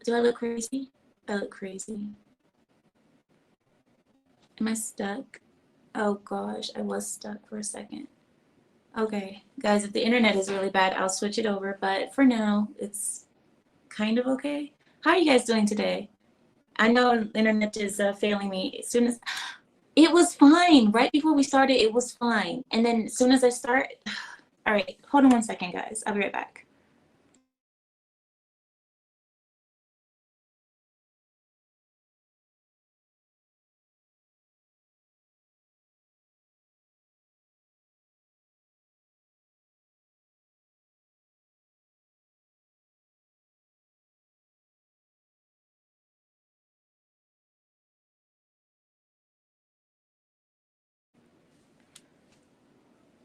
Do I look crazy? I look crazy. Am I stuck? Oh gosh, I was stuck for a second. Okay, guys, if the internet is really bad, I'll switch it over. But for now, it's kind of okay. How are you guys doing today? I know the internet is failing me. As soon as it was fine, right before we started, it was fine. And then as soon as I start, all right, hold on one second, guys. I'll be right back.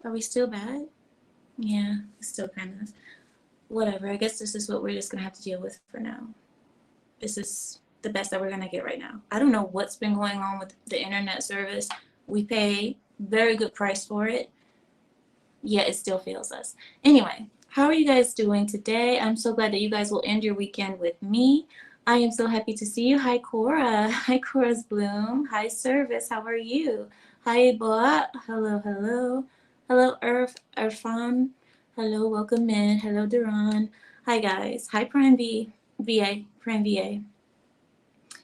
Are we still bad? Yeah, still kind of. Whatever. I guess this is what we're just gonna have to deal with for now. This is the best that we're gonna get right now. I don't know what's been going on with the internet service. We pay very good price for it, yet it still fails us. Anyway, how are you guys doing today? I'm so glad that you guys will end your weekend with me. I am so happy to see you. Hi, Cora. Hi, Cora's Bloom. Hi, Service. How are you? Hi, Boa. Hello, hello. Hello, Irfan. Hello, welcome in. Hello, Duran. Hi, guys. Hi, Prime VA. Prime VA.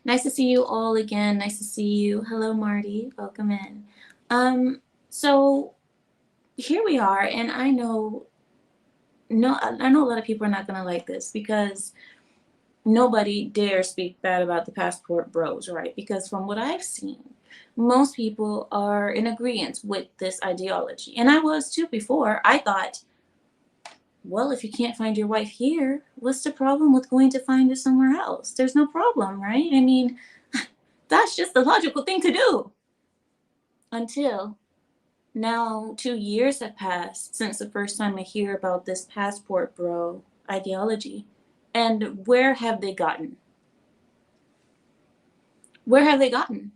Nice to see you all again. Nice to see you. Hello, Marty. Welcome in. So here we are, and I know a lot of people are not gonna like this because nobody dares speak bad about the passport bros, right? Because from what I've seen, most people are in agreement with this ideology. And I was too before. I thought, well, if you can't find your wife here, what's the problem with going to find her somewhere else? There's no problem, right? I mean, that's just the logical thing to do. Until now, 2 years have passed since the first time I hear about this passport bro ideology. And where have they gotten? Where have they gotten?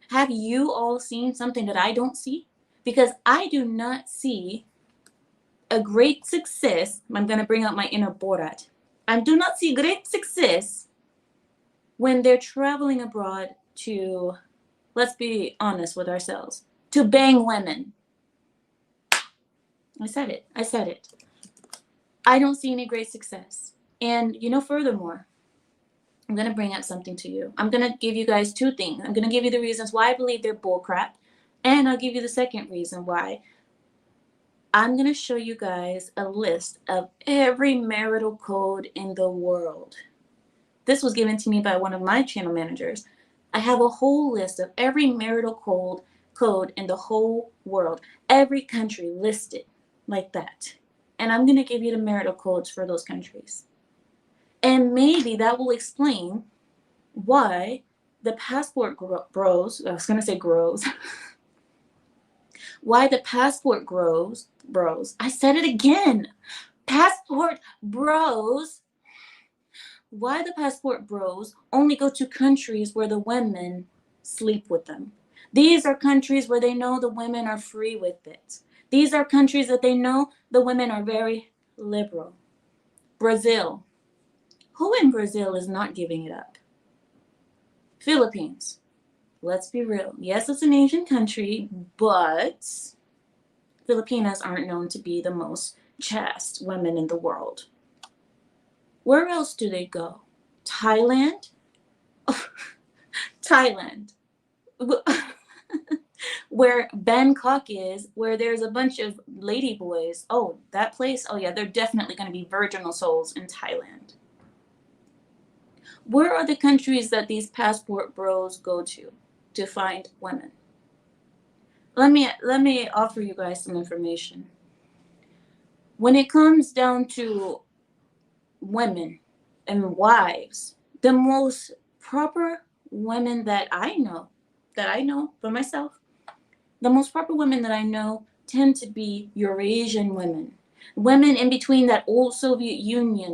Have you all seen something that I don't see? Because I do not see a great success. I'm going to bring out my inner Borat. I do not see great success when they're traveling abroad to, let's be honest with ourselves, to bang women. I said it. I said it. I don't see any great success. And, furthermore, I'm going to bring up something to you. I'm going to give you guys two things. I'm going to give you the reasons why I believe they're bullcrap. And I'll give you the second reason why. I'm going to show you guys a list of every marital code in the world. This was given to me by one of my channel managers. I have a whole list of every marital code in the whole world. Every country listed like that. And I'm going to give you the marital codes for those countries. And maybe that will explain why the passport bros, I was going to say grows, why the passport bros, I said it again, passport bros, why the passport bros only go to countries where the women sleep with them. These are countries where they know the women are free with it. These are countries that they know the women are very liberal. Brazil. Who in Brazil is not giving it up? Philippines. Let's be real. Yes, it's an Asian country, but Filipinas aren't known to be the most chaste women in the world. Where else do they go? Thailand? Thailand. Where Bangkok is, where there's a bunch of lady boys. Oh, that place? Oh yeah, they're definitely going to be virginal souls in Thailand. Where are the countries that these passport bros go to find women? Let me offer you guys some information. When it comes down to women and wives, the most proper women that I know for myself, the most proper women that I know tend to be Eurasian women. Women in between that old Soviet Union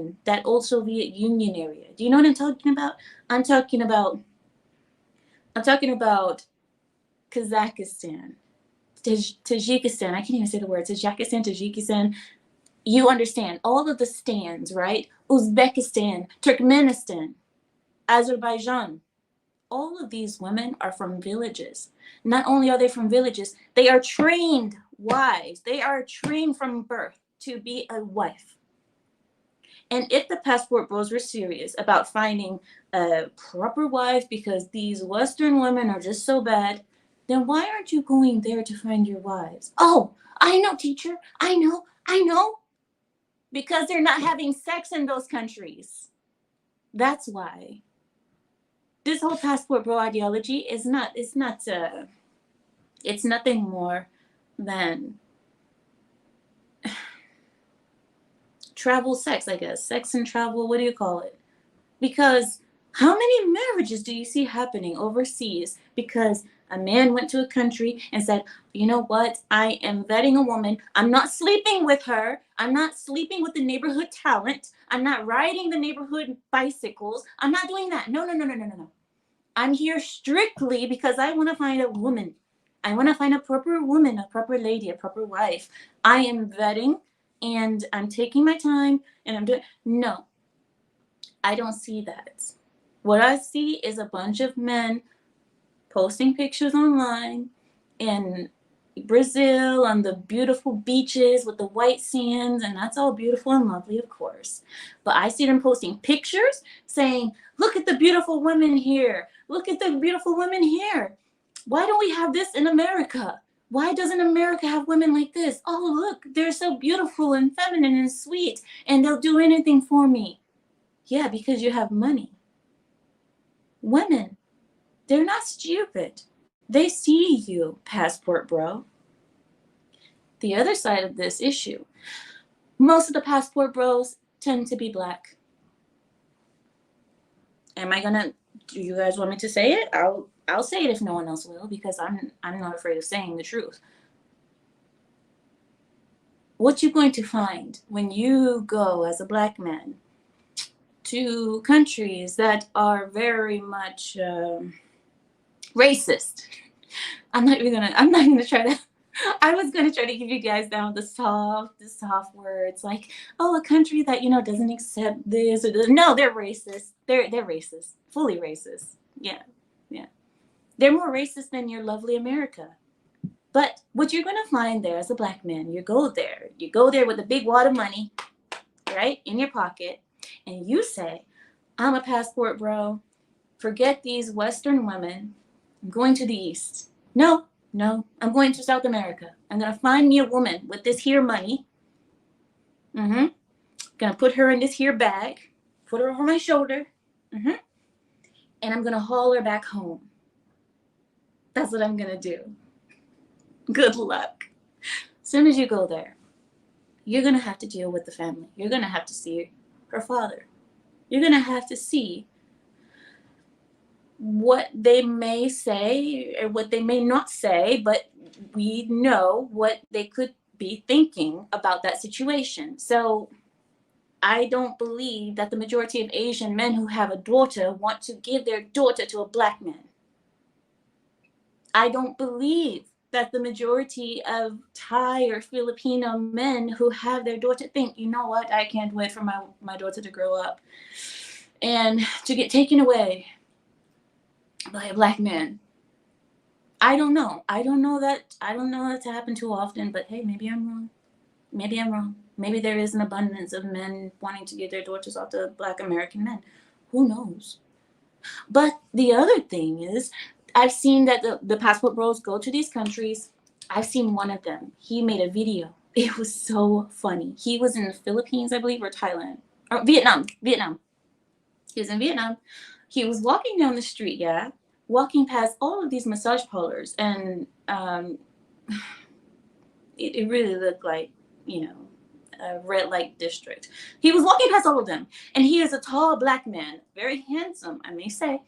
area. Do you know what I'm talking about? I'm talking about Kazakhstan, Tajikistan. I can't even say the word. Tajikistan. You understand all of the stands, right? Uzbekistan, Turkmenistan, Azerbaijan. All of these women are from villages. Not only are they from villages, they are trained wives. They are trained from birth to be a wife. And if the passport bros were serious about finding a proper wife because these Western women are just so bad, then why aren't you going there to find your wives? Oh, I know, teacher. I know. Because they're not having sex in those countries. That's why. This whole passport bro ideology is it's nothing more than travel sex, I guess. Sex and travel, what do you call it? Because how many marriages do you see happening overseas because a man went to a country and said, you know what, I am vetting a woman. I'm not sleeping with her. I'm not sleeping with the neighborhood talent. I'm not riding the neighborhood bicycles. I'm not doing that. No. I'm here strictly because I want to find a woman. I want to find a proper woman, a proper lady, a proper wife. I am vetting and I'm taking my time and I'm doing. No, I don't see that. What I see is a bunch of men posting pictures online in Brazil on the beautiful beaches with the white sands, and that's all beautiful and lovely, of course. But I see them posting pictures saying, look at the beautiful women here. Look at the beautiful women here. Why don't we have this in America? Why doesn't America have women like this? Oh, look, they're so beautiful and feminine and sweet, and they'll do anything for me. Yeah, because you have money. Women, they're not stupid. They see you, passport bro. The other side of this issue, most of the passport bros tend to be black. Do you guys want me to say it? I'll say it if no one else will, because I'm not afraid of saying the truth. What you're going to find when you go as a black man to countries that are very much racist. I'm not gonna try to. I was gonna try to give you guys down the soft words, like, oh, a country that doesn't accept this or this. No, they're racist. They're racist, fully racist. Yeah. They're more racist than your lovely America. But what you're gonna find there as a black man, you go there with a big wad of money, right, in your pocket, and you say, I'm a passport bro. Forget these Western women. I'm going to the East. No, I'm going to South America. I'm going to find me a woman with this here money. Going to put her in this here bag, put her over my shoulder, and I'm going to haul her back home. That's what I'm going to do. Good luck. As soon as you go there, you're going to have to deal with the family. You're going to have to see her father. You're going to have to see what they may say or what they may not say, but we know what they could be thinking about that situation. So I don't believe that the majority of Asian men who have a daughter want to give their daughter to a black man. I don't believe that the majority of Thai or Filipino men who have their daughter think, you know what, I can't wait for my daughter to grow up and to get taken away by a black man. I don't know that to happen too often, but hey, maybe I'm wrong. Maybe there is an abundance of men wanting to give their daughters off to black American men. Who knows? But the other thing is, I've seen that the passport bros go to these countries. I've seen one of them. He made a video. It was so funny. He was in the Philippines, I believe, or Thailand. Or Vietnam. He was in Vietnam. He was walking down the street, walking past all of these massage parlors, and it really looked like, a red light district. He was walking past all of them, and he is a tall black man, very handsome, I may say,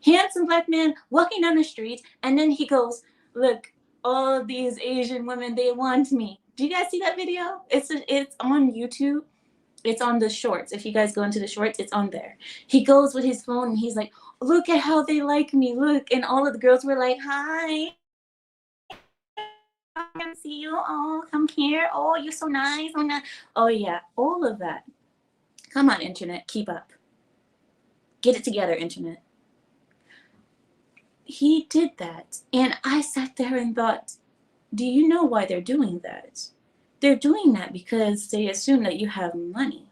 handsome black man walking down the street, and then he goes, look, all of these Asian women, they want me. Do you guys see that video? It's on YouTube. It's on the shorts. If you guys go into the shorts, it's on there. He goes with his phone and he's like, look at how they like me, look. And all of the girls were like, hi, I can see you. Oh, come here. Oh, you're so nice. Oh yeah, all of that Come on, internet, keep up. Get it together, internet. He did that. And I sat there and thought, do you know why they're doing that? They're doing that because they assume that you have money.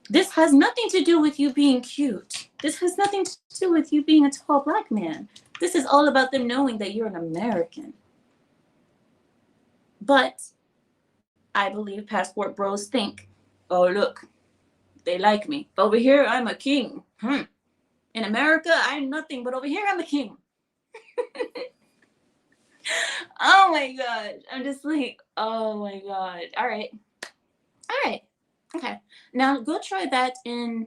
This has nothing to do with you being cute. This has nothing to do with you being a tall black man. This is all about them knowing that you're an American. But I believe passport bros think, oh, look, they like me. Over here, I'm a king. In America, I'm nothing, but over here, I'm a king. Oh my God. I'm just like, oh my God. All right. Okay. Now go try that in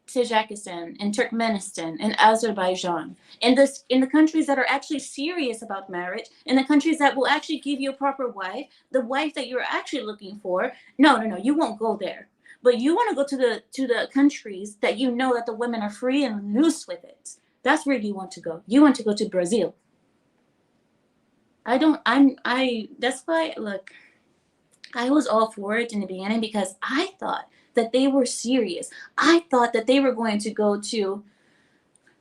Tajikistan, in Turkmenistan, in Azerbaijan, in the countries that are actually serious about marriage, in the countries that will actually give you a proper wife, the wife that you're actually looking for. No, you won't go there. But you want to go to the countries that you know that the women are free and loose with it. That's where you want to go. You want to go to Brazil. That's why, look, I was all for it in the beginning because I thought that they were serious. I thought that they were going to go to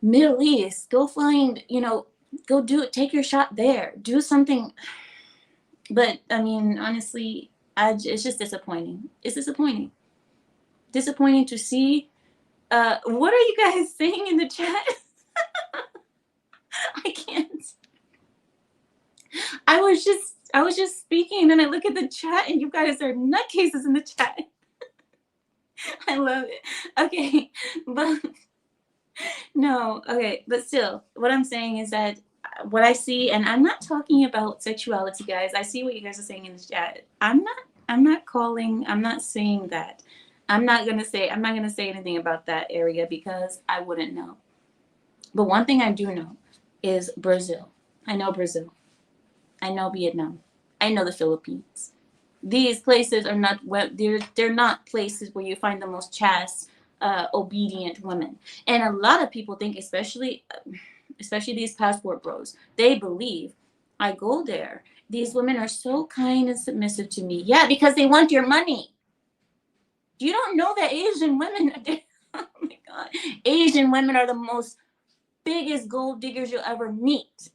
Middle East, go find, go do it, take your shot there, do something. But I mean, honestly, it's just disappointing. It's disappointing. Disappointing to see. What are you guys saying in the chat? I can't. I was just speaking, and then I look at the chat, and you guys are nutcases in the chat. I love it. Okay, but no, okay, but still, what I'm saying is that what I see, and I'm not talking about sexuality, guys. I see what you guys are saying in the chat. I'm not saying that. I'm not gonna say anything about that area because I wouldn't know. But one thing I do know is Brazil. I know Brazil. I know Vietnam. I know the Philippines. These places are not they're not places where you find the most chaste, obedient women. And a lot of people think, especially these passport bros, they believe I go there. These women are so kind and submissive to me. Yeah, because they want your money. You don't know that Asian women. Oh my God, Asian women are the most biggest gold diggers you'll ever meet.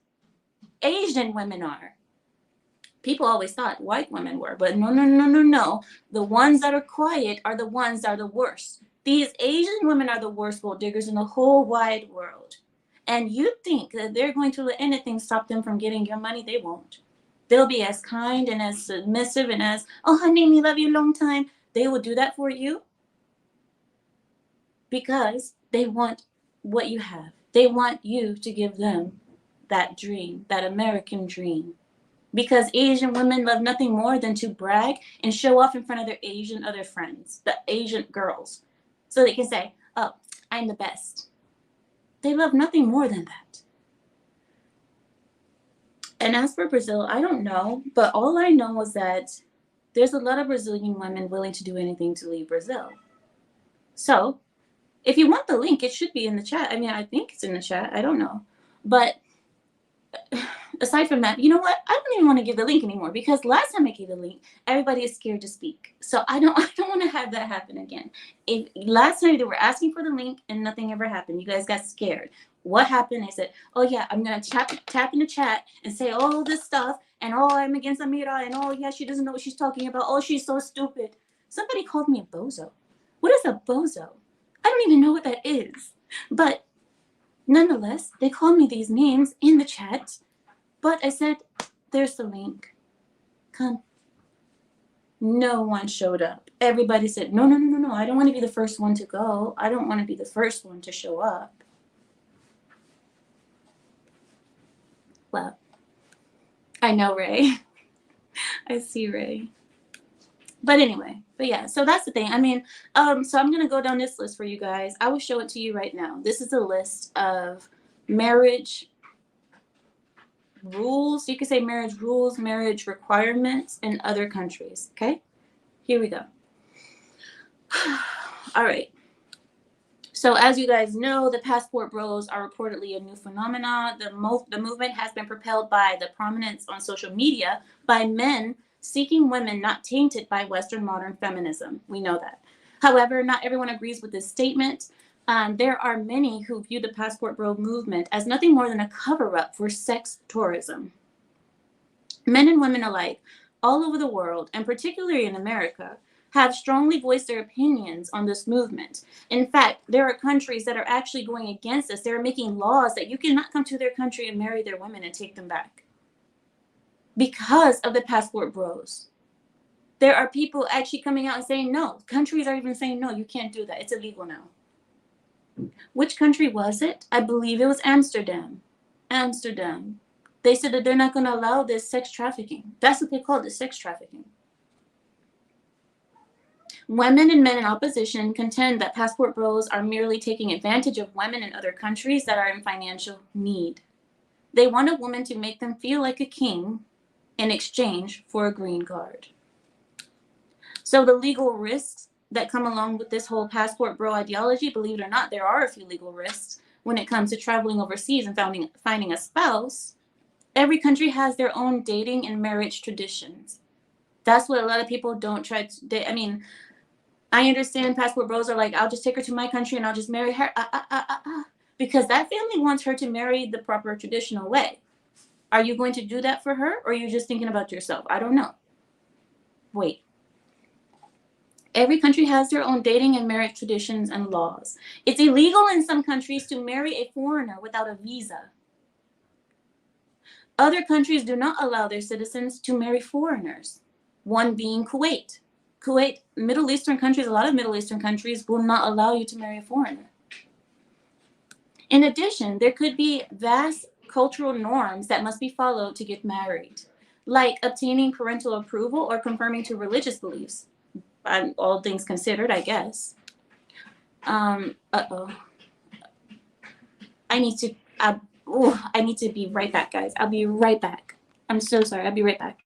Asian women are. People always thought white women were, but no. The ones that are quiet are the ones that are the worst. These Asian women are the worst gold diggers in the whole wide world. And you think that they're going to let anything stop them from getting your money? They won't. They'll be as kind and as submissive and as, oh, honey, we love you long time. They will do that for you because they want what you have. They want you to give them that dream, that American dream. Because Asian women love nothing more than to brag and show off in front of their Asian other friends, the Asian girls. So they can say, oh, I'm the best. They love nothing more than that. And as for Brazil, I don't know, but all I know is that there's a lot of Brazilian women willing to do anything to leave Brazil. So if you want the link, it should be in the chat. I mean, I think it's in the chat. I don't know. But aside from that, you know what? I don't even want to give the link anymore because last time I gave the link, everybody is scared to speak. So I don't want to have that happen again. If last time they were asking for the link and nothing ever happened, you guys got scared. What happened? I said, oh yeah, I'm gonna tap in the chat and say all this stuff and oh, I'm against Ameera and oh yeah, she doesn't know what she's talking about. Oh, she's so stupid. Somebody called me a bozo. What is a bozo? I don't even know what that is. But nonetheless, they called me these names in the chat. But I said, there's the link. Come. No one showed up. Everybody said, no. I don't want to be the first one to go. I don't want to be the first one to show up. Well, I know Ray. I see Ray. But anyway, yeah, so that's the thing. I mean, so I'm going to go down this list for you guys. I will show it to you right now. This is a list of marriage rules. You could say marriage rules, marriage requirements in other countries. Okay, here we go. All right. So as you guys know, the passport bros are reportedly a new phenomenon. The movement has been propelled by the prominence on social media by men seeking women not tainted by Western modern feminism. We know that. However, not everyone agrees with this statement. There are many who view the passport bro movement as nothing more than a cover-up for sex tourism. Men and women alike, all over the world, and particularly in America, have strongly voiced their opinions on this movement. In fact, there are countries that are actually going against this. They're making laws that you cannot come to their country and marry their women and take them back because of the passport bros. There are people actually coming out and saying no. Countries are even saying no, you can't do that. It's illegal now. Which country was it? I believe it was Amsterdam. Amsterdam. They said that they're not going to allow this sex trafficking. That's what they call it, sex trafficking. Women and men in opposition contend that passport bros are merely taking advantage of women in other countries that are in financial need. They want a woman to make them feel like a king in exchange for a green card. So the legal risks that come along with this whole passport bro ideology, believe it or not, there are a few legal risks when it comes to traveling overseas and finding a spouse. Every country has their own dating and marriage traditions. That's what a lot of people don't try to date. I mean, I understand passport bros are like, I'll just take her to my country and I'll just marry her. Because that family wants her to marry the proper traditional way. Are you going to do that for her, or are you just thinking about yourself? I don't know. Wait. Every country has their own dating and marriage traditions and laws. It's illegal in some countries to marry a foreigner without a visa. Other countries do not allow their citizens to marry foreigners, one being Kuwait. Kuwait, Middle Eastern countries, a lot of Middle Eastern countries will not allow you to marry a foreigner. In addition, there could be vast cultural norms that must be followed to get married, like obtaining parental approval or conforming to religious beliefs. All things considered, I guess. Uh-oh. I need to, I need to be right back, guys. I'll be right back. I'm so sorry. I'll be right back.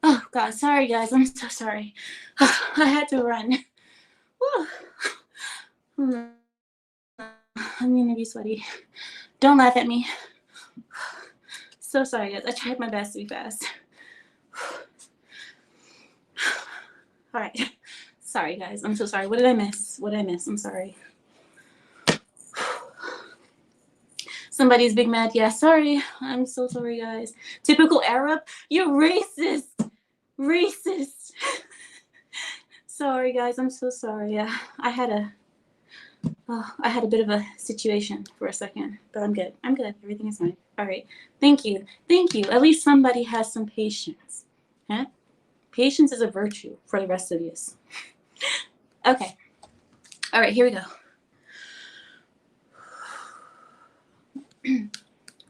Oh God, sorry guys, I'm so sorry. I had to run. I'm gonna be sweaty. Don't laugh at me. So sorry guys, I tried my best to be fast. All right, sorry guys, I'm so sorry. What did I miss? What did I miss? I'm sorry. Somebody's big mad. Yeah, sorry. I'm so sorry, guys. Typical Arab. You're racist. Racist. Sorry, guys. I'm so sorry. Yeah, I had a bit of a situation for a second, but I'm good. I'm good. Everything is fine. All right. Thank you. Thank you. At least somebody has some patience. Huh? Patience is a virtue for the rest of you. Okay. All right. Here we go.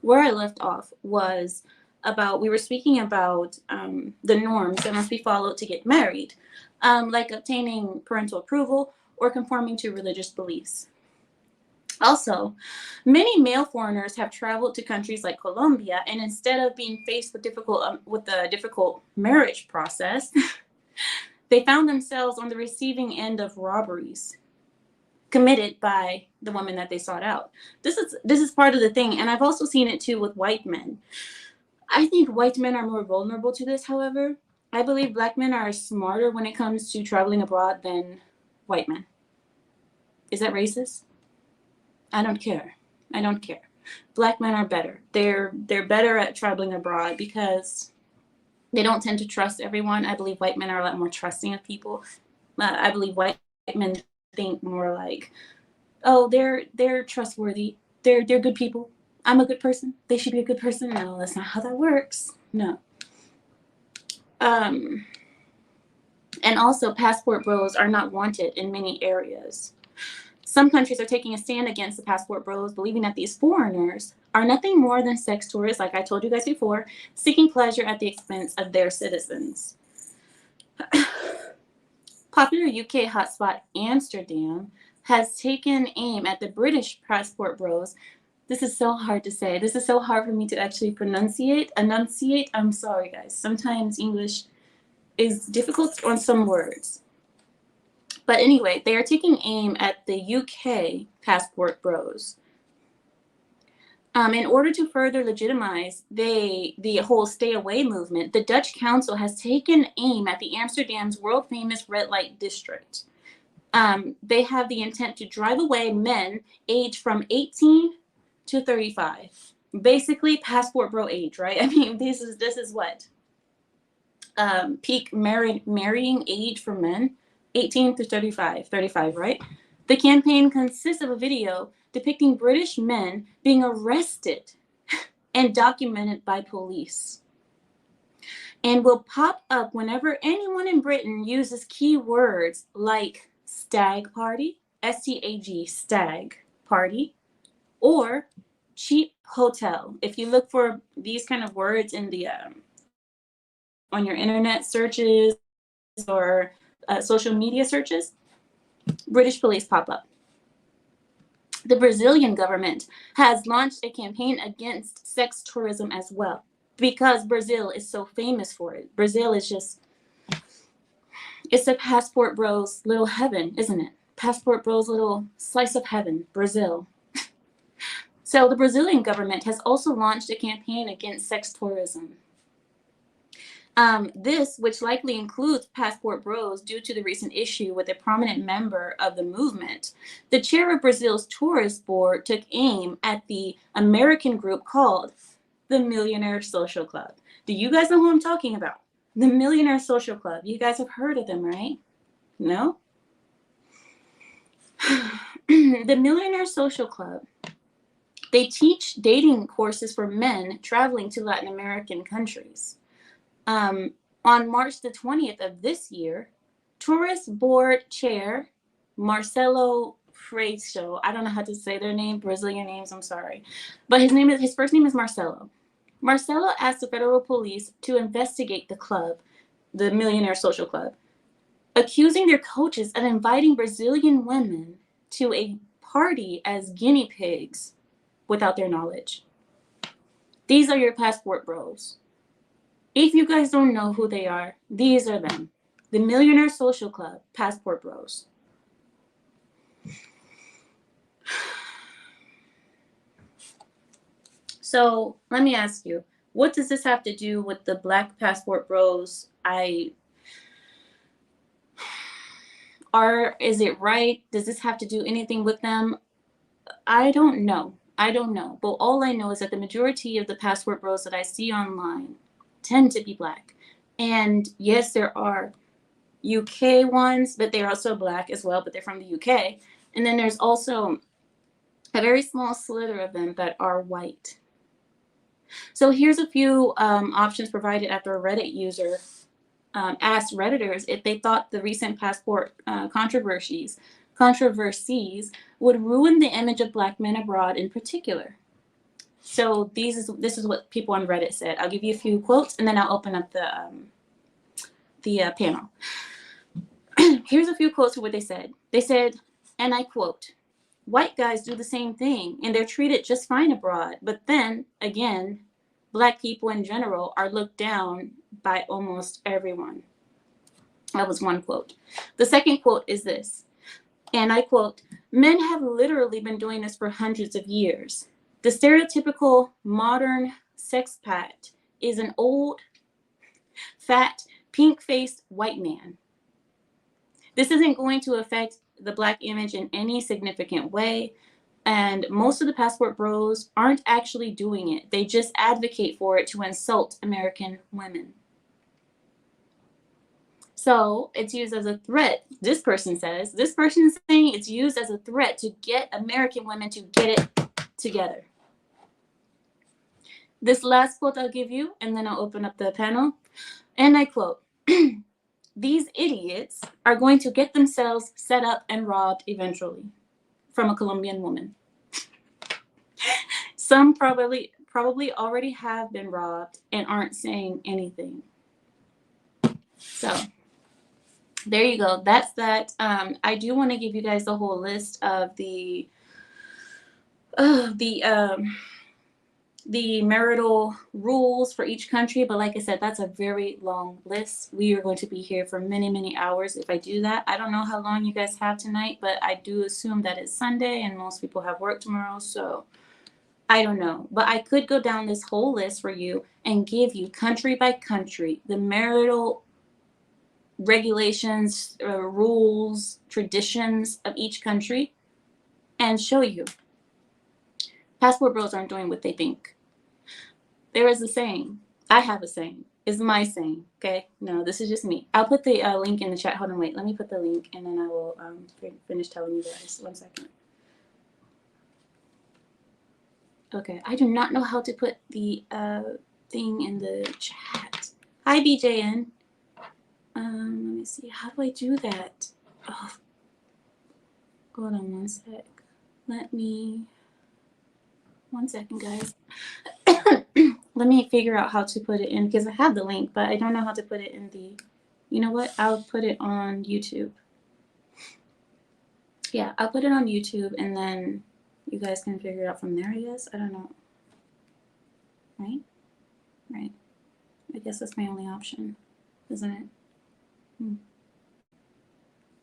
Where I left off was we were speaking about the norms that must be followed to get married, like obtaining parental approval or conforming to religious beliefs. Also, many male foreigners have traveled to countries like Colombia, and instead of being faced with a difficult marriage process, they found themselves on the receiving end of robberies committed by the woman that they sought out. This is part of the thing, and I've also seen it too with white men. I think white men are more vulnerable to this, however. I believe black men are smarter when it comes to traveling abroad than white men. Is that racist? I don't care. I don't care. Black men are better. They're better at traveling abroad because they don't tend to trust everyone. I believe white men are a lot more trusting of people. I believe white men think more like, oh, they're trustworthy. They're good people. I'm a good person. They should be a good person. No, that's not how that works. No. And also, passport bros are not wanted in many areas. Some countries are taking a stand against the passport bros, believing that these foreigners are nothing more than sex tourists, like I told you guys before, seeking pleasure at the expense of their citizens. Popular UK hotspot Amsterdam has taken aim at the British passport bros. This is so hard to say. This is so hard for me to actually enunciate. I'm sorry, guys. Sometimes English is difficult on some words. But anyway, they are taking aim at the UK passport bros. In order to further legitimize the whole stay away movement, the Dutch council has taken aim at the Amsterdam's world famous red light district. They have the intent to drive away men aged from 18 to 35. Basically passport bro age, right? I mean, this is what? Peak marrying age for men, 18 to 35, right? The campaign consists of a video depicting British men being arrested and documented by police, and will pop up whenever anyone in Britain uses keywords like stag party, STAG, stag party, or cheap hotel. If you look for these kind of words in the on your internet searches or social media searches, British police pop up. The Brazilian government has launched a campaign against sex tourism as well, because Brazil is so famous for it. Brazil is it's a passport bros little heaven, isn't it? Passport bros little slice of heaven, Brazil. So the Brazilian government has also launched a campaign against sex tourism. This, which likely includes passport bros due to the recent issue with a prominent member of the movement, the chair of Brazil's tourist board took aim at the American group called the Millionaire Social Club. Do you guys know who I'm talking about? The Millionaire Social Club. You guys have heard of them, right? No? The Millionaire Social Club, they teach dating courses for men traveling to Latin American countries. On March the 20th of this year, tourist board chair Marcelo Freixo, I don't know how to say their name, Brazilian names, I'm sorry, but his first name is Marcelo. Marcelo asked the federal police to investigate the club, the Millionaire Social Club, accusing their coaches of inviting Brazilian women to a party as guinea pigs without their knowledge. These are your passport bros. If you guys don't know who they are, these are them. The Millionaire Social Club, Passport Bros. So let me ask you, what does this have to do with the Black Passport Bros? Is it right? Does this have to do anything with them? I don't know. But all I know is that the majority of the Passport Bros that I see online tend to be Black. And yes, there are UK ones, but they're also Black as well, but they're from the UK. And then there's also a very small slither of them that are white. So here's a few options provided after a Reddit user asked Redditors if they thought the recent passport controversies would ruin the image of Black men abroad in particular. So this is what people on Reddit said. I'll give you a few quotes and then I'll open up the panel. Here's a few quotes of what they said. They said, and I quote, "White guys do the same thing and they're treated just fine abroad. But then again, Black people in general are looked down by almost everyone." That was one quote. The second quote is this, and I quote, "Men have literally been doing this for hundreds of years. The stereotypical modern sexpat is an old, fat, pink-faced white man. This isn't going to affect the Black image in any significant way. And most of the Passport Bros aren't actually doing it. They just advocate for it to insult American women." So it's used as a threat. This person says, this person is saying it's used as a threat to get American women to get it together. This last quote I'll give you, and then I'll open up the panel. And I quote, "These idiots are going to get themselves set up and robbed eventually." From a Colombian woman. Some probably already have been robbed and aren't saying anything. So there you go. That's that. I do want to give you guys the whole list of the marital rules for each country, but like I said, that's a very long list. We are going to be here for many, many hours if I do that. I don't know how long you guys have tonight, but I do assume that it's Sunday and most people have work tomorrow, so I don't know. But I could go down this whole list for you and give you country by country the marital regulations, rules, traditions of each country and show you. Passport Bros aren't doing what they think. There is a saying. I have a saying. It's my saying. Okay? No, this is just me. I'll put the link in the chat. Hold on, wait. Let me put the link and then I will finish telling you guys. 1 second. Okay. I do not know how to put the thing in the chat. Hi, BJN. Let me see. How do I do that? Oh. Hold on 1 sec. Let me. 1 second, guys. Let me figure out how to put it in because I have the link, but I don't know how to put it in the. You know what? I'll put it on YouTube. Yeah, I'll put it on YouTube and then you guys can figure it out from there, I guess. I don't know. Right? Right. I guess that's my only option, isn't it?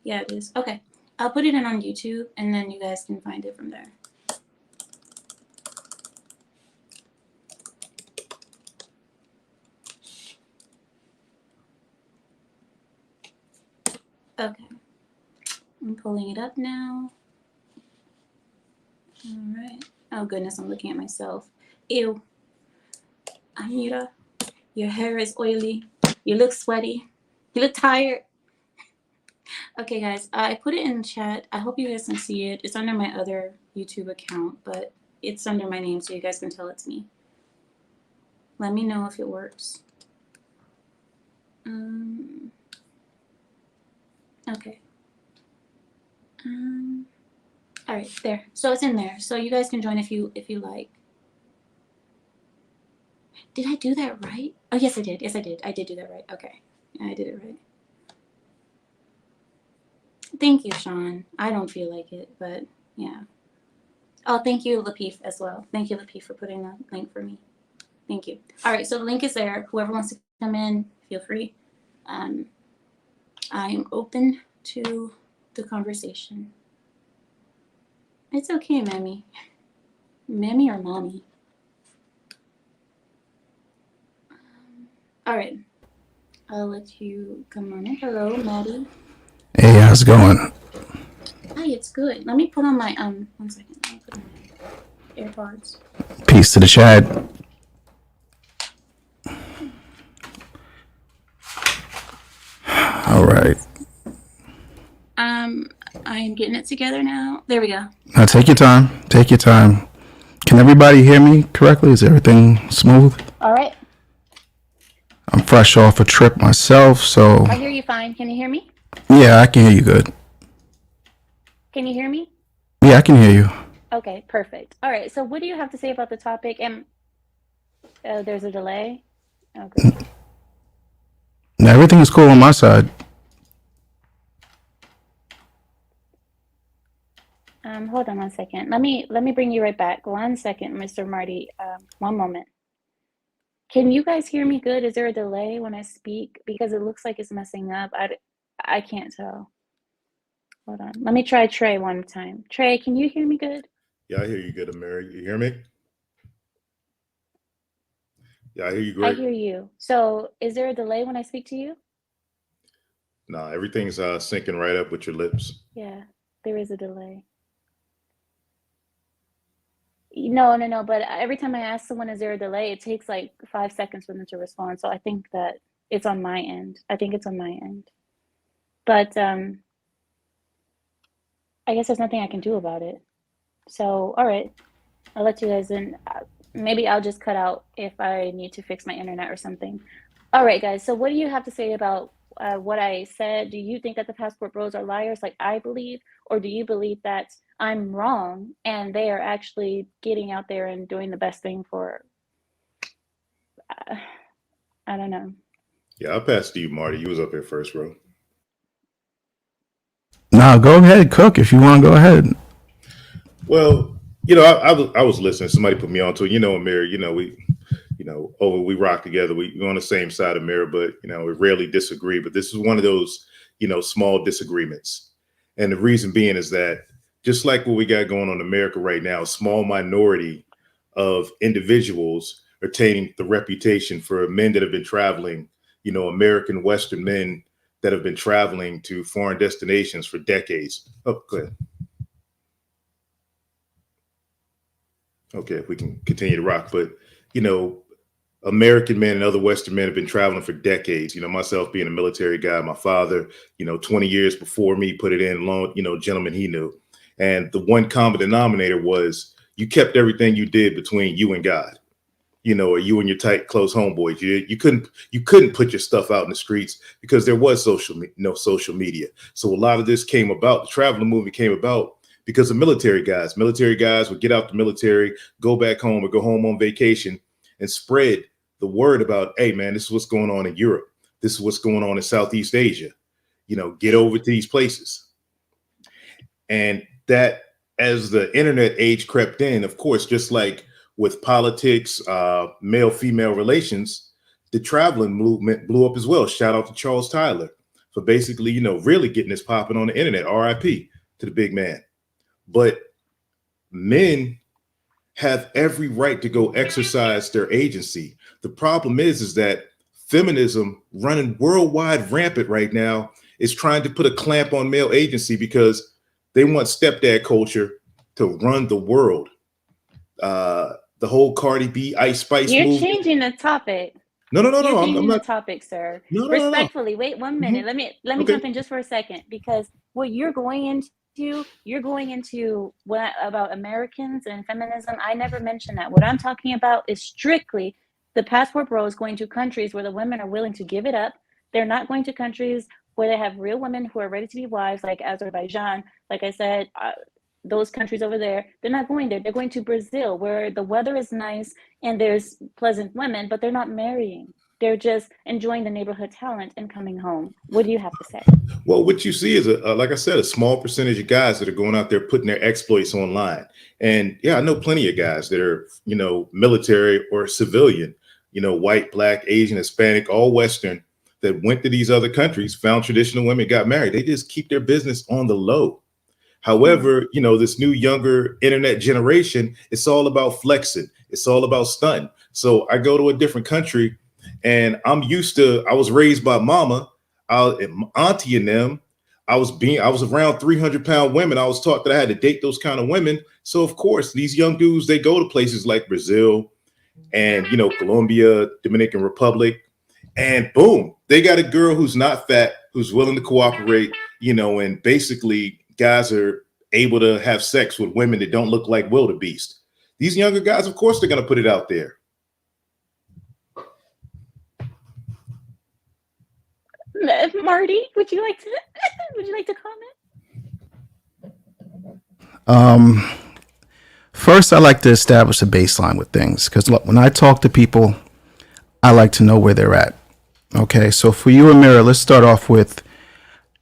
Yeah, it is. Okay. I'll put it in on YouTube and then you guys can find it from there. Okay. I'm pulling it up now. All right. Oh, goodness. I'm looking at myself. Ew. Ameera, your hair is oily. You look sweaty. You look tired. Okay, guys. I put it in the chat. I hope you guys can see it. It's under my other YouTube account, but it's under my name, so you guys can tell it's me. Let me know if it works. Okay. All right, there. So it's in there. So you guys can join if you like. Did I do that right? Oh, yes, I did. Yes, I did. I did do that right. Okay. I did it right. Thank you, Sean. I don't feel like it, but yeah. Oh, thank you, Lapeef, as well. Thank you, Lapeef, for putting the link for me. Thank you. All right, so the link is there. Whoever wants to come in, feel free. I am open to the conversation. It's okay, Mammy. Mammy or Mommy? All right. I'll let you come on in. Hello, Maddie. Hey, how's it going? Hi, it's good. Let me put on my 1 second. Let me put on my AirPods. Peace to the chat. All right. I am getting it together now. There we go. Now take your time. Take your time. Can everybody hear me correctly? Is everything smooth? All right. I'm fresh off a trip myself, so I hear you fine. Can you hear me? yeah, I can hear you good. Can you hear me? Yeah, I can hear you. Okay, perfect. All right. So, what do you have to say about the topic? And there's a delay. Okay. Now everything is cool on my side. Hold on 1 second. Let me bring you right back. 1 second, Mr. Marty. 1 moment. Can you guys hear me good? Is there a delay when I speak? Because it looks like it's messing up. I can't tell. Hold on. Let me try Trey one time. Trey, can you hear me good? Yeah, I hear you good, Ameera. You hear me? Yeah, I hear you great. I hear you. So, is there a delay when I speak to you? Nah, everything's syncing right up with your lips. Yeah, there is a delay. No. But every time I ask someone, is there a delay? It takes like 5 seconds for them to respond. So I think that it's on my end. I think it's on my end. But I guess there's nothing I can do about it. So, all right, I'll let you guys in. Maybe I'll just cut out if I need to fix my internet or something. All right, guys. So what do you have to say about what I said? Do you think that the passport bros are liars like I believe? Or do you believe that I'm wrong and they are actually getting out there and doing the best thing for, I don't know. Yeah, I'll pass to you, Marty. You was up here first, bro. Nah, go ahead, cook if you want to go ahead. Well, I was listening. Somebody put me on to it. Ameera, we rock together. We're on the same side of Ameera, but, we rarely disagree. But this is one of those, small disagreements. And the reason being is that just like what we got going on in America right now, a small minority of individuals attaining the reputation for men that have been traveling, American Western men that have been traveling to foreign destinations for decades. Oh, go ahead. Okay, if we can continue to rock. But, American men and other Western men have been traveling for decades. Myself being a military guy, my father, 20 years before me put it in long, gentlemen he knew. And the one common denominator was you kept everything you did between you and God, or you and your tight, close homeboys. You couldn't put your stuff out in the streets because there was no social media. So a lot of this came about. The traveling movement came about because of military guys. Military guys would get out the military, go back home or go home on vacation and spread the word about, hey, man, this is what's going on in Europe. This is what's going on in Southeast Asia. Get over to these places. And that as the internet age crept in, of course, just like with politics, male-female relations, the traveling movement blew up as well. Shout out to Charles Tyler for basically, really getting this popping on the internet. RIP to the big man. But men have every right to go exercise their agency. The problem is that feminism running worldwide rampant right now is trying to put a clamp on male agency because they want stepdad culture to run the world. The whole Cardi B, Ice Spice You're movement. changing the topic. No. You're I'm changing not. the topic, sir. No. Respectfully, wait 1 minute. Mm-hmm. Let me Okay. jump in just for a second, because what you're going into what about Americans and feminism. I never mentioned that. What I'm talking about is strictly the passport bros going to countries where the women are willing to give it up. They're not going to countries where they have real women who are ready to be wives, like Azerbaijan. Like I said, those countries over there, they're not going there. They're going to Brazil, where the weather is nice and there's pleasant women, but they're not marrying. They're just enjoying the neighborhood talent and coming home. What do you have to say? Well, what you see is, like I said, a small percentage of guys that are going out there putting their exploits online. And yeah, I know plenty of guys that are, military or civilian, you know, white, black, Asian, Hispanic, all Western, that went to these other countries, found traditional women, got married. They just keep their business on the low. However, you know, this new younger internet generation, it's all about flexing. It's all about stunting. So I go to a different country and I was raised by mama, auntie and them. I was around 300-pound women. I was taught that I had to date those kind of women. So of course, these young dudes, they go to places like Brazil and, you know, Colombia, Dominican Republic, and boom, they got a girl who's not fat, who's willing to cooperate, you know, and basically guys are able to have sex with women that don't look like wildebeest. These younger guys, of course, they're going to put it out there. Marty, would you like to comment? First, I like to establish a baseline with things because when I talk to people, I like to know where they're at. Okay, so for you, Ameera, let's start off with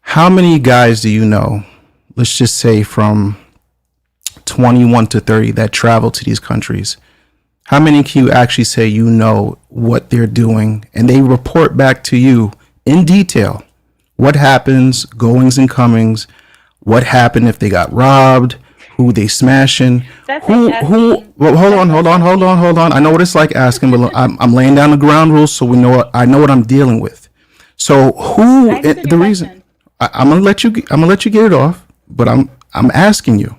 how many guys do you know, let's just say from 21 to 30 that travel to these countries? How many can you actually say you know what they're doing and they report back to you in detail what happens, goings and comings, what happened if they got robbed, who they smashing, well, hold on. I know what it's like asking, but I'm laying down the ground rules so I know what I'm dealing with. So the reason I'm gonna let you get it off, but I'm asking you,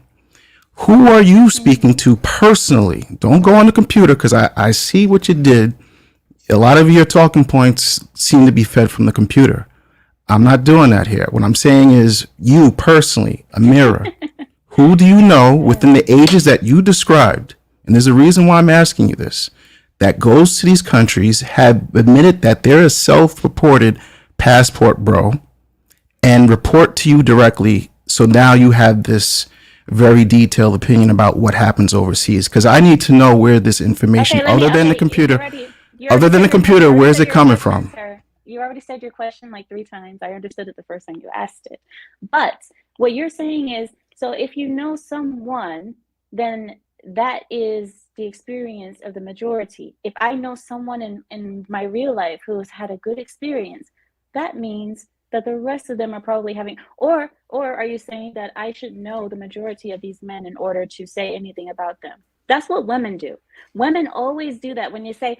who are you speaking to personally? Don't go on the computer because I see what you did. A lot of your talking points seem to be fed from the computer. I'm not doing that here. What I'm saying is you personally, Ameera, who do you know within the ages that you described, and there's a reason why I'm asking you this, that goes to these countries, have admitted that they're a self-reported passport bro, and report to you directly, so now you have this very detailed opinion about what happens overseas? Because I need to know where this information, other than the computer, where's it coming from? You already said your question like 3 times. I understood it the first time you asked it. But what you're saying is, so if you know someone, then that is the experience of the majority. If I know someone in my real life who has had a good experience, that means that the rest of them are probably having, or are you saying that I should know the majority of these men in order to say anything about them? That's what women do. Women always do that. When you say,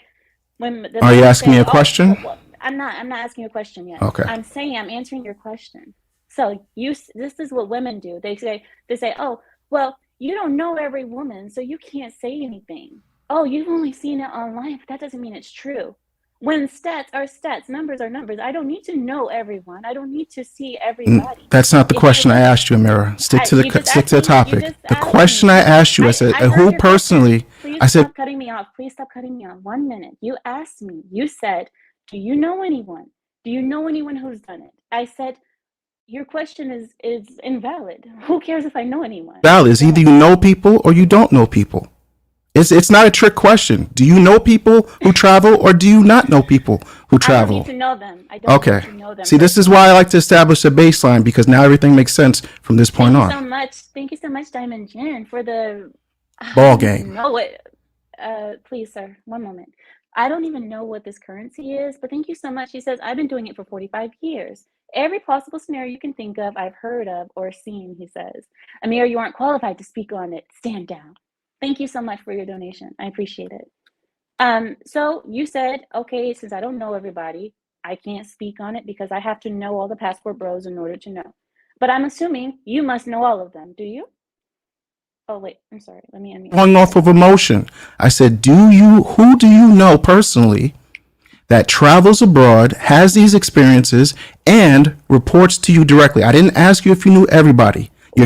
are you asking me a question? Well, I'm not asking you a question yet. Okay. I'm answering your question. So this is what women do. They say, oh, well, you don't know every woman, so you can't say anything. Oh, you've only seen it online, but that doesn't mean it's true. When stats are stats, numbers are numbers. I don't need to know everyone. I don't need to see everybody. That's not the question I asked you, Ameera. Stick to the topic. The question I asked you, I said, who personally? Please stop cutting me off. Please stop cutting me off. 1 minute. You asked me. You said, do you know anyone? Do you know anyone who's done it? I said, your question is invalid. Who cares if I know anyone? Valid is either you know people or you don't know people. It's not a trick question. Do you know people who travel or do you not know people who travel? I don't need to know them. I don't need to know them. See, this is why I like to establish a baseline, because now everything makes sense from this point on. Thank you so much, Diamond Jen, for the ball game. Please, sir, 1 moment. I don't even know what this currency is, but thank you so much. He says, I've been doing it for 45 years. Every possible scenario you can think of, I've heard of or seen, he says. Ameera, you aren't qualified to speak on it. Stand down. Thank you so much for your donation. I appreciate it. So you said, okay, since I don't know everybody, I can't speak on it because I have to know all the passport bros in order to know. But I'm assuming you must know all of them. Do you? Oh, wait, I'm sorry. Let me going off of emotion. I said, who do you know personally that travels abroad, has these experiences, and reports to you directly? I didn't ask you if you knew everybody. Why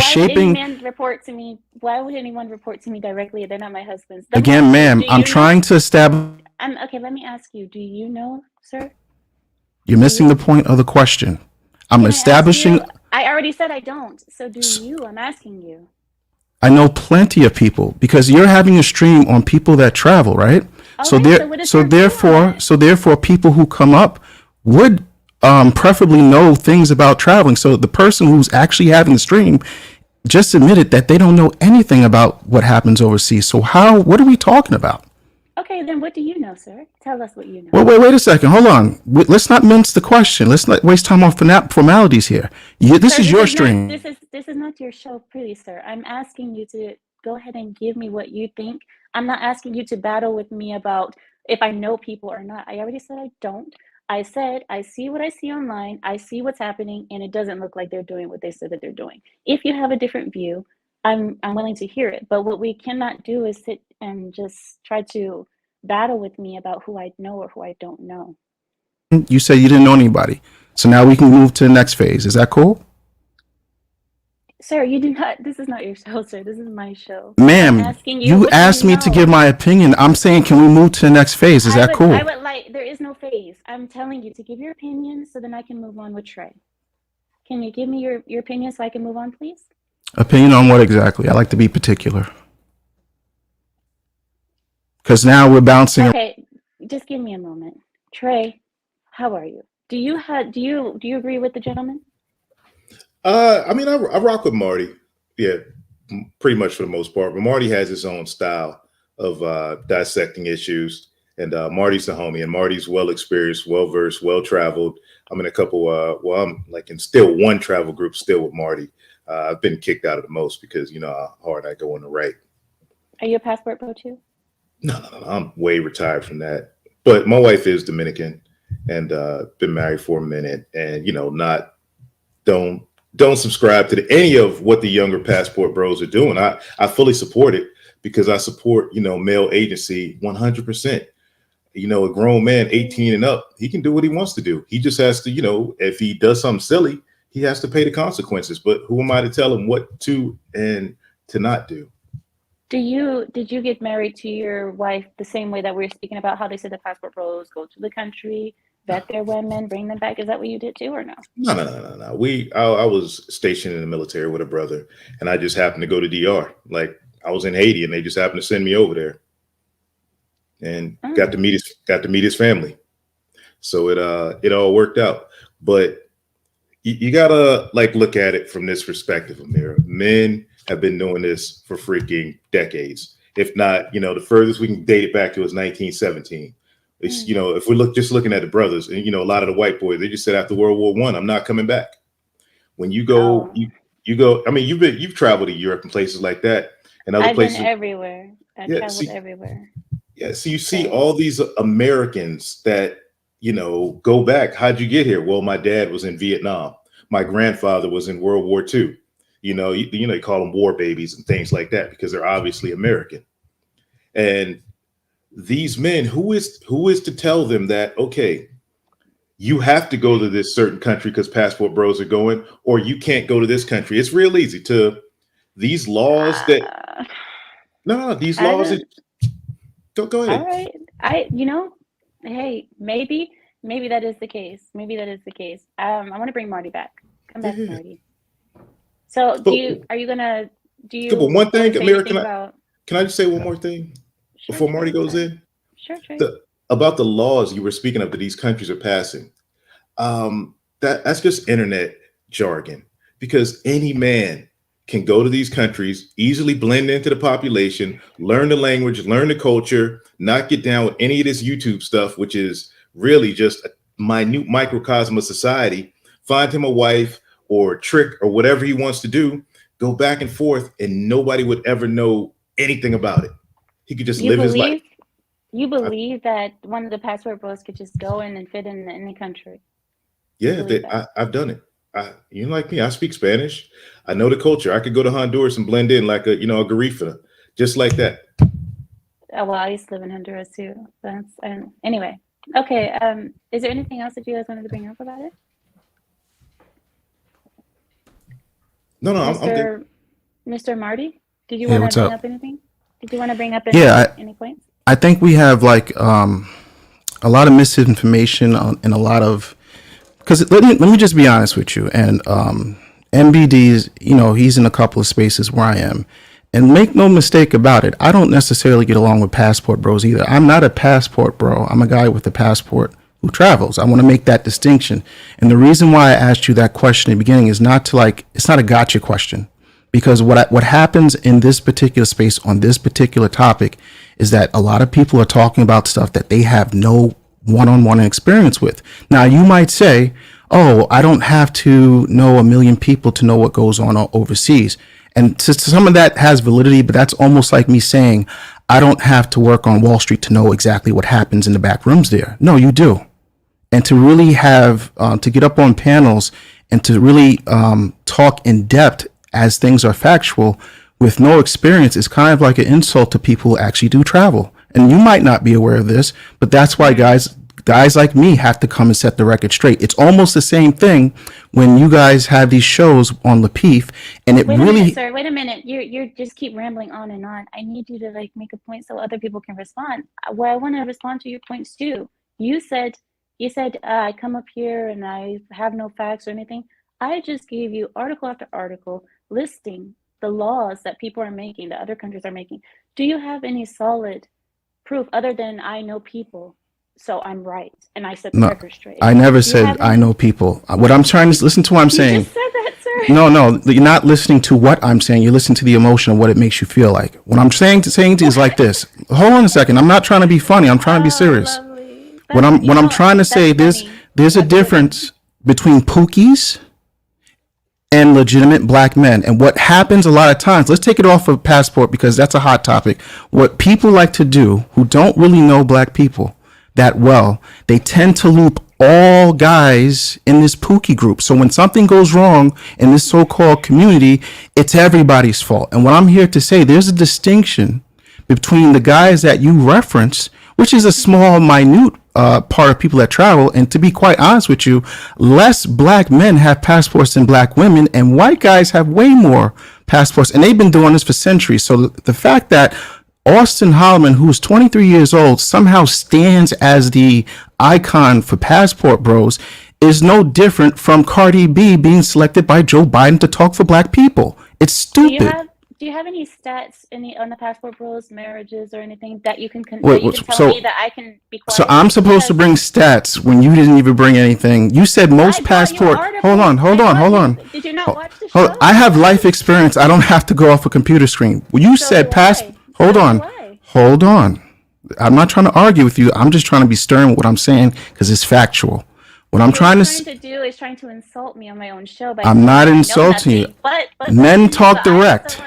would anyone report to me directly? They're not my husband's. Again, ma'am, I'm trying to establish. Okay, let me ask you. Do you know, sir? You're missing the point of the question. I'm establishing. I already said I don't. So do you? I'm asking you. I know plenty of people because you're having a stream on people that travel, right? So therefore, people who come up would preferably know things about traveling. So the person who's actually having the stream just admitted that they don't know anything about what happens overseas. So what are we talking about? Okay, Okay, then what do you know, sir? Tell us what you know. Wait a second. Hold on. Let's not mince the question. Let's not waste time on formalities here. This Sir, is your not, stream. this is not your show, please, sir. I'm asking you to go ahead and give me what you think. I'm not asking you to battle with me about if I know people or not. I already said I don't. I said I see what I see online. I see what's happening, and it doesn't look like they're doing what they said that they're doing. If you have a different view, I'm willing to hear it. But what we cannot do is sit and just try to battle with me about who I know or who I don't know. You said you didn't know anybody. So now we can move to the next phase. Is that cool? Sir, you do not. This is not your show, sir. This is my show. Ma'am, you asked me to give my opinion. I'm saying, can we move to the next phase? Is that cool? I would like, there is no phase. I'm telling you to give your opinion so then I can move on with Trey. Can you give me your opinion so I can move on, please? Opinion on what exactly? I like to be particular. Because now we're bouncing. Okay, just give me a moment. Trey, how are you? Do you agree with the gentleman? I mean, I rock with Marty. Yeah, pretty much for the most part. But Marty has his own style of dissecting issues. And Marty's the homie, and Marty's well experienced, well versed, well traveled. I'm in a couple. I'm like in still one travel group still with Marty. I've been kicked out of the most because you know how hard I go on the right. Are you a passport pro too? No. I'm way retired from that. But my wife is Dominican, and been married for a minute, and you know, don't subscribe to any of what the younger passport bros are doing. I fully support it because I support, you know, male agency 100%. You know, a grown man 18 and up, he can do what he wants to do. He just has to, you know, if he does something silly, he has to pay the consequences. But who am I to tell him what to and to not do? Did you get married to your wife the same way that we were speaking about how they said the passport bros go to the country, vet their women, bring them back? Is that what you did too, or no? No. I was stationed in the military with a brother, and I just happened to go to DR. Like I was in Haiti, and they just happened to send me over there, and got to meet his family. So it all worked out. But you gotta like look at it from this perspective, Ameera. Men have been doing this for freaking decades. If not, you know, the furthest we can date it back to is 1917. It's, you know, if we looking at the brothers, and you know, a lot of the white boys, they just said after World War I, I'm not coming back. When you go, you go. I mean, you've traveled to Europe and places like that, and other places. I've been everywhere. I've traveled everywhere. Yeah, so you see all these Americans that, you know, go back. How'd you get here? Well, my dad was in Vietnam. My grandfather was in World War II. You know, they call them war babies and things like that because they're obviously American. And these men, who is to tell them that, okay, you have to go to this certain country because passport bros are going, or you can't go to this country? It's real easy to these laws that these laws. Go ahead. All right. Hey, maybe that is the case. Maybe that is the case. I want to bring Marty back. Come back, Marty. So do you But one thing, Ameera, can I just say one more thing before Marty goes in? Sure. About the laws you were speaking of that these countries are passing. That's just internet jargon, because any man can go to these countries, easily blend into the population, learn the language, learn the culture, not get down with any of this YouTube stuff, which is really just a minute microcosm of society, find him a wife or a trick or whatever he wants to do, go back and forth, and nobody would ever know anything about it. He could just live his life. You believe that one of the passport bros could just go in and fit in any country? Yeah, I've done it. You like me, I speak Spanish. I know the culture. I could go to Honduras and blend in like a Garifuna, just like that. Oh, well, I used to live in Honduras too. Anyway. Okay. Is there anything else that you guys wanted to bring up about it? No, I'm good. Mr. Marty, did you want to bring up anything? Did you want to bring up any points? I think we have like a lot of misinformation and a lot of, because let me just be honest with you. And MBD's, he's in a couple of spaces where I am. And make no mistake about it, I don't necessarily get along with passport bros either. I'm not a passport bro. I'm a guy with a passport who travels. I want to make that distinction. And the reason why I asked you that question in the beginning is not to it's not a gotcha question. Because what happens in this particular space on this particular topic is that a lot of people are talking about stuff that they have no one-on-one experience with. Now, you might say, oh, I don't have to know a million people to know what goes on overseas. And some of that has validity, but that's almost like me saying, I don't have to work on Wall Street to know exactly what happens in the back rooms there. No, you do. And to really have, to get up on panels and to really talk in depth as things are factual with no experience is kind of like an insult to people who actually do travel. And you might not be aware of this, but that's why guys like me have to come and set the record straight. It's almost the same thing when you guys have these shows on Lapeef, and it Wait really. a minute, sir. Wait a minute. You're just keep rambling on and on. I need you to like make a point so other people can respond. Well, I want to respond to your points too. You said I come up here and I have no facts or anything. I just gave you article after article listing the laws that people are making, that other countries are making. Do you have any solid proof other than I know people, so I'm right and I set the record straight? I never said I know people. What I'm trying to listen to what I'm saying. You just said that, sir. No, you're not listening to what I'm saying. You're listening to the emotion of what it makes you feel like. What I'm saying is like this. Hold on a second. I'm not trying to be funny. I'm trying to be serious. What I'm trying to say, there's a difference between pookies and legitimate black men. And what happens a lot of times, let's take it off of passport because that's a hot topic. What people like to do who don't really know black people that well, they tend to loop all guys in this pookie group. So when something goes wrong in this so-called community, it's everybody's fault. And what I'm here to say, there's a distinction between the guys that you reference, which is a small, minute part of people that travel. And to be quite honest with you, less black men have passports than black women, and white guys have way more passports. And they've been doing this for centuries. So the fact that Austin Holloman, who's 23 years old, somehow stands as the icon for passport bros is no different from Cardi B being selected by Joe Biden to talk for black people. It's stupid. Do you have any stats on the passport bros, marriages, or anything that you can tell me that I can be quiet? So I'm supposed to bring stats when you didn't even bring anything. You said most passport. Hold on. Did you not watch the show? I have life experience. I don't have to go off a computer screen. Well, you said passport. Hold on. I'm not trying to argue with you. I'm just trying to be stern with what I'm saying because it's factual. What I'm trying to do is trying to insult me on my own show. I'm not insulting you. But men talk direct.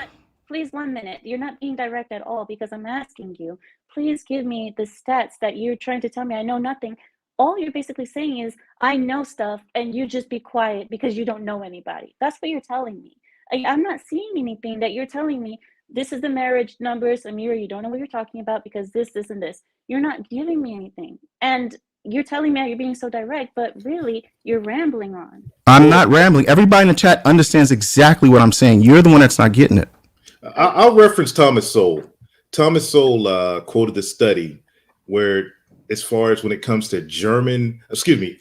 Please, 1 minute. You're not being direct at all because I'm asking you. Please give me the stats that you're trying to tell me. I know nothing. All you're basically saying is, I know stuff and you just be quiet because you don't know anybody. That's what you're telling me. I'm not seeing anything that you're telling me. This is the marriage numbers. Ameera, you don't know what you're talking about because this, and this. You're not giving me anything. And you're telling me you're being so direct, but really, you're rambling on. I'm not rambling. Everybody in the chat understands exactly what I'm saying. You're the one that's not getting it. I'll reference Thomas Sowell. Thomas Sowell quoted the study where, as far as when it comes to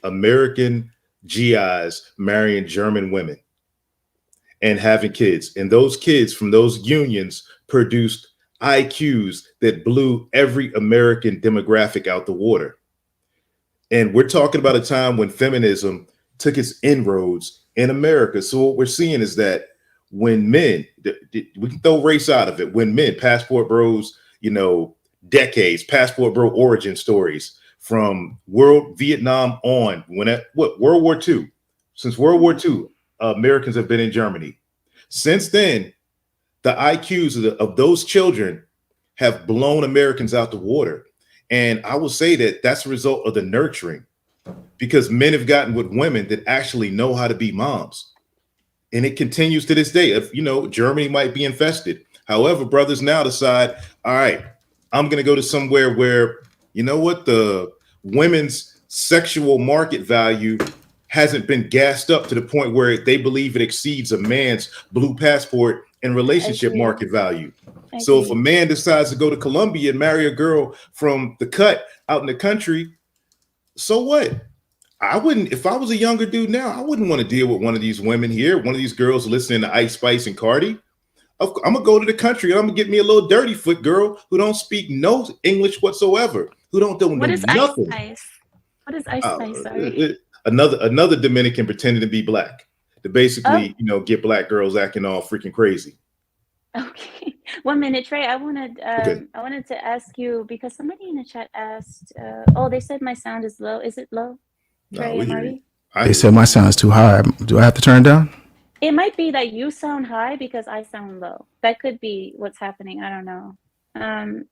American GIs marrying German women and having kids, and those kids from those unions produced IQs that blew every American demographic out the water. And we're talking about a time when feminism took its inroads in America. So what we're seeing is that when men, we can throw race out of it, when men, passport bros, decades, passport bro origin stories from Vietnam on, World War II. Since World War II, Americans have been in Germany. Since then, the IQs of those children have blown Americans out the water. And I will say that that's a result of the nurturing, because men have gotten with women that actually know how to be moms. And it continues to this day. If Germany might be infested. However, brothers now decide, all right, I'm going to go to somewhere where, the women's sexual market value hasn't been gassed up to the point where they believe it exceeds a man's blue passport and relationship market value. So if a man decides to go to Colombia and marry a girl from the cut out in the country, so what? I wouldn't, if I was a younger dude now, I wouldn't want to deal with one of these women here, one of these girls listening to Ice Spice and Cardi. I'm going to go to the country and I'm going to get me a little dirty foot girl who don't speak no English whatsoever, who don't know nothing. Ice Spice? What is Ice Spice? Sorry. Another Dominican pretending to be black. to basically, get black girls acting all freaking crazy. Okay. 1 minute, Trey. I wanted Okay. I wanted to ask you because somebody in the chat asked. They said my sound is low. Is it low, Trey and Marty? They said my sound is too high. Do I have to turn it down? It might be that you sound high because I sound low. That could be what's happening. I don't know.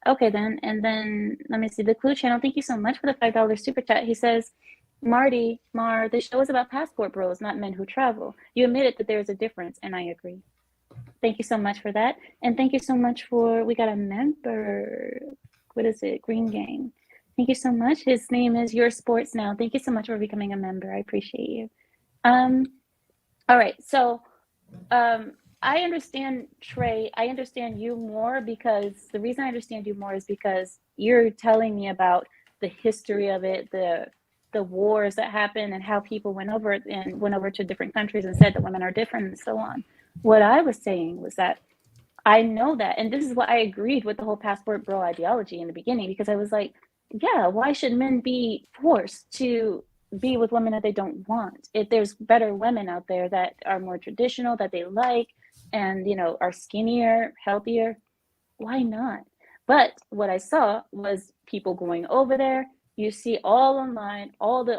Okay then, and then let me see. The Clue Channel. Thank you so much for the $5 super chat. He says, Marty, the show is about passport bros, not men who travel. You admitted that there's a difference, and I agree. Thank you so much for that. And thank you so much we got a member. What is it? Green Gang. Thank you so much. His name is Your Sports Now. Thank you so much for becoming a member. I appreciate you. All right. So I understand, Trey. I understand you more because the reason I understand you more is because you're telling me about the history of it, the wars that happened and how people went over to different countries and said that women are different and so on. What I was saying was that I know that, and this is what I agreed with the whole passport bro ideology in the beginning, because I was like, yeah, why should men be forced to be with women that they don't want? If there's better women out there that are more traditional, that they like, and are skinnier, healthier, why not? But what I saw was people going over there. You see all online, all the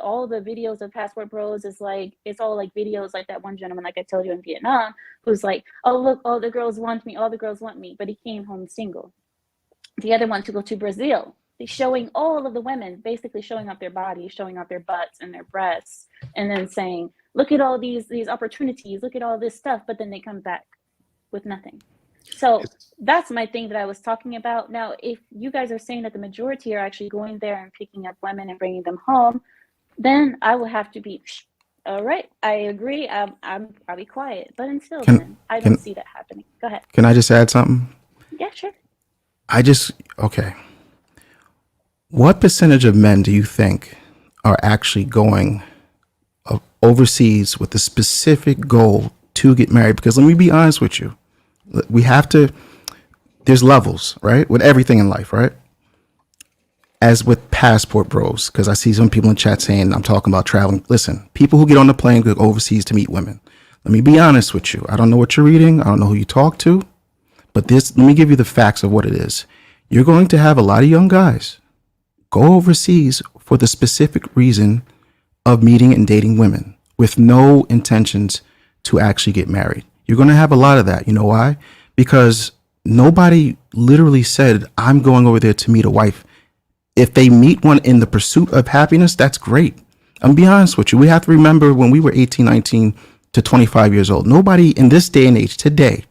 videos of passport bros is like, it's all like videos like that one gentleman, like I told you, in Vietnam, who's like, oh look, all the girls want me, but he came home single. The other one to go to Brazil, showing all of the women, basically showing off their bodies, showing off their butts and their breasts, and then saying, look at all these opportunities, look at all this stuff, but then they come back with nothing. So that's my thing that I was talking about. Now, if you guys are saying that the majority are actually going there and picking up women and bringing them home, then I will have to be, all right, I agree. I'll be quiet. But until then, I don't see that happening. Go ahead. Can I just add something? Yeah, sure. Okay. What percentage of men do you think are actually going overseas with a specific goal to get married? Because let me be honest with you. There's levels, right? With everything in life, right? As with passport bros, because I see some people in chat saying I'm talking about traveling. Listen, people who get on the plane go overseas to meet women. Let me be honest with you. I don't know what you're reading. I don't know who you talk to, but let me give you the facts of what it is. You're going to have a lot of young guys go overseas for the specific reason of meeting and dating women with no intentions to actually get married. You're going to have a lot of that. You know why? Because nobody literally said, I'm going over there to meet a wife. If they meet one in the pursuit of happiness, that's great. I'm be honest with you. We have to remember when we were 18, 19 to 25 years old, nobody in this day and age today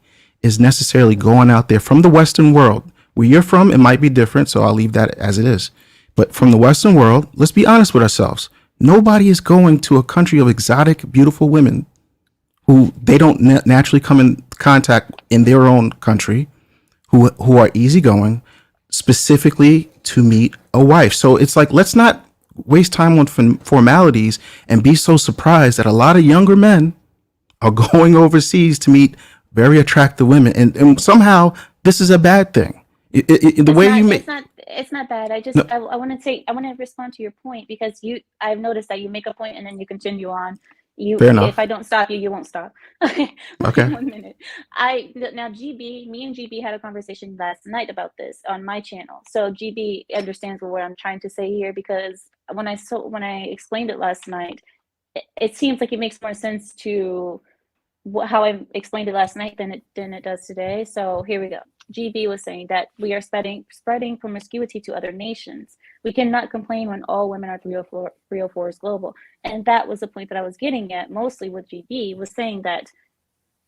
is necessarily going out there from the Western world. Where you're from, it might be different, so I'll leave that as it is. But from the Western world, let's be honest with ourselves. Nobody is going to a country of exotic, beautiful women who they don't naturally come in contact in their own country, who are easygoing, specifically to meet a wife. So it's like, let's not waste time on formalities and be so surprised that a lot of younger men are going overseas to meet very attractive women. And somehow this is a bad thing. It's not bad. I want to respond to your point because I've noticed that you make a point and then you continue on. If I don't stop you, you won't stop. Okay. 1 minute. Me and GB had a conversation last night about this on my channel. So GB understands what I'm trying to say here because when I explained it last night, it seems like it makes more sense to how I explained it last night than it does today. So here we go. GB was saying that we are spreading promiscuity to other nations. We cannot complain when all women are 304s global. And that was the point that I was getting at mostly with GB, was saying that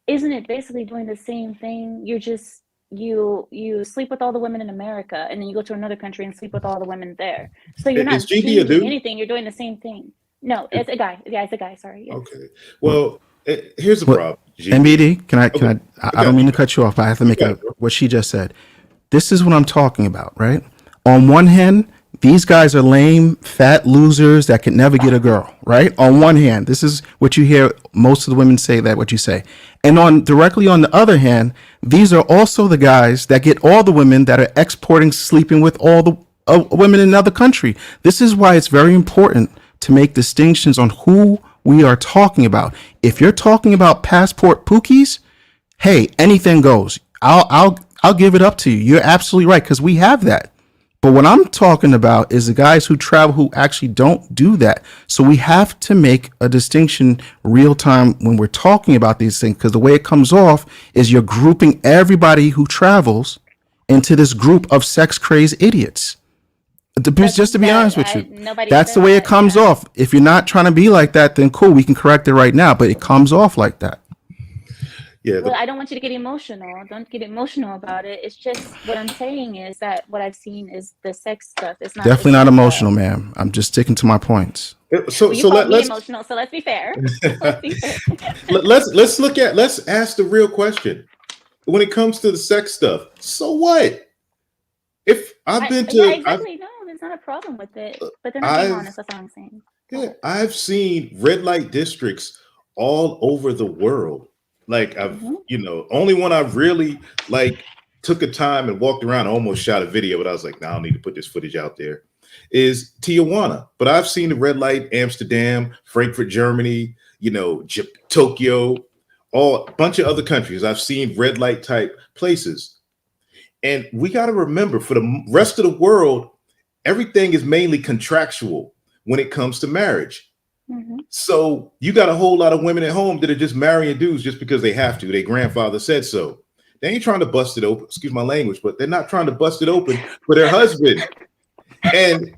isn't it basically doing the same thing? You sleep with all the women in America and then you go to another country and sleep with all the women there. So you're not changing anything, you're doing the same thing. No, it's a guy. Yeah, it's a guy, sorry. Yes. Okay. Well, here's the problem. MBD, I don't mean to cut you off, but I have to make what she just said. This is what I'm talking about, right? On one hand, these guys are lame, fat losers that can never get a girl, right? On one hand, this is what you hear most of the women say what you say. And directly on the other hand, these are also the guys that get all the women that are exporting, sleeping with all the women in another country. This is why it's very important to make distinctions on who we are talking about. If you're talking about passport pookies, hey, anything goes. I'll give it up to you. You're absolutely right, because we have that. But what I'm talking about is the guys who travel who actually don't do that. So we have to make a distinction real time when we're talking about these things, because the way it comes off is you're grouping everybody who travels into this group of sex crazed idiots. Just to be honest with you, that's the way it comes off. If you're not trying to be like that, then cool, we can correct it right now. But it comes off like that. Yeah. Well, I don't want you to get emotional. Don't get emotional about it. It's just what I'm saying is that what I've seen is the sex stuff. It's not Definitely not emotional, ma'am. I'm just sticking to my points. So let's emotional. So let's be fair. let's ask the real question. When it comes to the sex stuff, so what? If I've been to, yeah, exactly. No, there's not a problem with it. But they're not being honest. That's all I'm saying. Yeah, I've seen red light districts all over the world. Like only one I really took a time and walked around, almost shot a video, but I was like, nah, I don't need to put this footage out there, is Tijuana. But I've seen the red light Amsterdam, Frankfurt, Germany, Tokyo, a bunch of other countries. I've seen red light type places. And we got to remember, for the rest of the world, everything is mainly contractual when it comes to marriage. Mm-hmm. So you got a whole lot of women at home that are just marrying dudes just because they have to. Their grandfather said so. They ain't trying to bust it open. Excuse my language, but they're not trying to bust it open for their husband. And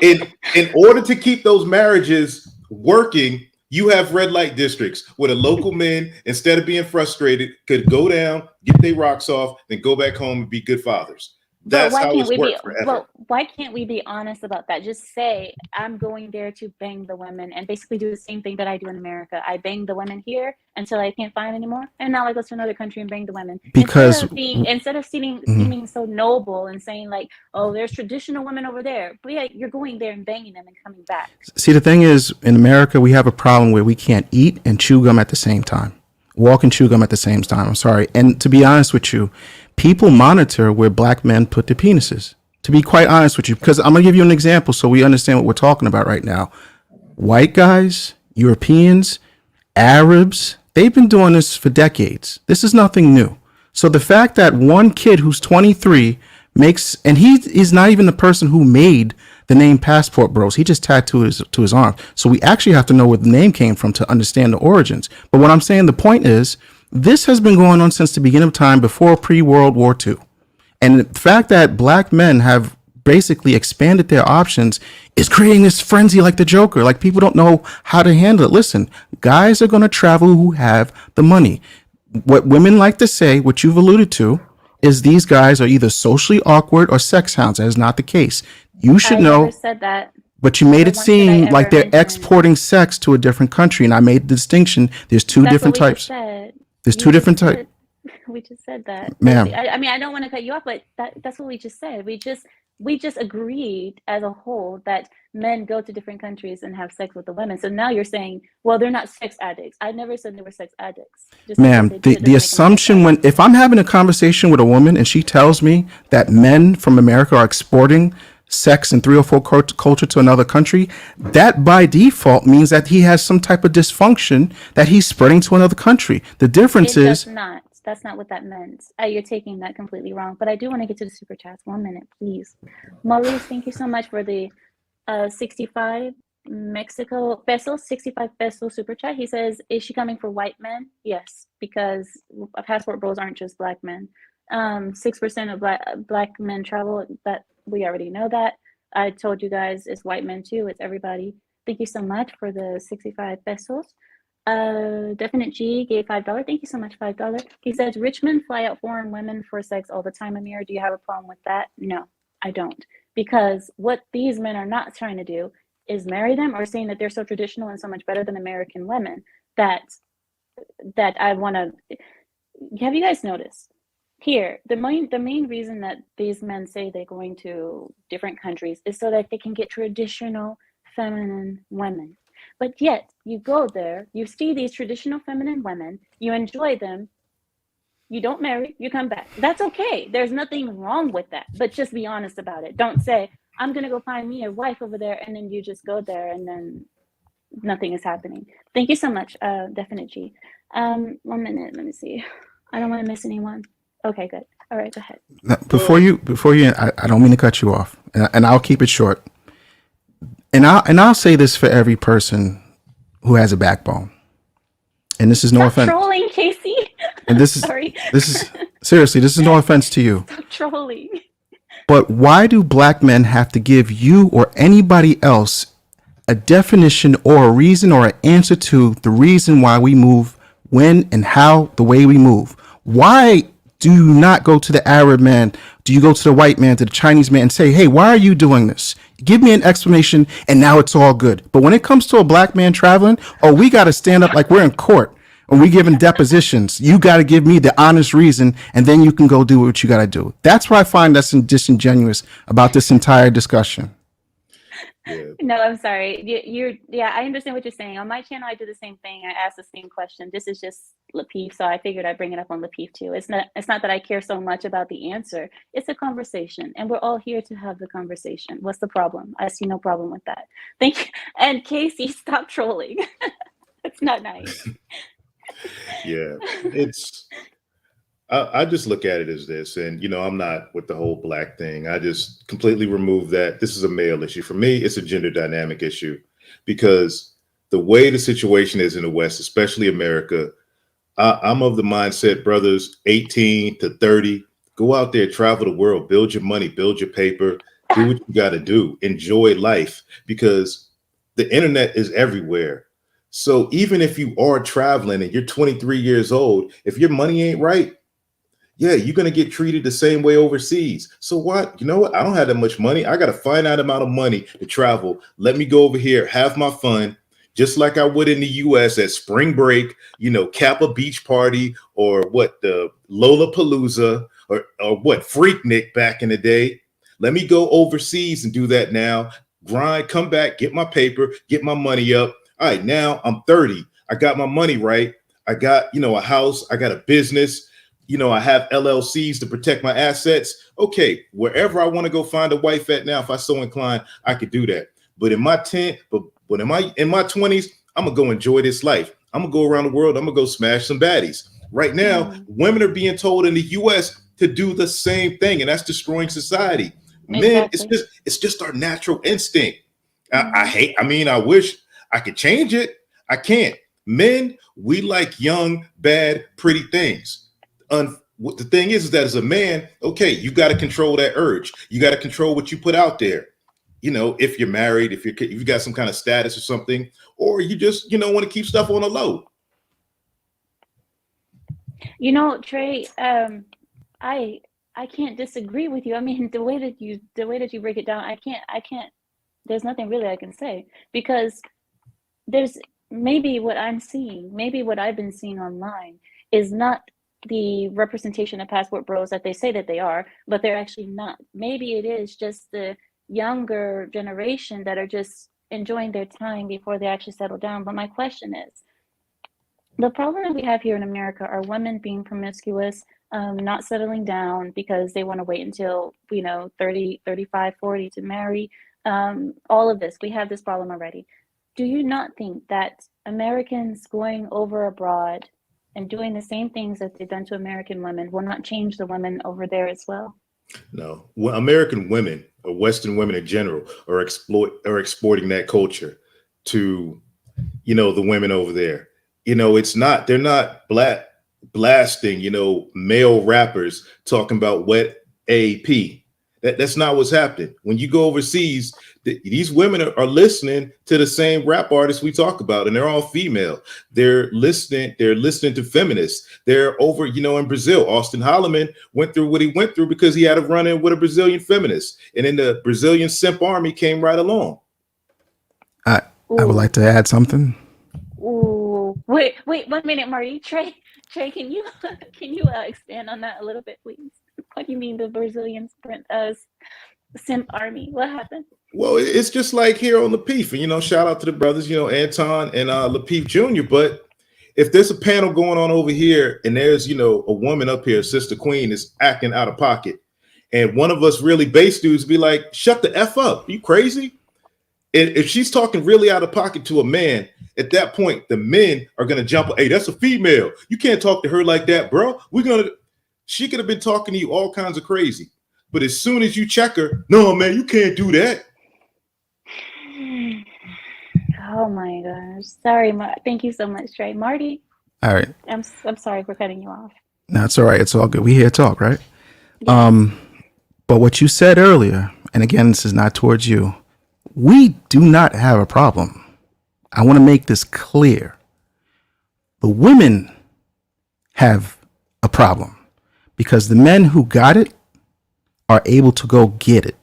in order to keep those marriages working, you have red light districts where the local men, instead of being frustrated, could go down, get their rocks off, then go back home and be good fathers. That's how it's worked forever. Well, why can't we be honest about that? Just say, I'm going there to bang the women and basically do the same thing that I do in America. I bang the women here until I can't find anymore. And now I go to another country and bang the women. Because instead of seeming so noble and saying like, oh, there's traditional women over there. But yeah, you're going there and banging them and coming back. See, the thing is, in America, we have a problem where we can't eat and chew gum at the same time. Walk and chew gum at the same time. I'm sorry. And to be honest with you, people monitor where black men put their penises. To be quite honest with you, because I'm going to give you an example so we understand what we're talking about right now. White guys, Europeans, Arabs, they've been doing this for decades. This is nothing new. So the fact that one kid who's 23 and he is not even the person who made the name Passport Bros. He just tattooed to his arm. So we actually have to know where the name came from to understand the origins. But what I'm saying, the point is, this has been going on since the beginning of time, before pre-World War II. And the fact that black men have basically expanded their options is creating this frenzy like the Joker. Like, people don't know how to handle it. Listen, guys are going to travel who have the money. What women like to say, what you've alluded to, is these guys are either socially awkward or sex hounds. That is not the case. You should know. I never said that. But you made it seem like they're exporting sex to a different country. And I made the distinction. There's two different types. There's two different types. We just said that, ma'am. I mean, I don't want to cut you off, but that's what we just said. We just agreed as a whole that men go to different countries and have sex with the women. So now you're saying, well, they're not sex addicts. I never said they were sex addicts. Ma'am, the assumption if I'm having a conversation with a woman and she tells me that men from America are exporting sex and 304 culture to another country, that by default means that he has some type of dysfunction that he's spreading to another country. The difference is not. That's not what that meant. You're taking that completely wrong. But I do want to get to the super chats. 1 minute, please. Maurice, thank you so much for the 65 Mexico pesos, 65 peso super chat. He says, is she coming for white men? Yes, because passport bros aren't just black men. 6% of black men travel. That we already know that. I told you guys it's white men too. It's everybody. Thank you so much for the 65 pesos. Definite G gave $5. Thank you so much, $5. He says, Richmond fly out foreign women for sex all the time. Ameera, do you have a problem with that? No, I don't. Because what these men are not trying to do is marry them, or saying that they're so traditional and so much better than American women that I want to. Have you guys noticed? Here, the main reason that these men say they're going to different countries is so that they can get traditional feminine women. But yet, you go there, you see these traditional feminine women, you enjoy them, you don't marry, you come back. That's okay. There's nothing wrong with that. But just be honest about it. Don't say, I'm going to go find me a wife over there, and then you just go there and then nothing is happening. Thank you so much, Definite G. 1 minute, let me see. I don't want to miss anyone. Okay, good. All right, go ahead. Now, before you, I don't mean to cut you off, and I'll keep it short. And I'll say this for every person who has a backbone. And this is no Stop offense. trolling, Casey. And this is Sorry. seriously, this is no offense to you. Stop trolling. But why do black men have to give you or anybody else a definition or a reason or an answer to the reason why we move, when and how, the way we move? Why do you not go to the Arab man? Do you go to the white man, to the Chinese man and say, hey, why are you doing this? Give me an explanation and now it's all good. But when it comes to a black man traveling, oh, we got to stand up like we're in court and we giving depositions. You got to give me the honest reason and then you can go do what you got to do. That's what I find that's disingenuous about this entire discussion. Yeah. No, I'm sorry. Yeah, I understand what you're saying. On my channel, I do the same thing. I ask the same question. This is just Lapeef, so I figured I'd bring it up on Lapeef too. It's not that I care so much about the answer. It's a conversation, and we're all here to have the conversation. What's the problem? I see no problem with that. Thank you. And Casey, stop trolling. It's not nice. Yeah, I just look at it as this, and I'm not with the whole black thing. I just completely remove that. This is a male issue. For me, it's a gender dynamic issue, because the way the situation is in the West, especially America, I'm of the mindset, brothers, 18 to 30, go out there, travel the world, build your money, build your paper, do what you got to do, enjoy life, because the internet is everywhere. So even if you are traveling and you're 23 years old, if your money ain't right, yeah, you're going to get treated the same way overseas. So what? You know what? I don't have that much money. I got a finite amount of money to travel. Let me go over here, have my fun, just like I would in the US at spring break, Kappa Beach Party, or what, the Lollapalooza, or what, Freaknik back in the day. Let me go overseas and do that now. Grind, come back, get my paper, get my money up. All right, now I'm 30. I got my money right. I got, a house. I got a business. I have LLCs to protect my assets. Okay, wherever I want to go find a wife at now, if I so inclined, I could do that. But in my in my 20s, I'm gonna go enjoy this life. I'm gonna go around the world. I'm gonna go smash some baddies. Right now, women are being told in the US to do the same thing, and that's destroying society. Men, it's just our natural instinct. I wish I could change it. I can't. Men, we like young, bad, pretty things. The thing is that as a man, okay, you got to control that urge. You got to control what you put out there. If you're married, if you got some kind of status or something, or you just, want to keep stuff on the low. Trey, I can't disagree with you. I mean, the way that you break it down, I can't, there's nothing really I can say, because there's maybe what I'm seeing, maybe what I've been seeing online is not the representation of passport bros that they say that they are, but they're actually not. Maybe it is just the younger generation that are just enjoying their time before they actually settle down. But my question is, the problem that we have here in America are women being promiscuous, not settling down because they want to wait until 30, 35, 40 to marry. All of this, we have this problem already. Do you not think that Americans going over abroad and doing the same things that they've done to American women will not change the women over there as well? No, American women, or Western women in general, are exporting that culture to, the women over there. They're not blasting, male rappers talking about wet AP. That's not what's happening. When you go overseas, these women are listening to the same rap artists we talk about, and they're all female. They're listening to feminists. They're over, in Brazil. Austin Holloman went through what he went through because he had a run-in with a Brazilian feminist, and then the Brazilian simp army came right along. I would like to add something. Ooh, wait 1 minute, Marty. Trey, can you expand on that a little bit, please? What do you mean the Brazilian simp army? What happened? Well, it's just like here on Lapeef, and shout out to the brothers, Anton and Lapeef Jr. But if there's a panel going on over here and there's a woman up here, Sister Queen, is acting out of pocket, and one of us really base dudes be like, "Shut the F up, you crazy?" If she's talking really out of pocket to a man, at that point, the men are going to jump. Hey, that's a female. You can't talk to her like that, bro. She could have been talking to you all kinds of crazy. But as soon as you check her, no, man, you can't do that. Oh my gosh. Sorry, thank you so much, Trey. Marty. All right. I'm sorry for cutting you off. No, it's all right. It's all good. We here to talk, right? Yeah. But what you said earlier, and again, this is not towards you, we do not have a problem. I want to make this clear. The women have a problem because the men who got it are able to go get it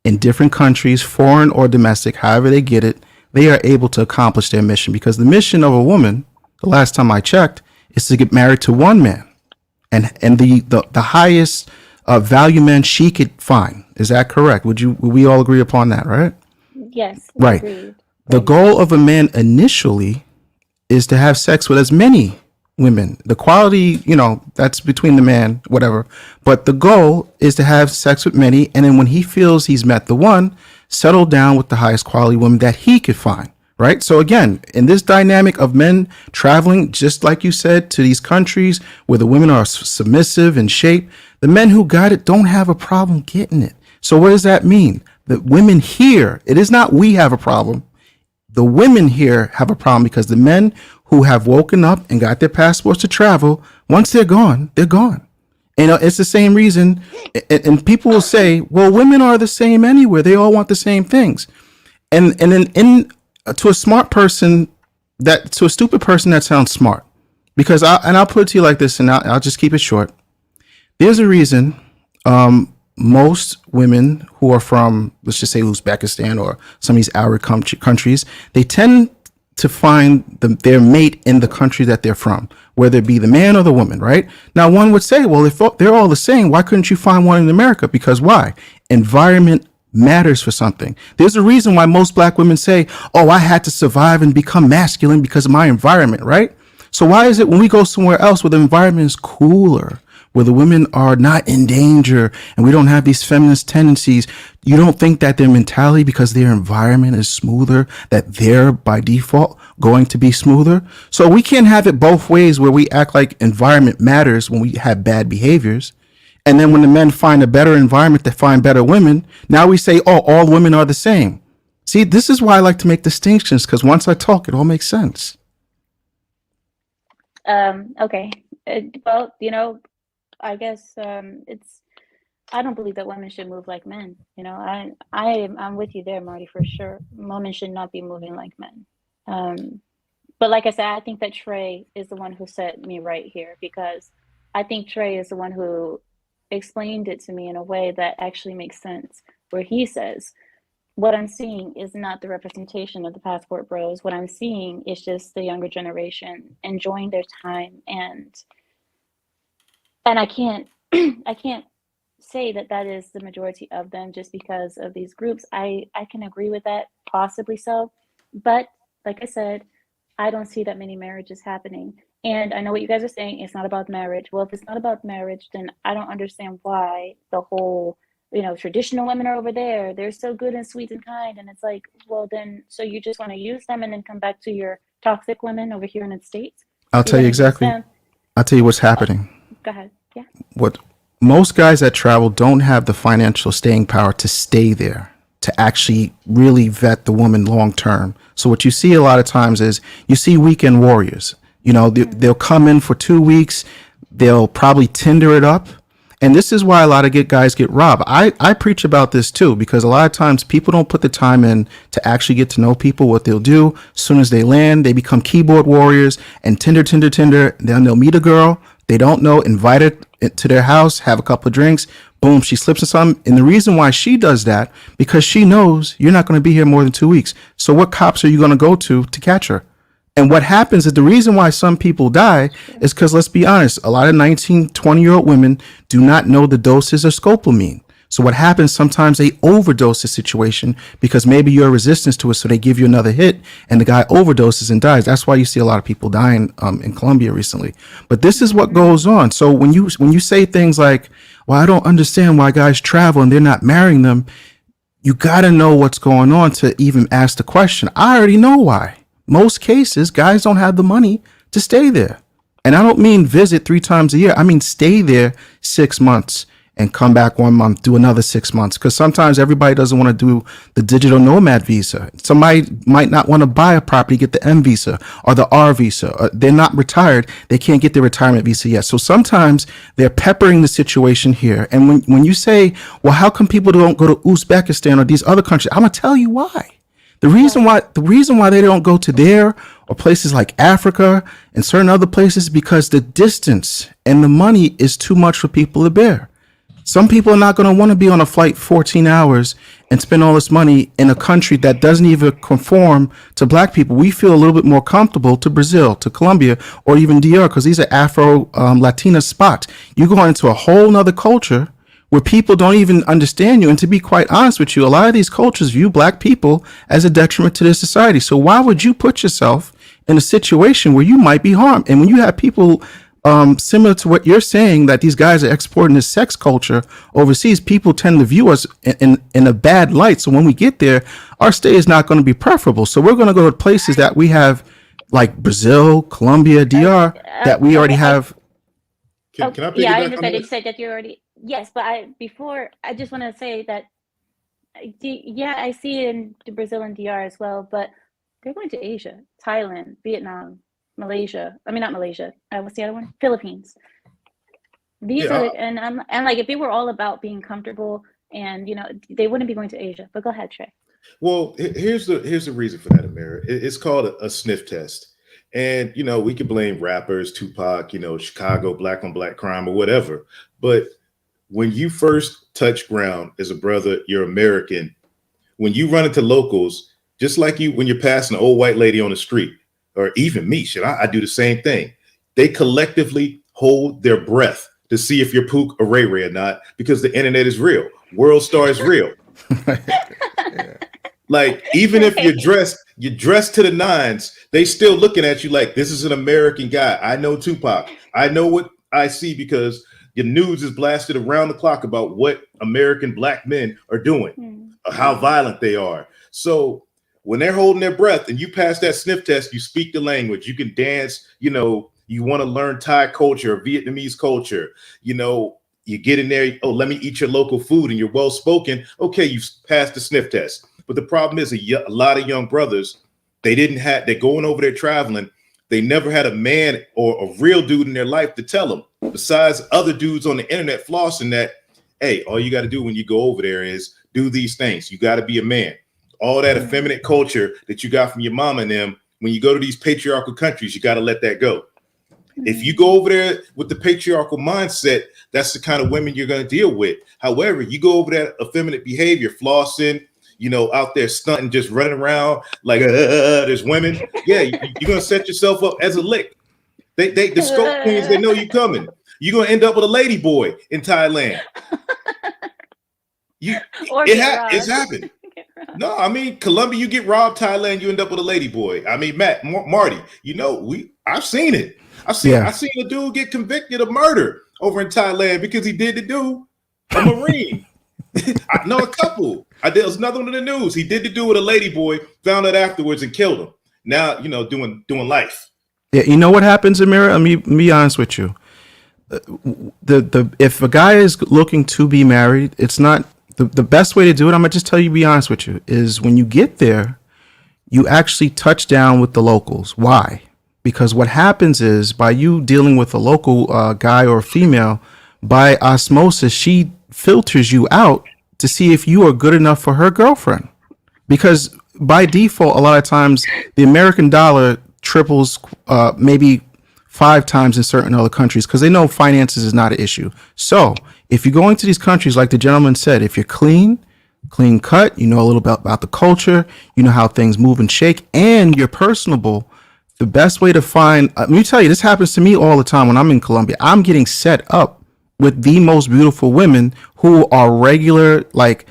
in different countries, foreign or domestic, however they get it, they are able to accomplish their mission, because the mission of a woman, the last time I checked, is to get married to one man and the highest value man she could find. Is that correct? Would we all agree upon that, right? Yes. Right. Agreed. The goal of a man initially is to have sex with as many women. The quality, that's between the man, whatever. But the goal is to have sex with many. And then when he feels he's met the one, settle down with the highest quality woman that he could find. Right. So again, in this dynamic of men traveling, just like you said, to these countries where the women are submissive in shape, the men who got it don't have a problem getting it. So what does that mean? The women here, it is not we have a problem. The women here have a problem because the men who have woken up and got their passports to travel, once they're gone, they're gone. And it's the same reason. And people will say, well, women are the same anywhere. They all want the same things. And then to a smart person, to a stupid person, that sounds smart. Because I'll put it to you like this, and I'll just keep it short. There's a reason most women who are from, let's just say, Uzbekistan or some of these Arab countries, they tend to find their mate in the country that they're from, whether it be the man or the woman, right? Now, one would say, well, if they're all the same, why couldn't you find one in America? Because why? Environment matters for something. There's a reason why most black women say, oh, I had to survive and become masculine because of my environment, right? So why is it when we go somewhere else where the environment is cooler, where the women are not in danger and we don't have these feminist tendencies, you don't think that their mentality, because their environment is smoother, that they're by default going to be smoother? So we can't have it both ways, where we act like environment matters when we have bad behaviors. And then when the men find a better environment, they find better women. Now we say, oh, all women are the same. See, this is why I like to make distinctions, because once I talk, it all makes sense. Okay. Well, I guess I don't believe that women should move like men. I'm with you there, Marty, for sure. Women should not be moving like men. But like I said, I think that Trey is the one who set me right here, because I think Trey is the one who explained it to me in a way that actually makes sense, where he says, what I'm seeing is not the representation of the passport bros. What I'm seeing is just the younger generation enjoying their time, and I can't say that is the majority of them just because of these groups. I can agree with that, possibly so, but like I said, I don't see that many marriages happening. And I know what you guys are saying, it's not about marriage. Well, if it's not about marriage, then I don't understand why the whole, traditional women are over there. They're so good and sweet and kind. And it's like, well, then, so you just want to use them and then come back to your toxic women over here in the States? I'll tell you exactly. I'll tell you what's happening. Go ahead. Yeah. What most guys that travel don't have the financial staying power to stay there, to actually really vet the woman long term. So what you see a lot of times is you see weekend warriors. They'll come in for 2 weeks. They'll probably Tinder it up. And this is why a lot of guys get robbed. I preach about this too, because a lot of times people don't put the time in to actually get to know people. What they'll do, as soon as they land, they become keyboard warriors and Tinder. Then they'll meet a girl they don't know, invite her to their house, have a couple of drinks. Boom, she slips in something. And the reason why she does that, because she knows you're not going to be here more than 2 weeks. So what cops are you going to go to catch her? And what happens is the reason why some people die is because, let's be honest, a lot of 19, 20-year-old women do not know the doses of scopolamine. So what happens, sometimes they overdose the situation because maybe you're resistant to it. So they give you another hit and the guy overdoses and dies. That's why you see a lot of people dying in Colombia recently. But this is what goes on. So when you say things like, well, I don't understand why guys travel and they're not marrying them. you got to know what's going on to even ask the question. I already know why. Most cases, guys don't have the money to stay there. And I don't mean visit 3 times a year. I mean stay there 6 months and come back 1 month, do another 6 months. Because sometimes everybody doesn't want to do the digital nomad visa. Somebody might not want to buy a property, get the M visa or the R visa. They're not retired. They can't get their retirement visa yet. So sometimes they're peppering the situation here. And when you say, well, how come people don't go to Uzbekistan or these other countries? I'm going to tell you why. The reason why they don't go to there or places like Africa and certain other places is because the distance and the money is too much for people to bear. Some people are not going to want to be on a flight 14 hours and spend all this money in a country that doesn't even conform to black people. We feel a little bit more comfortable to Brazil, to Colombia, or even DR, because these are Afro Latina spots. You go into a whole nother culture where people don't even understand you. And to be quite honest with you, a lot of these cultures view black people as a detriment to their society. So why would you put yourself in a situation where you might be harmed? And when you have people similar to what you're saying, that these guys are exporting this sex culture overseas, people tend to view us in a bad light. So when we get there, our stay is not going to be preferable. So we're going to go to places that we have, like Brazil, Colombia, DR, that we already have. Can I piggyback yeah, I on understand. You that? said that you already, yes, but I just want to say that, yeah, I see it in Brazil and DR as well, but they're going to Asia, Thailand, Vietnam, Malaysia. I mean, not Malaysia. What's the other one? Philippines. These Yeah, are, and like, if they were all about being comfortable, and they wouldn't be going to Asia. But go ahead, Trey. Well, here's the reason for that, Ameera. It's called a sniff test. And, we could blame rappers, Tupac, Chicago, black on black crime or whatever. But when you first touch ground as a brother, you're American. When you run into locals, just like when you're passing an old white lady on the street, or even me, I do the same thing. They collectively hold their breath to see if you're Pook or Ray Ray or not, because the internet is real. World Star is real. Yeah. Like, even if you're dressed to the nines, they still looking at you like, this is an American guy. I know Tupac. I know what I see because the news is blasted around the clock about what American black men are doing, or how violent they are. So when they're holding their breath and you pass that sniff test, you speak the language, you can dance, you want to learn Thai culture or Vietnamese culture, you get in there, oh, let me eat your local food, and you're well spoken. Okay, you've passed the sniff test. But the problem is a lot of young brothers, they're going over there traveling. They never had a man or a real dude in their life to tell them, besides other dudes on the internet flossing that, hey, all you got to do when you go over there is do these things. You got to be a man. All that effeminate culture that you got from your mama and them, when you go to these patriarchal countries, you got to let that go. If you go over there with the patriarchal mindset, that's the kind of women you're going to deal with. However, you go over that effeminate behavior, flossing, out there stunting, just running around like there's women. Yeah, you're going to set yourself up as a lick. The scope queens, they know you coming. You're going to end up with a lady boy in Thailand. It's happened. No, I mean, Colombia, you get robbed. Thailand, you end up with a lady boy. I mean, Marty, I've seen it. I've seen a dude get convicted of murder over in Thailand because he did the dude a Marine. I know a couple. There was another one in the news. He did the dude with a lady boy, found out afterwards and killed him. Now, doing life. Yeah, you know what happens, Ameera? Let me be honest with you. If a guy is looking to be married, it's not the best way to do it. I'm gonna just tell you, be honest with you, is when you get there, you actually touch down with the locals. Why? Because what happens is, by you dealing with a local guy or female, by osmosis, she filters you out to see if you are good enough for her girlfriend. Because by default, a lot of times the American dollar triples, maybe 5 times in certain other countries, because they know finances is not an issue. So if you're going to these countries, like the gentleman said, if you're clean cut, you know a little bit about the culture, you know how things move and shake, and you're personable, the best way to find, let me tell you, this happens to me all the time when I'm in Colombia. I'm getting set up with the most beautiful women who are regular, like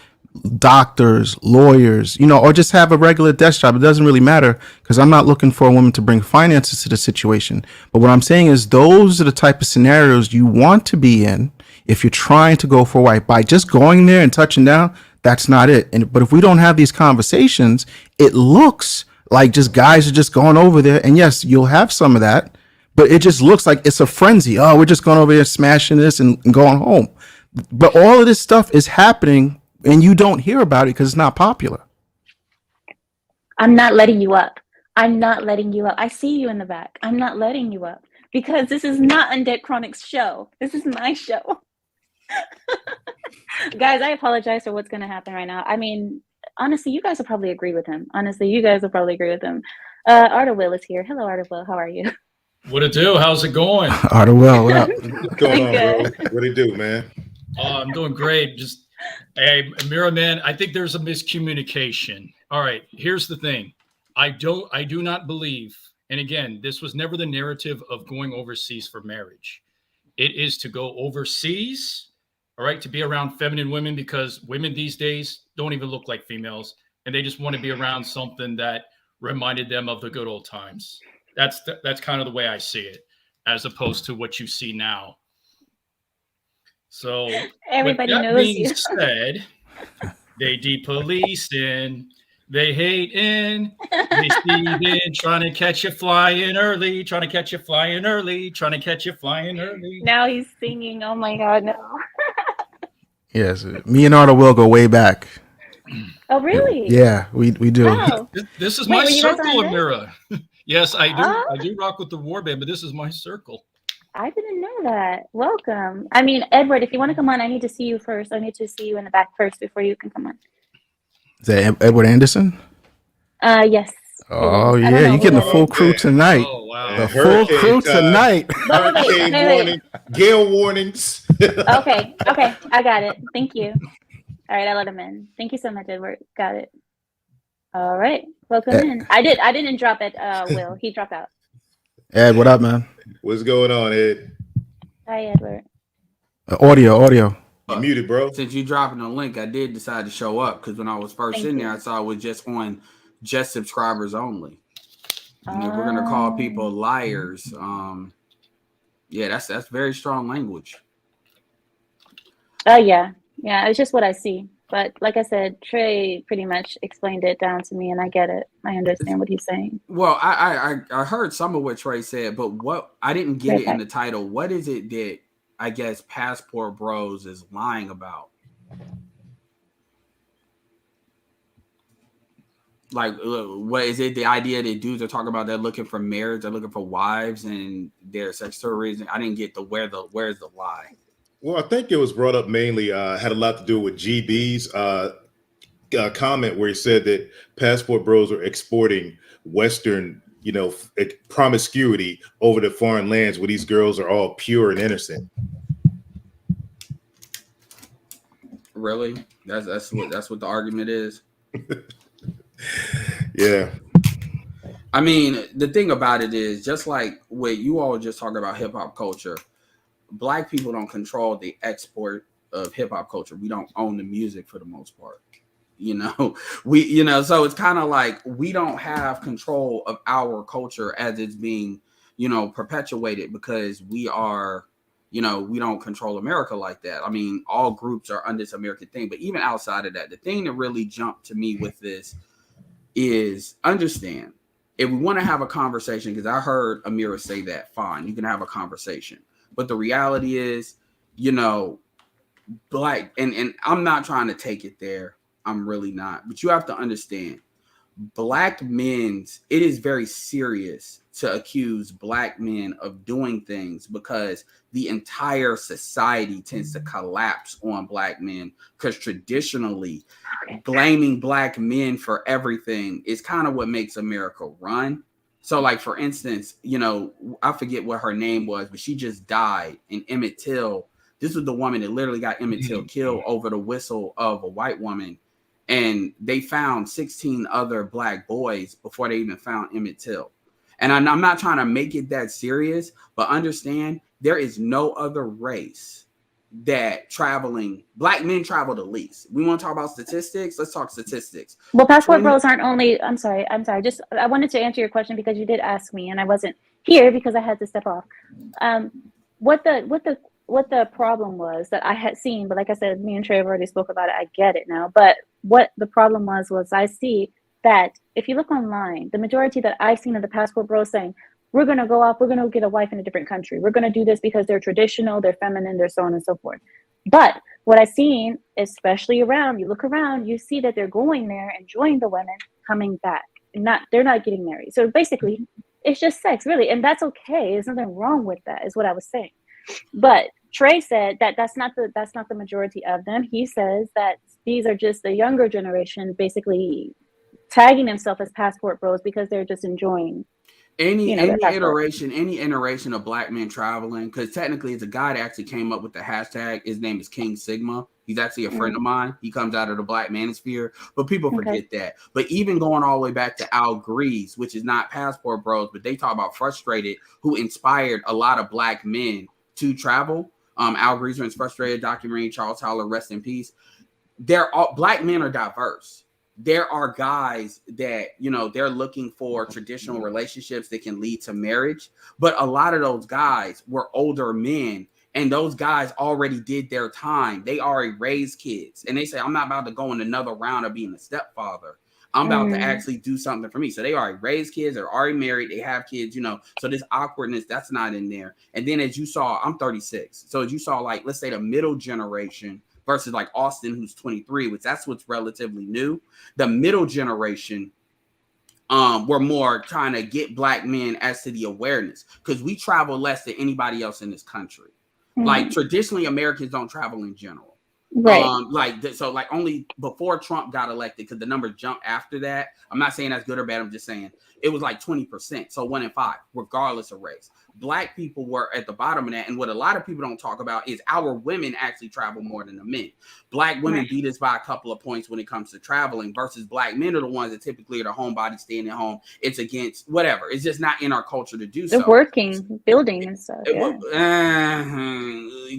doctors, lawyers, or just have a regular desk job. It doesn't really matter, because I'm not looking for a woman to bring finances to the situation. But what I'm saying is, those are the type of scenarios you want to be in if you're trying to go for a wife. By just going there and touching down, That's not it. But if we don't have these conversations, it looks like just guys are just going over there. And yes, you'll have some of that, but it just looks like it's a frenzy. Oh, we're just going over there smashing this and going home. But all of this stuff is happening and you don't hear about it because it's not popular. I'm not letting you up. I'm not letting you up. I see you in the back. I'm not letting you up because this is not Undead Chronic's show. This is my show. Guys, I apologize for what's going to happen right now. I mean, honestly, you guys will probably agree with him. Arta Will is here. Hello, Arta Will. How are you? What it do? How's it going? Arta Will, what up? What's going on, bro? What it do, man? I'm doing great. Just, hey, Ameera, man, I think there's a miscommunication. All right, here's the thing. I do not believe, and again, this was never the narrative of going overseas for marriage. It is to go overseas, all right, to be around feminine women, because women these days don't even look like females, and they just want to be around something that reminded them of the good old times. That's kind of the way I see it, as opposed to what you see now. So Everybody with that knows being you. said, they de-policing, they hating, they thieving, trying to catch you flying early, trying to catch you flying early, trying to catch you flying early. Now he's singing. Oh my God, no. Yes, me and Arta Will go way back. Oh, really? Yeah, we do. Wow. This is Wait, my were you guys circle, on this? Ameera. Yes, I do. Oh. I do rock with the war band, but this is my circle. I didn't know that. Welcome. I mean, Edward, if you want to come on, I need to see you first. I need to see you in the back first before you can come on. Is that Edward Anderson? Yes. Oh, I don't yeah, know you're who getting the that full is. crew tonight. Oh wow! The full crew tonight. Wait, Hurricane wait. warning, gale warnings. Okay, I got it. Thank you. All right, I let him in. Thank you so much, Edward. Got it. All right, welcome in. I didn't drop it, Will. He dropped out. Ed, what up, man? What's going on, Ed? Hi, Edward. Audio. You muted, bro. Since you dropping the link, I did decide to show up because when I was first Thank in you. there, I saw it was just on just subscribers only. And if we're gonna call people liars, yeah, that's very strong language. Oh yeah. It's just what I see. But like I said, Trey pretty much explained it down to me, and I get it. I understand what he's saying. Well, I heard some of what Trey said, but what I didn't get it in the title. What is it that I guess Passport Bros is lying about? Like, what is it? The idea that dudes are talking about they're looking for marriage, they're looking for wives, and their sex tourism. I didn't get where's the lie. Well, I think it was brought up mainly, had a lot to do with GB's comment where he said that Passport Bros are exporting Western, promiscuity over to foreign lands where these girls are all pure and innocent. Really? That's what the argument is. Yeah. I mean, the thing about it is, just like what you all just talking about hip hop culture, Black people don't control the export of hip hop culture. We don't own the music for the most part. So it's kind of like we don't have control of our culture as it's being, perpetuated because we are, we don't control America like that. I mean, all groups are under this American thing, but even outside of that, the thing that really jumped to me with this is understand if we want to have a conversation, because I heard Ameera say that, fine, you can have a conversation. But the reality is, Black, and I'm not trying to take it there. I'm really not. But you have to understand, Black men, it is very serious to accuse Black men of doing things because the entire society tends to collapse on Black men because traditionally blaming Black men for everything is kind of what makes America run. So, like, for instance, I forget what her name was, but she just died. And Emmett Till, this was the woman that literally got Emmett Till killed over the whistle of a white woman. And they found 16 other Black boys before they even found Emmett Till. And I'm not trying to make it that serious, but understand there is no other race that Black men travel the least. We want to talk about statistics? Let's talk statistics. Well, Passport Bros aren't only, I'm sorry. Just, I wanted to answer your question because you did ask me and I wasn't here because I had to step off. What the what the problem was that I had seen, but like I said, me and Trey have already spoke about it. I get it now. But what the problem was I see that if you look online, the majority that I've seen of the passport bros saying, we're going to go off, we're going to get a wife in a different country. We're going to do this because they're traditional, they're feminine, they're so on and so forth. But what I've seen, especially around, you look around, you see that they're going there, enjoying the women, coming back. They're not getting married. So basically, it's just sex, really. And that's okay. There's nothing wrong with that, is what I was saying. But Trey said that that's not the majority of them. He says that these are just the younger generation basically tagging themselves as passport bros because they're just enjoying any iteration of black men traveling, because technically it's a guy that actually came up with the hashtag. His name is King Sigma. He's actually a friend of mine. He comes out of the black manosphere, but people forget that. But even going all the way back to Al Grease, which is not passport bros, but they talk about Frustrated, who inspired a lot of black men to travel. Al Grease and Frustrated documentary, Charles Howler, rest in peace. Black men are diverse. There are guys that, they're looking for traditional relationships that can lead to marriage. But a lot of those guys were older men, and those guys already did their time. They already raised kids. And they say, I'm not about to go in another round of being a stepfather. I'm about to actually do something for me. So they already raised kids. They're already married. They have kids, So this awkwardness, that's not in there. And then as you saw, I'm 36. So as you saw, like, let's say the middle generation versus like Austin, who's 23, which that's what's relatively new. The middle generation were more trying to get black men as to the awareness, because we travel less than anybody else in this country. Like traditionally, Americans don't travel in general. Right. So only before Trump got elected, because the numbers jumped after that. I'm not saying that's good or bad. I'm just saying it was like 20%. So 1 in 5, regardless of race. Black people were at the bottom of that. And what a lot of people don't talk about is our women actually travel more than the men. Black women beat us by a couple of points when it comes to traveling, versus black men are the ones that typically are the homebody, staying at home. It's against whatever. It's just not in our culture to do so. They're working, building and stuff.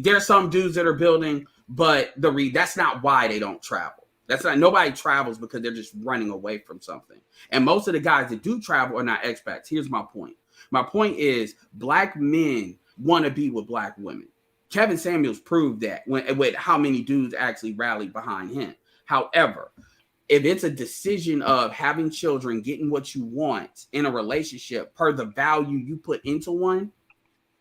There's some dudes that are building, but that's not why they don't travel. That's not, nobody travels because they're just running away from something. And most of the guys that do travel are not expats. Here's my point. My point is black men want to be with black women. Kevin Samuels proved that with how many dudes actually rallied behind him. However, if it's a decision of having children, getting what you want in a relationship per the value you put into one,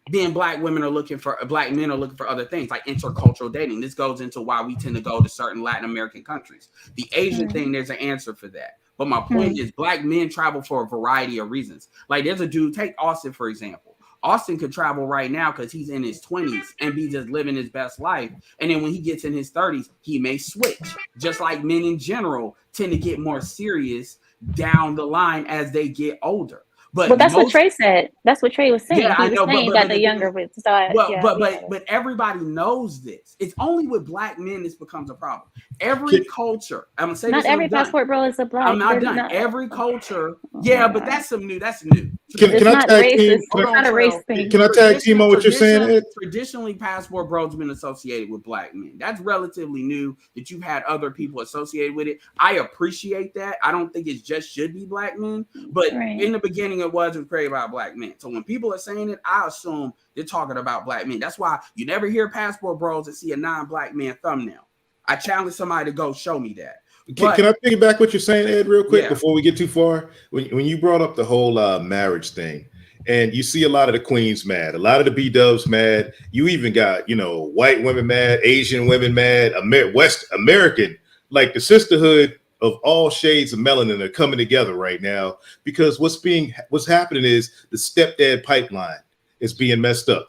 then black men are looking for other things like intercultural dating. This goes into why we tend to go to certain Latin American countries. The Asian thing, there's an answer for that. But my point is black men travel for a variety of reasons. Like there's a dude, take Austin, for example. Austin could travel right now because he's in his 20s and be just living his best life. And then when he gets in his 30s, he may switch. Just like men in general tend to get more serious down the line as they get older. But that's what Trey said. That's what Trey was saying. Yeah, he was saying that the younger would start. But everybody knows this. It's only with black men this becomes a problem. Every culture. I'm gonna say not this. every passport bro is a black. I'm not done. Every culture. Yeah, but that's new. That's new. Can I tag team? It's not a race thing. Can I tag team on what you're saying, Ed? Traditionally, passport bros have been associated with black men. That's relatively new that you've had other people associated with it. I appreciate that. I don't think it just should be black men, but in the beginning it was created by black men. So when people are saying it, I assume they're talking about black men. That's why you never hear passport bros that see a non-black man thumbnail. I challenge somebody to go show me that. Can I piggyback what you're saying, Ed, real quick before we get too far? When you brought up the whole marriage thing, and you see a lot of the queens mad, a lot of the B-dubs mad. You even got, white women mad, Asian women mad, West American, like the sisterhood of all shades of melanin are coming together right now, because what's happening is the stepdad pipeline is being messed up.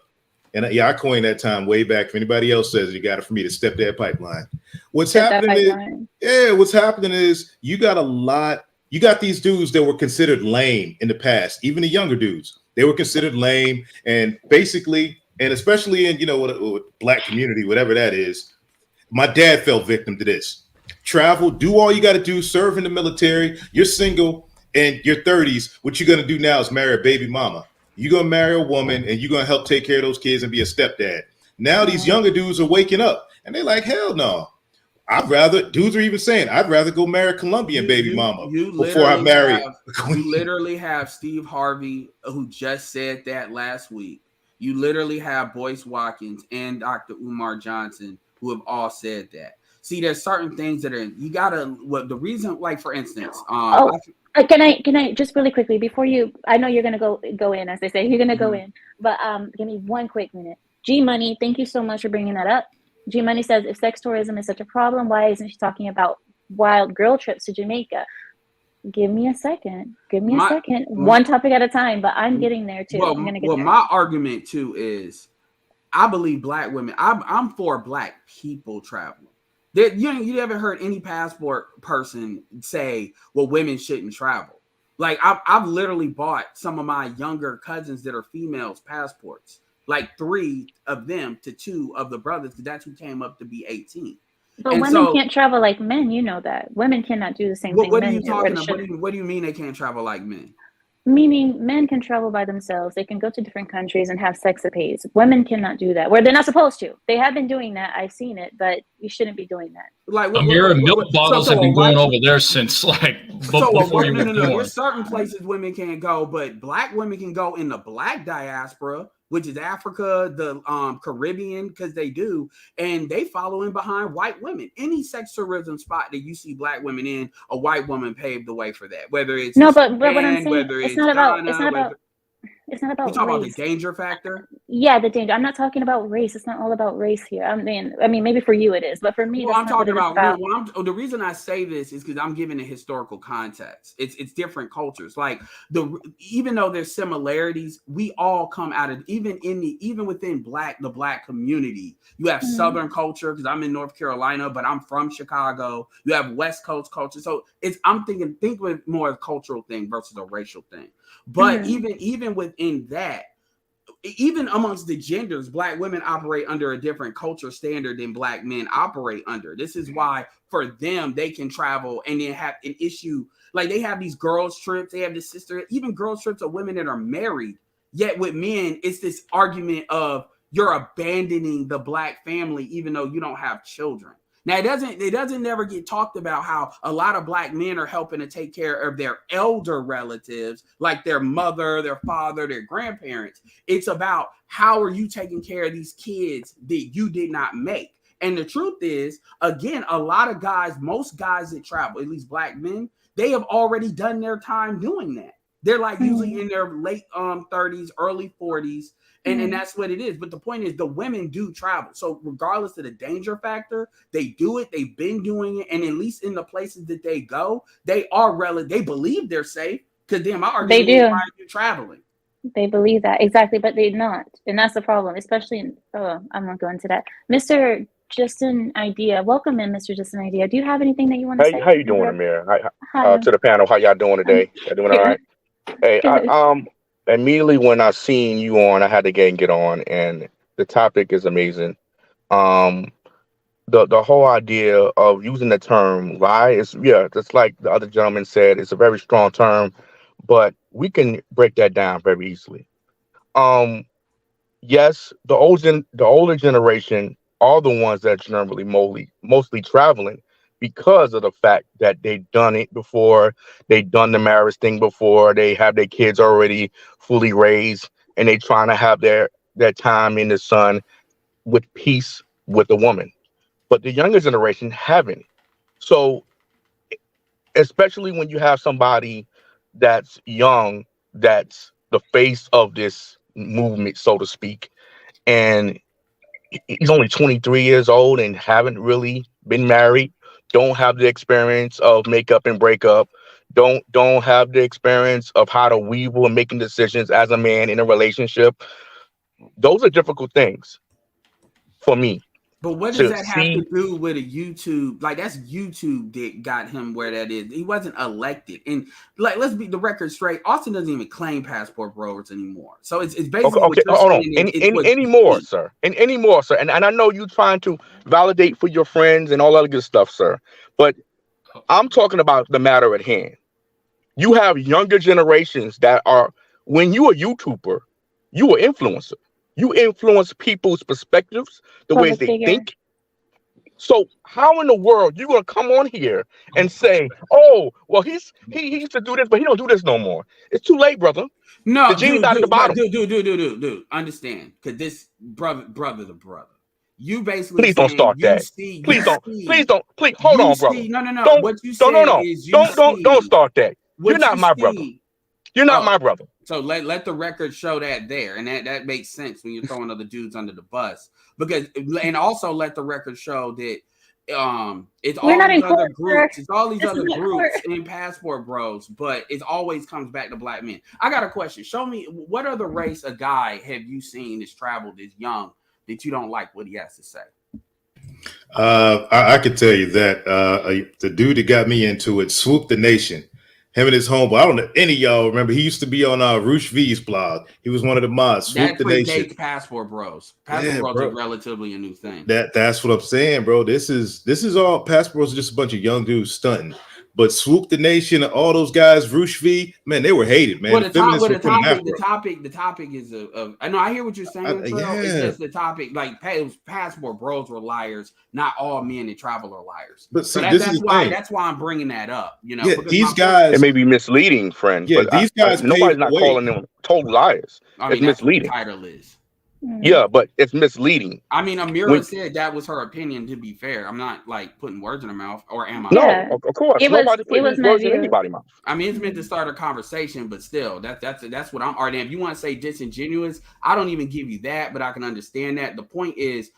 And I coined that time way back. If anybody else says it, you got it from me, the stepdad pipeline. What's happening is you got these dudes that were considered lame in the past, even the younger dudes. They were considered lame, and basically, and especially in, what black community, whatever that is, my dad fell victim to this. Travel, do all you got to do, serve in the military. You're single in your 30s. What you're going to do now is marry a baby mama. You're going to marry a woman and you're going to help take care of those kids and be a stepdad. Now these younger dudes are waking up and they're like, hell no. Dudes are even saying, I'd rather go marry a Colombian baby mama before I marry. You literally have Steve Harvey, who just said that last week. You literally have Boyce Watkins and Dr. Umar Johnson who have all said that. See, there's certain things that are you gotta. What the reason? Like for instance, can I just really quickly before you? I know you're gonna go in, as they say. You're gonna go in, but give me 1 quick minute. G Money, thank you so much for bringing that up. G Money says, if sex tourism is such a problem, why isn't she talking about wild girl trips to Jamaica? Give me a second. One topic at a time, but I'm getting there too. I'm gonna get there. My argument too is, I believe black women. I'm for black people traveling. You haven't heard any passport person say, well, women shouldn't travel. Like I've literally bought some of my younger cousins that are females passports, like 3 of them to 2 of the brothers. That's who came up to be 18. But women can't travel like men. You know that women cannot do the same thing. What are you talking about? What do you mean they can't travel like men? Meaning men can travel by themselves. They can go to different countries and have sexapades. Women cannot do that. Where they're not supposed to. They have been doing that. I've seen it, but you shouldn't be doing that. Like Ameera, milk bottles have been going over there since before you were born. There's certain places women can't go, but black women can go in the black diaspora, which is Africa, the Caribbean, because they do, and they follow in behind white women. Any sex tourism spot that you see black women in, a white woman paved the way for that. Whether it's but what I'm saying, it's not about You talking about the danger factor? Yeah, the danger. I'm not talking about race. It's not all about race here. I mean, maybe for you it is, but for me, I'm talking about. The reason I say this is because I'm giving a historical context. It's different cultures. Like even though there's similarities, we all come out of even within the black community. You have Southern culture because I'm in North Carolina, but I'm from Chicago. You have West Coast culture, so I'm thinking with more a cultural thing versus a racial thing. But even within that, even amongst the genders, black women operate under a different culture standard than black men operate under. This is why for them, they can travel and then have an issue. Like they have these girls trips, they have this sister, even girls trips of women that are married. Yet with men, it's this argument of you're abandoning the black family, even though you don't have children. Now it doesn't never get talked about how a lot of black men are helping to take care of their elder relatives, like their mother, their father, their grandparents. It's about how are you taking care of these kids that you did not make. And the truth is, again, a lot of guys, most guys that travel, at least black men, they have already done their time doing that. They're like usually in their late 30s, early 40s. And that's what it is. But the point is the women do travel. So regardless of the danger factor, they do it. They've been doing it. And at least in the places that they go, they believe they're safe. Because my argument is why are you traveling? They believe that. Exactly. But they're not. And that's the problem, especially I'm not going into that. Mr. Justin Idea. Welcome in, Mr. Justin Idea. Do you have anything that you want to say? How you doing, Ameera? Hi. To the panel, how y'all doing today? Y'all doing all right? Hey, immediately when I seen you on, I had to get on, and the topic is amazing. The whole idea of using the term lie is, just like the other gentleman said, it's a very strong term, but we can break that down very easily. Yes, the older generation are the ones that are generally mostly traveling because of the fact that they've done it before, they've done the marriage thing before, they have their kids already fully raised, and they trying to have their time in the sun with peace with a woman. But the younger generation haven't. So especially when you have somebody that's young, that's the face of this movement, so to speak, and he's only 23 years old and haven't really been married, don't have the experience of makeup and breakup, don't have the experience of how to weevil and making decisions as a man in a relationship. Those are difficult things for me. But what does that have to do with a YouTube? Like that's YouTube that got him where that is. He wasn't elected, and like let's be the record straight. Austin doesn't even claim passport bros anymore. So it's basically okay. Hold on, anymore, sir. And I know you trying to validate for your friends and all that good stuff, sir. But I'm talking about the matter at hand. You have younger generations that are. When you a YouTuber, you an influencer. You influence people's perspectives, the ways they think. So how in the world you gonna come on here and say, "Oh, well, he used to do this, but he don't do this no more"? It's too late, brother. No, The genie's out at the bottom. dude. Understand? Because this brother to brother. You basically Please don't saying start that. Please don't. Please hold on, brother. No. What you said is Don't start that. You're not my brother. You're not my brother. So let the record show that there, and that makes sense when you're throwing other dudes under the bus. Because, and also let the record show that it's all these other groups. It's all these other groups in Passport Bros, but it always comes back to black men. I got a question. Show me what other race a guy have you seen that's traveled, is young, that you don't like what he has to say? I could tell you that the dude that got me into it, Swoop the Nation, him and his homeboy. I don't know any of y'all remember. He used to be on Roosh V's blog. He was one of the mods. Swoop the Nation. Passport Bros. Passport Bros is relatively a new thing. That's what I'm saying, bro. This is all Passport Bros. Is just a bunch of young dudes stunting. But Swoop the Nation, all those guys, Roosh V, man, they were hated, man. Well, the topic is I know I hear what you're saying. Yeah. It's just the topic, like Passport Bros were liars. Not all men that travel are liars. But see, that's why I'm bringing that up. You know, these guys, it may be misleading, friend. Yeah, but these guys, nobody's not calling them total liars. I mean, it's misleading. That's what the title is. Yeah, but it's misleading. I mean, Ameera said that was her opinion, to be fair. I'm not like putting words in her mouth, or am I? No, of course. Nobody's putting words in anybody's mouth. I mean, it's meant to start a conversation, but still, that's what I'm arguing. If you want to say disingenuous, I don't even give you that, but I can understand that. The point is,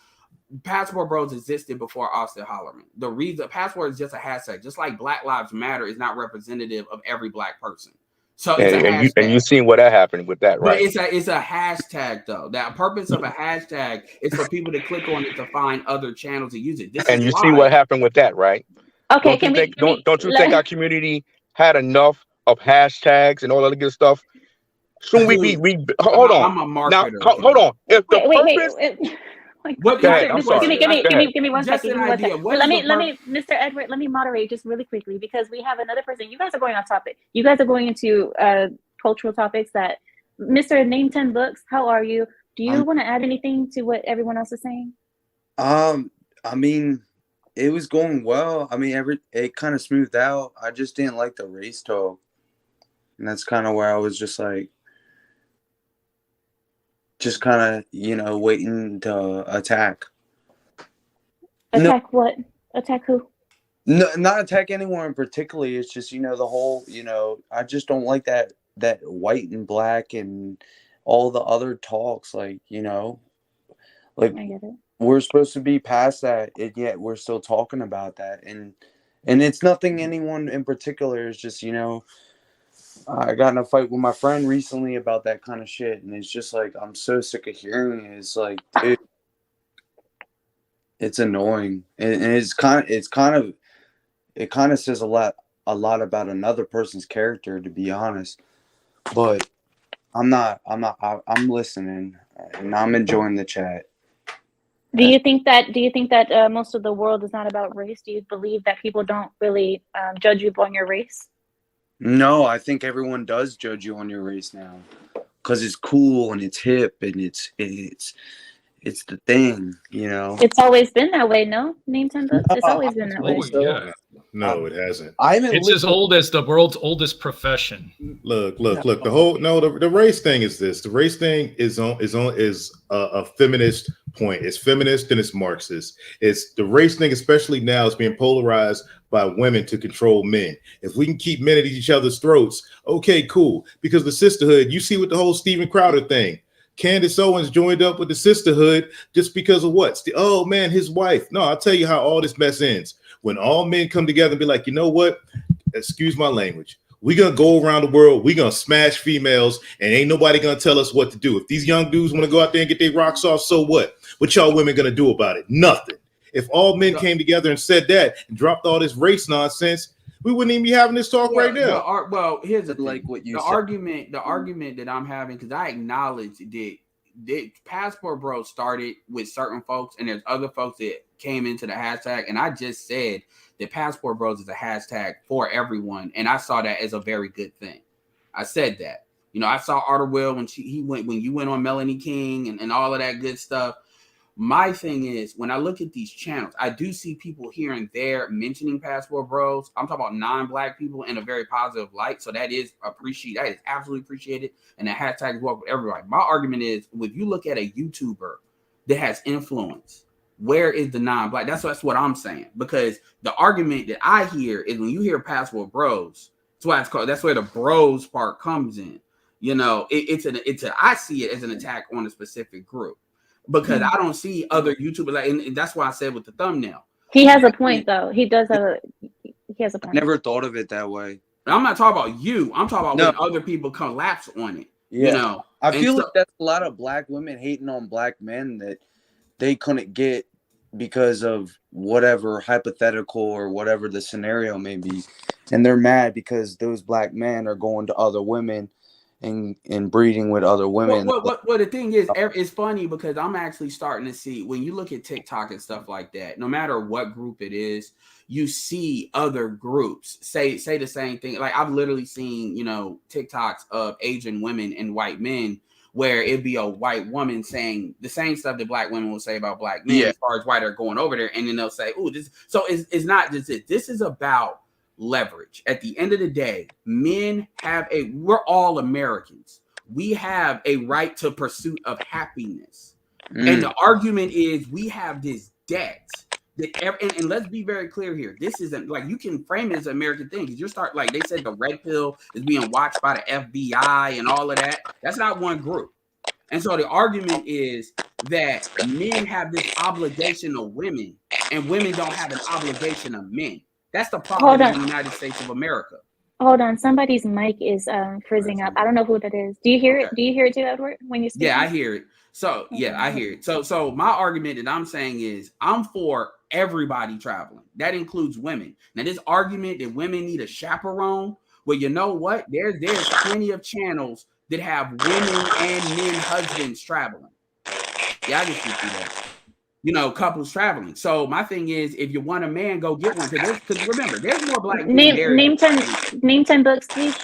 Passport Bros existed before Austin Hollerman. The reason Passport is just a hashtag, just like Black Lives Matter is not representative of every black person. So it's and you've seen what happened with that, right? But it's a hashtag though. That purpose of a hashtag is for people to click on it to find other channels to use it. And you see what happened with that, right? Okay, don't you think our community had enough of hashtags and all that good stuff? Shouldn't we hold on? I'm a marketer. Now, hold on. If the purpose. Give me 1 second. Let me, Mr. Edward, let me moderate just really quickly because we have another person. You guys are going off topic. You guys are going into cultural topics that Mr. Name 10 Books, how are you? Do you want to add anything to what everyone else is saying? I mean, it was going well. I mean, it kind of smoothed out. I just didn't like the race talk. And that's kind of where I was just like, just kind of, waiting to attack. Attack what? Attack who? No, not attack anyone particularly. It's just, the whole, I just don't like that white and black and all the other talks, like, like I get it. We're supposed to be past that, and yet we're still talking about that. And it's nothing anyone in particular. It's just, I got in a fight with my friend recently about that kind of shit, and it's just like I'm so sick of hearing it. It's like, dude, it's annoying, and it kind of says a lot about another person's character, to be honest. But I'm listening, and I'm enjoying the chat. Do you think that most of the world is not about race? Do you believe that people don't really judge you on your race? No, I think everyone does judge you on your race now, because it's cool and it's hip and it's the thing, It's always been that way, no? Name 10 Books. It's always been that way. Yeah. No, it hasn't. It's as old as the world's oldest profession. Look. The race thing is this. The race thing is a feminist point. It's feminist and it's Marxist. It's the race thing, especially now, is being polarized by women to control men. If we can keep men at each other's throats, okay, cool. Because the sisterhood, you see with the whole Steven Crowder thing. Candace Owens joined up with the sisterhood just because of what? Oh man, his wife. No, I'll tell you how all this mess ends. When all men come together and be like, you know what? Excuse my language. We're going to go around the world. We're going to smash females and ain't nobody going to tell us what to do. If these young dudes want to go out there and get their rocks off, so what? What y'all women going to do about it? Nothing. If all men came together and said that and dropped all this race nonsense, we wouldn't even be having this talk right now. Here's the like what you the said. argument that I'm having, because I acknowledge that Passport Bros started with certain folks, and there's other folks that came into the hashtag, and I just said that Passport Bros is a hashtag for everyone, and I saw that as a very good thing. I said that. I saw Arter Will when you went on Melanie King and all of that good stuff. My thing is, when I look at these channels, I do see people here and there mentioning passport bros. I'm talking about non-black people in a very positive light. So that is appreciated. That is absolutely appreciated. And the hashtag is welcome with everybody. My argument is, if you look at a YouTuber that has influence, where is the non-black? That's what I'm saying. Because the argument that I hear is when you hear passport bros, that's why it's called. That's where the bros part comes in. You know, I see it as an attack on a specific group. Because I don't see other YouTubers like, and that's why I said with the thumbnail. He has a point, though. He does have a. He has a point. Never thought of it that way. I'm not talking about you. I'm talking about when other people collapse on it. Yeah. You know, I feel like that's a lot of black women hating on black men that they couldn't get because of whatever hypothetical or whatever the scenario may be, and they're mad because those black men are going to other women and breeding with other women. Well, the thing is, it's funny because I'm actually starting to see, when you look at TikTok and stuff like that, no matter what group it is, you see other groups say the same thing. Like I've literally seen, you know, TikToks of Asian women and white men where it'd be a white woman saying the same stuff that black women will say about black men as far as why they're going over there, and then they'll say, "Oh, this." So it's not just it. This is about leverage. At the end of the day, men have we're all Americans. We have a right to pursuit of happiness. And the argument is we have this debt that and let's be very clear here. This isn't like you can frame it as an American thing because like they said the red pill is being watched by the FBI and all of that. That's not one group. And so the argument is that men have this obligation to women and women don't have an obligation to men. That's the problem in the United States of America. Hold on, somebody's mic is frizzing up. I don't know who that is. Do you hear it? Do you hear it too, Edward? When you speak? Yeah, I hear it. So I hear it. So my argument that I'm saying is I'm for everybody traveling. That includes women. Now this argument that women need a chaperone, well, you know what? There's plenty of channels that have women and men husbands traveling. Yeah, I just see that. You know, couples traveling. So my thing is, if you want a man, go get one. Because remember, there's more black men. Name 10 books, please.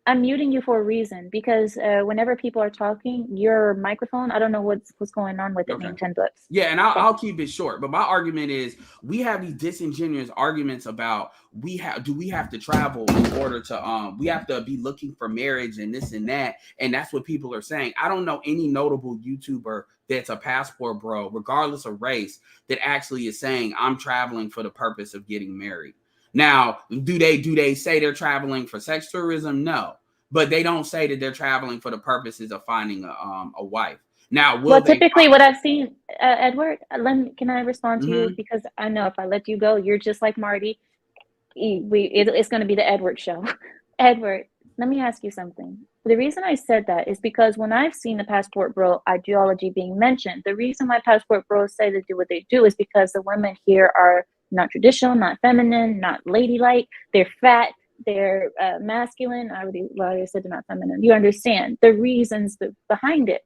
I'm muting you for a reason because whenever people are talking, your microphone, I don't know what's going on with it. Okay. Name 10 books. Yeah, and I'll keep it short. But my argument is, we have these disingenuous arguments about do we have to travel in order to we have to be looking for marriage and this and that, and that's what people are saying. I don't know any notable YouTuber that's a passport bro, regardless of race, that actually is saying I'm traveling for the purpose of getting married. Now, do they say they're traveling for sex tourism? No, but they don't say that they're traveling for the purposes of finding a wife. Now, typically what I've seen, Edward, can I respond to you? Because I know if I let you go, you're just like Marty. It's going to be the Edward show. Edward, let me ask you something. The reason I said that is because when I've seen the passport bro ideology being mentioned, the reason why passport bros say they do what they do is because the women here are not traditional, not feminine, not ladylike. They're fat, they're masculine. I already said they're not feminine. You understand the reasons behind it.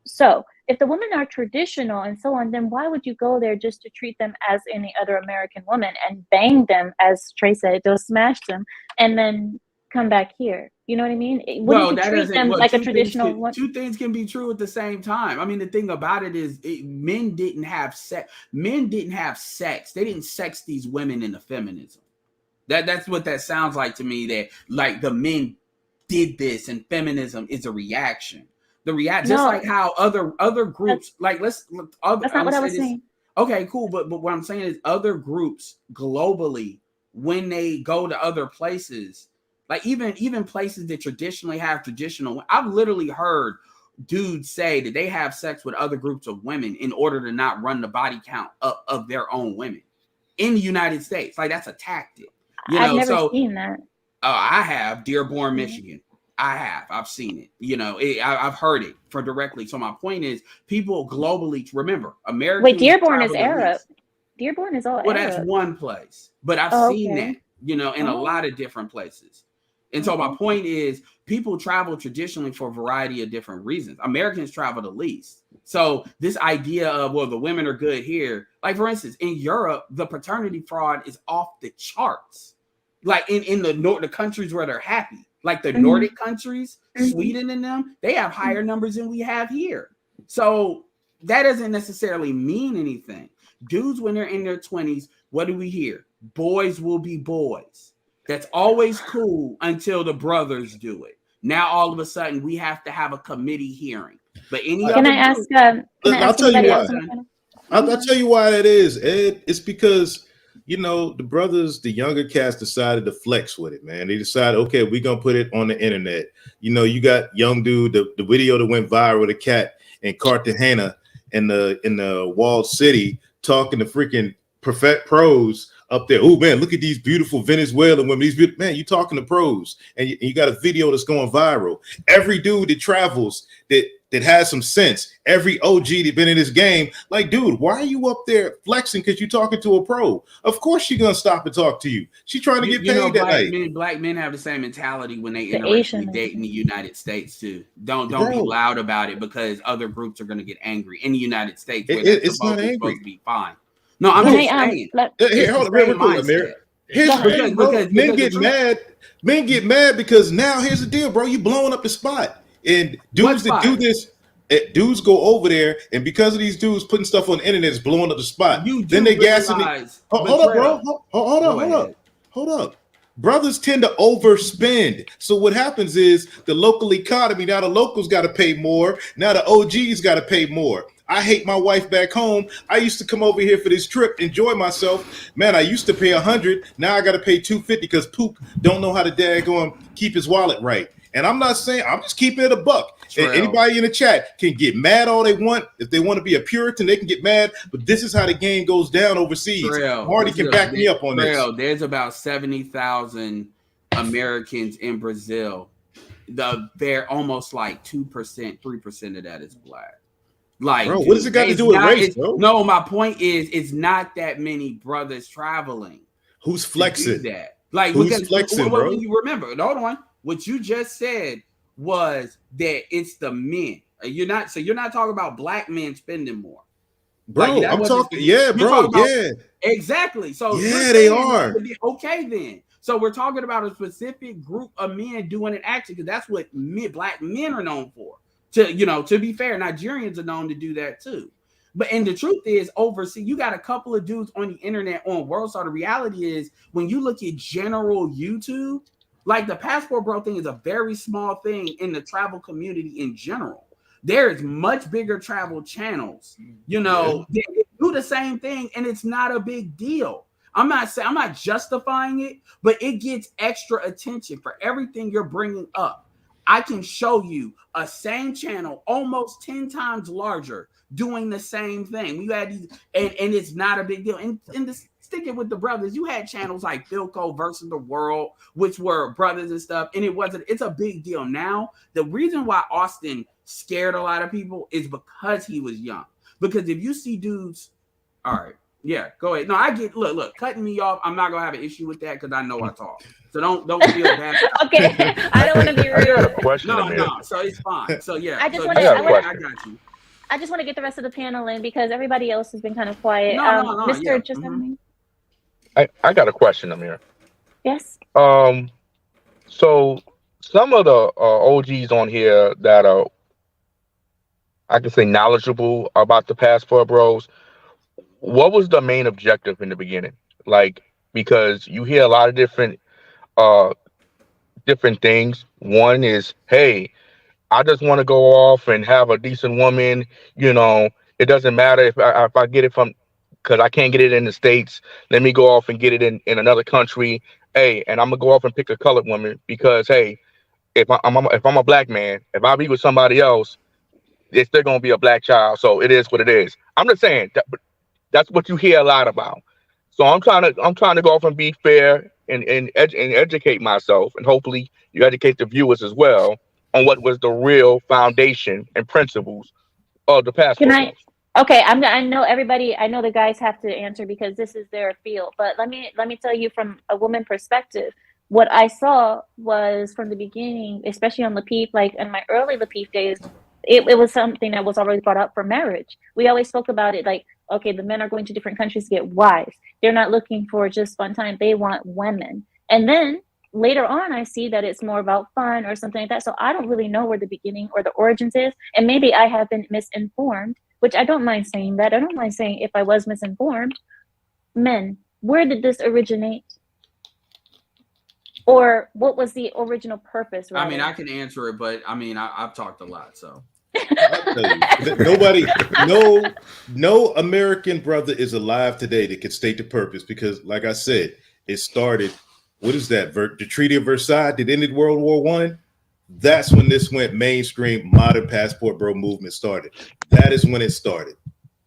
So if the women are traditional and so on, then why would you go there just to treat them as any other American woman and bang them, as Trey said, they'll smash them and then come back here? You know what I mean? Wouldn't you treat them like a traditional one? Two things can be true at the same time. I mean, the thing about it is men didn't have sex. Men didn't have sex. They didn't sex these women into feminism. That's what that sounds like to me, that like the men did this and feminism is a reaction. Just like how other groups, that's not what I was saying. Okay, cool. But what I'm saying is other groups globally, when they go to other places, like even places that traditionally have traditional, I've literally heard dudes say that they have sex with other groups of women in order to not run the body count of their own women in the United States. Like that's a tactic. I've never seen that. I have. Dearborn, Michigan. I've seen it. You know, I've heard it for directly. So my point is, people globally, remember, Americans. Wait, Dearborn is Arab. Dearborn is all Arab. Well, that's one place, but I've seen that, you know, in a lot of different places. And so my point is, people travel traditionally for a variety of different reasons. Americans travel the least. So this idea of, well, the women are good here, like for instance, in Europe, the paternity fraud is off the charts. Like in the countries where they're happy. Like the Nordic countries, Sweden and them, they have higher numbers than we have here. So that doesn't necessarily mean anything. Dudes, when they're in their 20s, what do we hear? Boys will be boys. That's always cool until the brothers do it. Now all of a sudden we have to have a committee hearing. But any Can other I ask? dude, I'll tell you anybody why. else on the panel? I'll tell you why that is, Ed. It's because, you know, the brothers, the younger cats decided to flex with it, man. They decided, okay, we're going to put it on the internet. You know, you got young dude, the video that went viral with a cat in Cartagena in the walled city talking to freaking pros up there. Oh, man, look at these beautiful Venezuelan women. Man, you talking to pros, and you got a video that's going viral. Every dude that travels that has some sense, every OG that been in this game, like, dude, why are you up there flexing because you're talking to a pro? Of course she's gonna stop and talk to you. She's trying to get paid that night. Black men have the same mentality when they The interracially Asian date in the United States too. Don't be Bro. loud about it because other groups are gonna get angry in the United States. Where It's not angry. supposed to be fine. No, I'm No. just saying. Here, hold on, real quick, Ameera. Here's the thing, bro. Men get mad. Men get mad because now here's the deal, bro. You blowing up the spot, and dudes that do this. Dudes go over there, and because of these dudes putting stuff on the internet, it's blowing up the spot. Then they gassing it. Hold up, bro. Hold up. Brothers tend to overspend. So what happens is the local economy, now the locals got to pay more. Now the OGs got to pay more. I hate my wife back home. I used to come over here for this trip, enjoy myself. Man, I used to pay $100. Now I got to pay $250 because Poop don't know how to daggone keep his wallet right. And I'm not saying, I'm just keeping it a buck. And anybody in the chat can get mad all they want. If they want to be a Puritan, they can get mad. But this is how the game goes down overseas. Marty can back me up on this. There's about 70,000 Americans in Brazil. They're almost like 2%, 3% of that is black. Like, bro, what does it got to do with race, bro? No, my point is, it's not that many brothers traveling. Who's flexing? That? Like, who's flexing, bro? You remember, hold on. What you just said was that it's the men. You're not talking about black men spending more, bro. Like, I'm talking, yeah, bro, yeah, exactly. So yeah, they are. Okay, then. So we're talking about a specific group of men doing it actually, because that's what black men are known for. To be fair, Nigerians are known to do that too. And the truth is, overseas, you got a couple of dudes on the internet on World Star. The reality is, when you look at general YouTube, like the passport bro thing is a very small thing in the travel community in general. There's much bigger travel channels, they do the same thing, and it's not a big deal. I'm not justifying it, but it gets extra attention for everything you're bringing up. I can show you a same channel almost 10 times larger doing the same thing. We had these, and it's not a big deal. And sticking with the brothers, you had channels like Philco versus the World, which were brothers and stuff, and it's a big deal. Now, the reason why Austin scared a lot of people is because he was young. Because if you see dudes, all right, yeah, go ahead. No, I get, look, cutting me off, I'm not gonna have an issue with that because I know I talk. So don't feel bad. Okay, I don't want to be rude. I got a question. No, so it's fine. So yeah, I just I got you. I just want to get the rest of the panel in because everybody else has been kind of quiet. No, Mr. Yeah. Just I got a question, Ameera. Yes. So some of the OGs on here that are, I can say, knowledgeable about the passport bros, what was the main objective in the beginning? Like, because you hear a lot of different things. One is, hey, I just want to go off and have a decent woman. It doesn't matter if I get it from, because I can't get it in the States. Let me go off and get it in another country. Hey, and I'm gonna go off and pick a colored woman because, hey, if I'm a black man, if I be with somebody else, it's still gonna be a black child. So it is what it is. I'm just saying that's what you hear a lot about. So I'm trying to go off and be fair and educate myself, and hopefully you educate the viewers as well on what was the real foundation and principles of the passport. Okay, I know everybody. I know the guys have to answer because this is their field. But let me tell you from a woman perspective. What I saw was from the beginning, especially on Lapeef, like in my early Lapeef days, it was something that was already brought up for marriage. We always spoke about it like, okay, the men are going to different countries to get wives. They're not looking for just fun time. They want women. And then later on, I see that it's more about fun or something like that. So I don't really know where the beginning or the origins is. And maybe I have been misinformed. which I don't mind saying that. I don't mind saying if I was misinformed. Men, where did this originate? Or what was the original purpose? Rather? I mean, I can answer it, but I mean, I've talked a lot, so. I'll tell you, no American brother is alive today that can state the purpose because, like I said, it started. What is that? The Treaty of Versailles did end World War I. That's when this went mainstream. Modern passport bro movement started. That is when it started.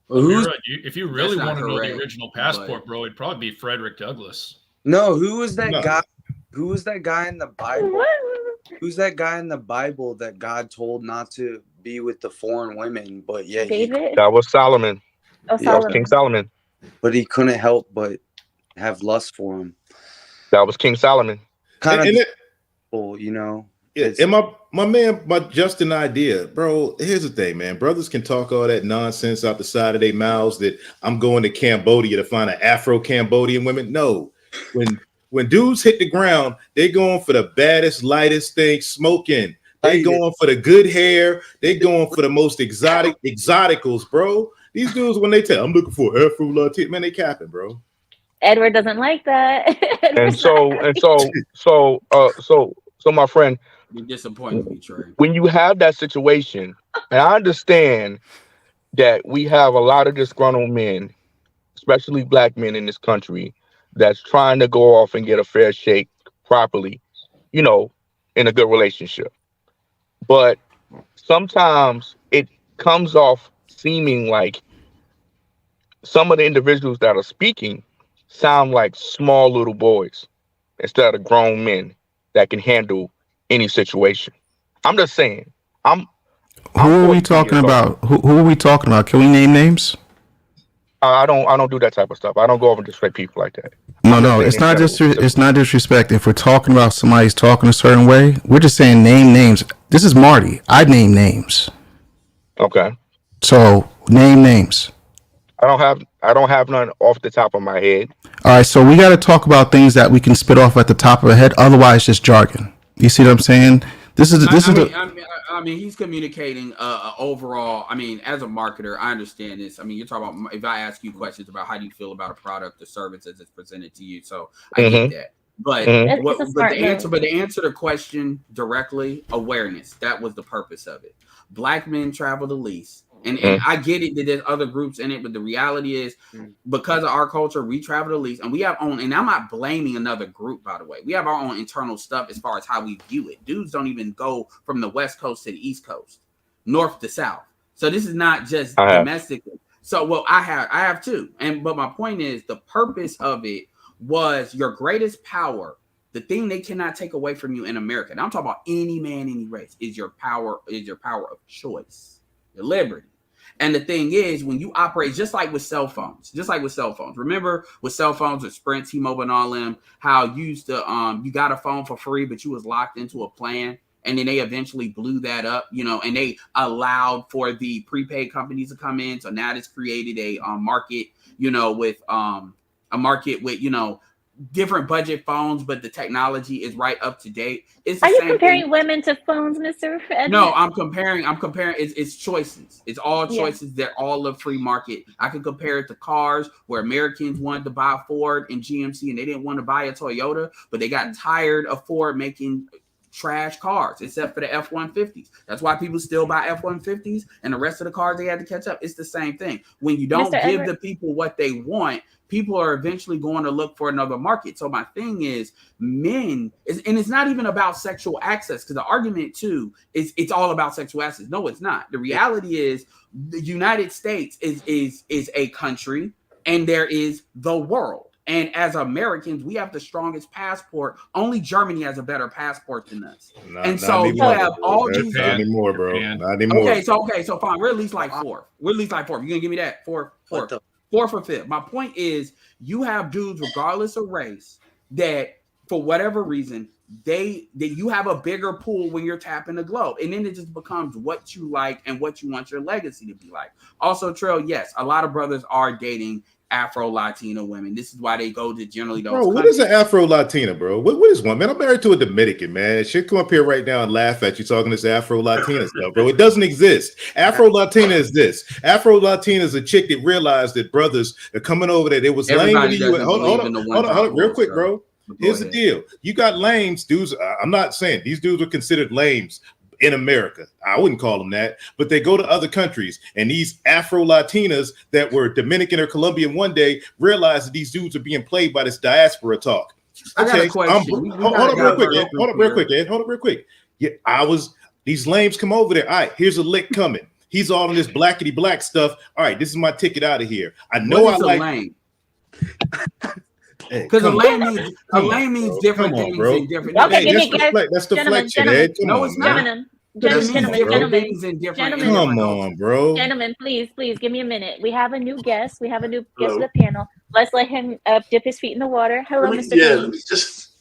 Ameera, if you really That's want not to know the correct, original passport bro, it'd probably be Frederick Douglass. No, who was that No. guy? Who was that guy in the Bible? Who's that guy in the Bible that God told not to be with the foreign women, but yet David? That was Solomon. Oh, That was King Solomon. Solomon. but he couldn't help but have lust for him. That was King Solomon. Kind And of cool, you know. Yeah, and my man, my Justin idea, bro. Here's the thing, man. Brothers can talk all that nonsense out the side of their mouths that I'm going to Cambodia to find an Afro-Cambodian women. No, when dudes hit the ground, they going for the baddest, lightest thing, smoking. They going for the good hair. They going for the most exoticals, bro. These dudes, when they tell, I'm looking for Afro Latino, man, they capping, bro. Edward doesn't like that. And so, my friend, You're disappointing me, Trey. when you have that situation, and I understand that we have a lot of disgruntled men, especially black men in this country, that's trying to go off and get a fair shake properly, you know, in a good relationship. But sometimes it comes off seeming like some of the individuals that are speaking sound like small little boys instead of grown men that can handle any situation. I'm just saying. Who are we talking about? Who are we talking about? Can we name names? I don't do that type of stuff. I don't go over and disrespect people like that. No, it's not disrespect. If we're talking about somebody's talking a certain way, we're just saying name names. This is Marty. I name names. Okay. So name names. I don't have none off the top of my head. All right, so we got to talk about things that we can spit off at the top of our head. Otherwise, just jargon. You see what I'm saying? I mean, he's communicating overall. I mean, as a marketer, I understand this. I mean, you're talking about if I ask you questions about how do you feel about a product or service as it's presented to you. So I get that. But the answer to the question directly, awareness. That was the purpose of it. Black men travel the least. And I get it that there's other groups in it, but the reality is because of our culture, we travel the least and we have own, and I'm not blaming another group, by the way. We have our own internal stuff as far as how we view it. Dudes don't even go from the West Coast to the East Coast, north to south. So this is not just domestically. So, well, I have too. But my point is the purpose of it was your greatest power. The thing they cannot take away from you in America. Now I'm talking about any man, any race, is your power of choice, your liberty. And the thing is, when you operate just like with cell phones, remember with cell phones with Sprint, T-Mobile, and all them, how you used to you got a phone for free, but you was locked into a plan, and then they eventually blew that up, you know, and they allowed for the prepaid companies to come in. So now it's created a market, you know, with you know, different budget phones, but the technology is right up to date. Are you comparing women to phones, Mr. Edmund? No, I'm comparing. It's choices. It's all choices. Yeah. They're all a free market. I can compare it to cars where Americans wanted to buy Ford and GMC and they didn't want to buy a Toyota, but they got tired of Ford making trash cars, except for the F-150s. That's why people still buy F-150s and the rest of the cars they had to catch up. It's the same thing. When you don't give the people what they want, people are eventually going to look for another market. So my thing is and it's not even about sexual access, because the argument too is it's all about sexual access. No, it's not. The reality is the United States is a country and there is the world. And as Americans, we have the strongest passport. Only Germany has a better passport than us. So you have all these. Not anymore, bro. Not anymore. Okay, so fine. We're at least like four. You're gonna give me that fourth or fifth. My point is, you have dudes, regardless of race, that for whatever reason you have a bigger pool when you're tapping the globe, and then it just becomes what you like and what you want your legacy to be like. Also, Trail, yes, a lot of brothers are dating Afro-Latina women. This is why they go to generally those Bro, what countries. is an Afro-Latina, bro? What is one, man? I'm married to a Dominican, man. She'll come up here right now and laugh at you talking this Afro-Latina stuff, bro. It doesn't exist. Afro-Latina is this. Afro-Latina is a chick that realized that brothers are coming over there. It was lame in the U.S. Hold on, real quick, bro. Here's the deal. You got lames, dudes. I'm not saying these dudes are considered lames in America. I wouldn't call them that, but they go to other countries, and these Afro-Latinas that were Dominican or Colombian one day realize that these dudes are being played by this diaspora talk. I got a question. Hold up real quick. Yeah, these lames come over there. All right, here's a lick coming. He's all in this blackety black stuff. All right, this is my ticket out of here. I know I like lame. Because a lame means different things in different. Okay, that's deflection, Ed. No, it's not. Gentlemen, come on, bro. Gentlemen, please, give me a minute. We have a new guest. We have a new guest to the panel. Let's let him dip his feet in the water. Hello, Mr. Yeah, let me just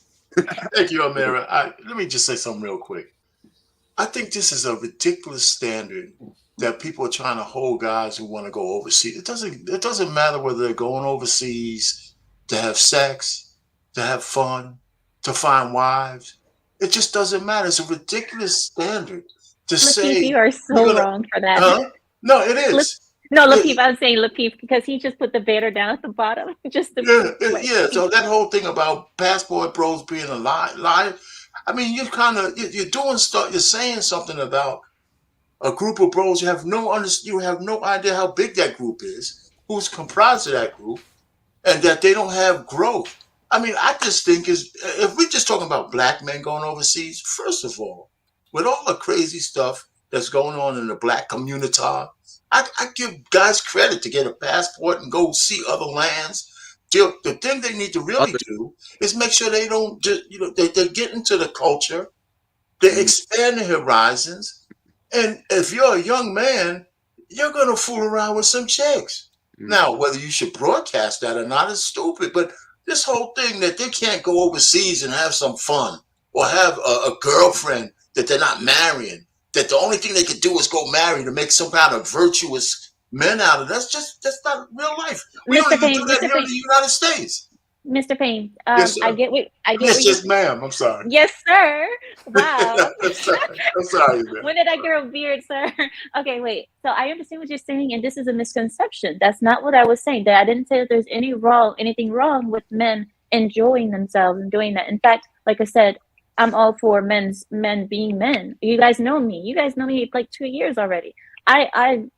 thank you, Ameera. Let me just say something real quick. I think this is a ridiculous standard that people are trying to hold guys who want to go overseas. It doesn't matter whether they're going overseas to have sex, to have fun, to find wives. It just doesn't matter. It's a ridiculous standard to say. You are so wrong for that. Huh? No, it is. Lapeef, I was saying Lapeef because he just put the banner down at the bottom. Yeah. So that whole thing about passport bros being a lie. I mean, you're doing stuff. You're saying something about a group of bros. You have no idea how big that group is, who's comprised of that group, and that they don't have growth. I mean, I just think if we're just talking about black men going overseas, first of all, with all the crazy stuff that's going on in the black community, I give guys credit to get a passport and go see other lands. The thing they need to really do is make sure they don't just, they get into the culture, they expand their horizons. And if you're a young man, you're going to fool around with some chicks. Now, whether you should broadcast that or not is stupid, but this whole thing that they can't go overseas and have some fun or have a girlfriend that they're not marrying, that the only thing they could do is go marry to make some kind of virtuous men out of that's not real life. We don't even do that here in the United States. Mr. Payne, yes, I get what yes, ma'am. I'm sorry. Yes, sir. Wow. I'm sorry. Man. When did I grow a beard, sir? Okay, wait. So I understand what you're saying, and this is a misconception. That's not what I was saying. That I didn't say that there's anything wrong with men enjoying themselves and doing that. In fact, like I said, I'm all for men being men. You guys know me. You guys know me like 2 years already. I'm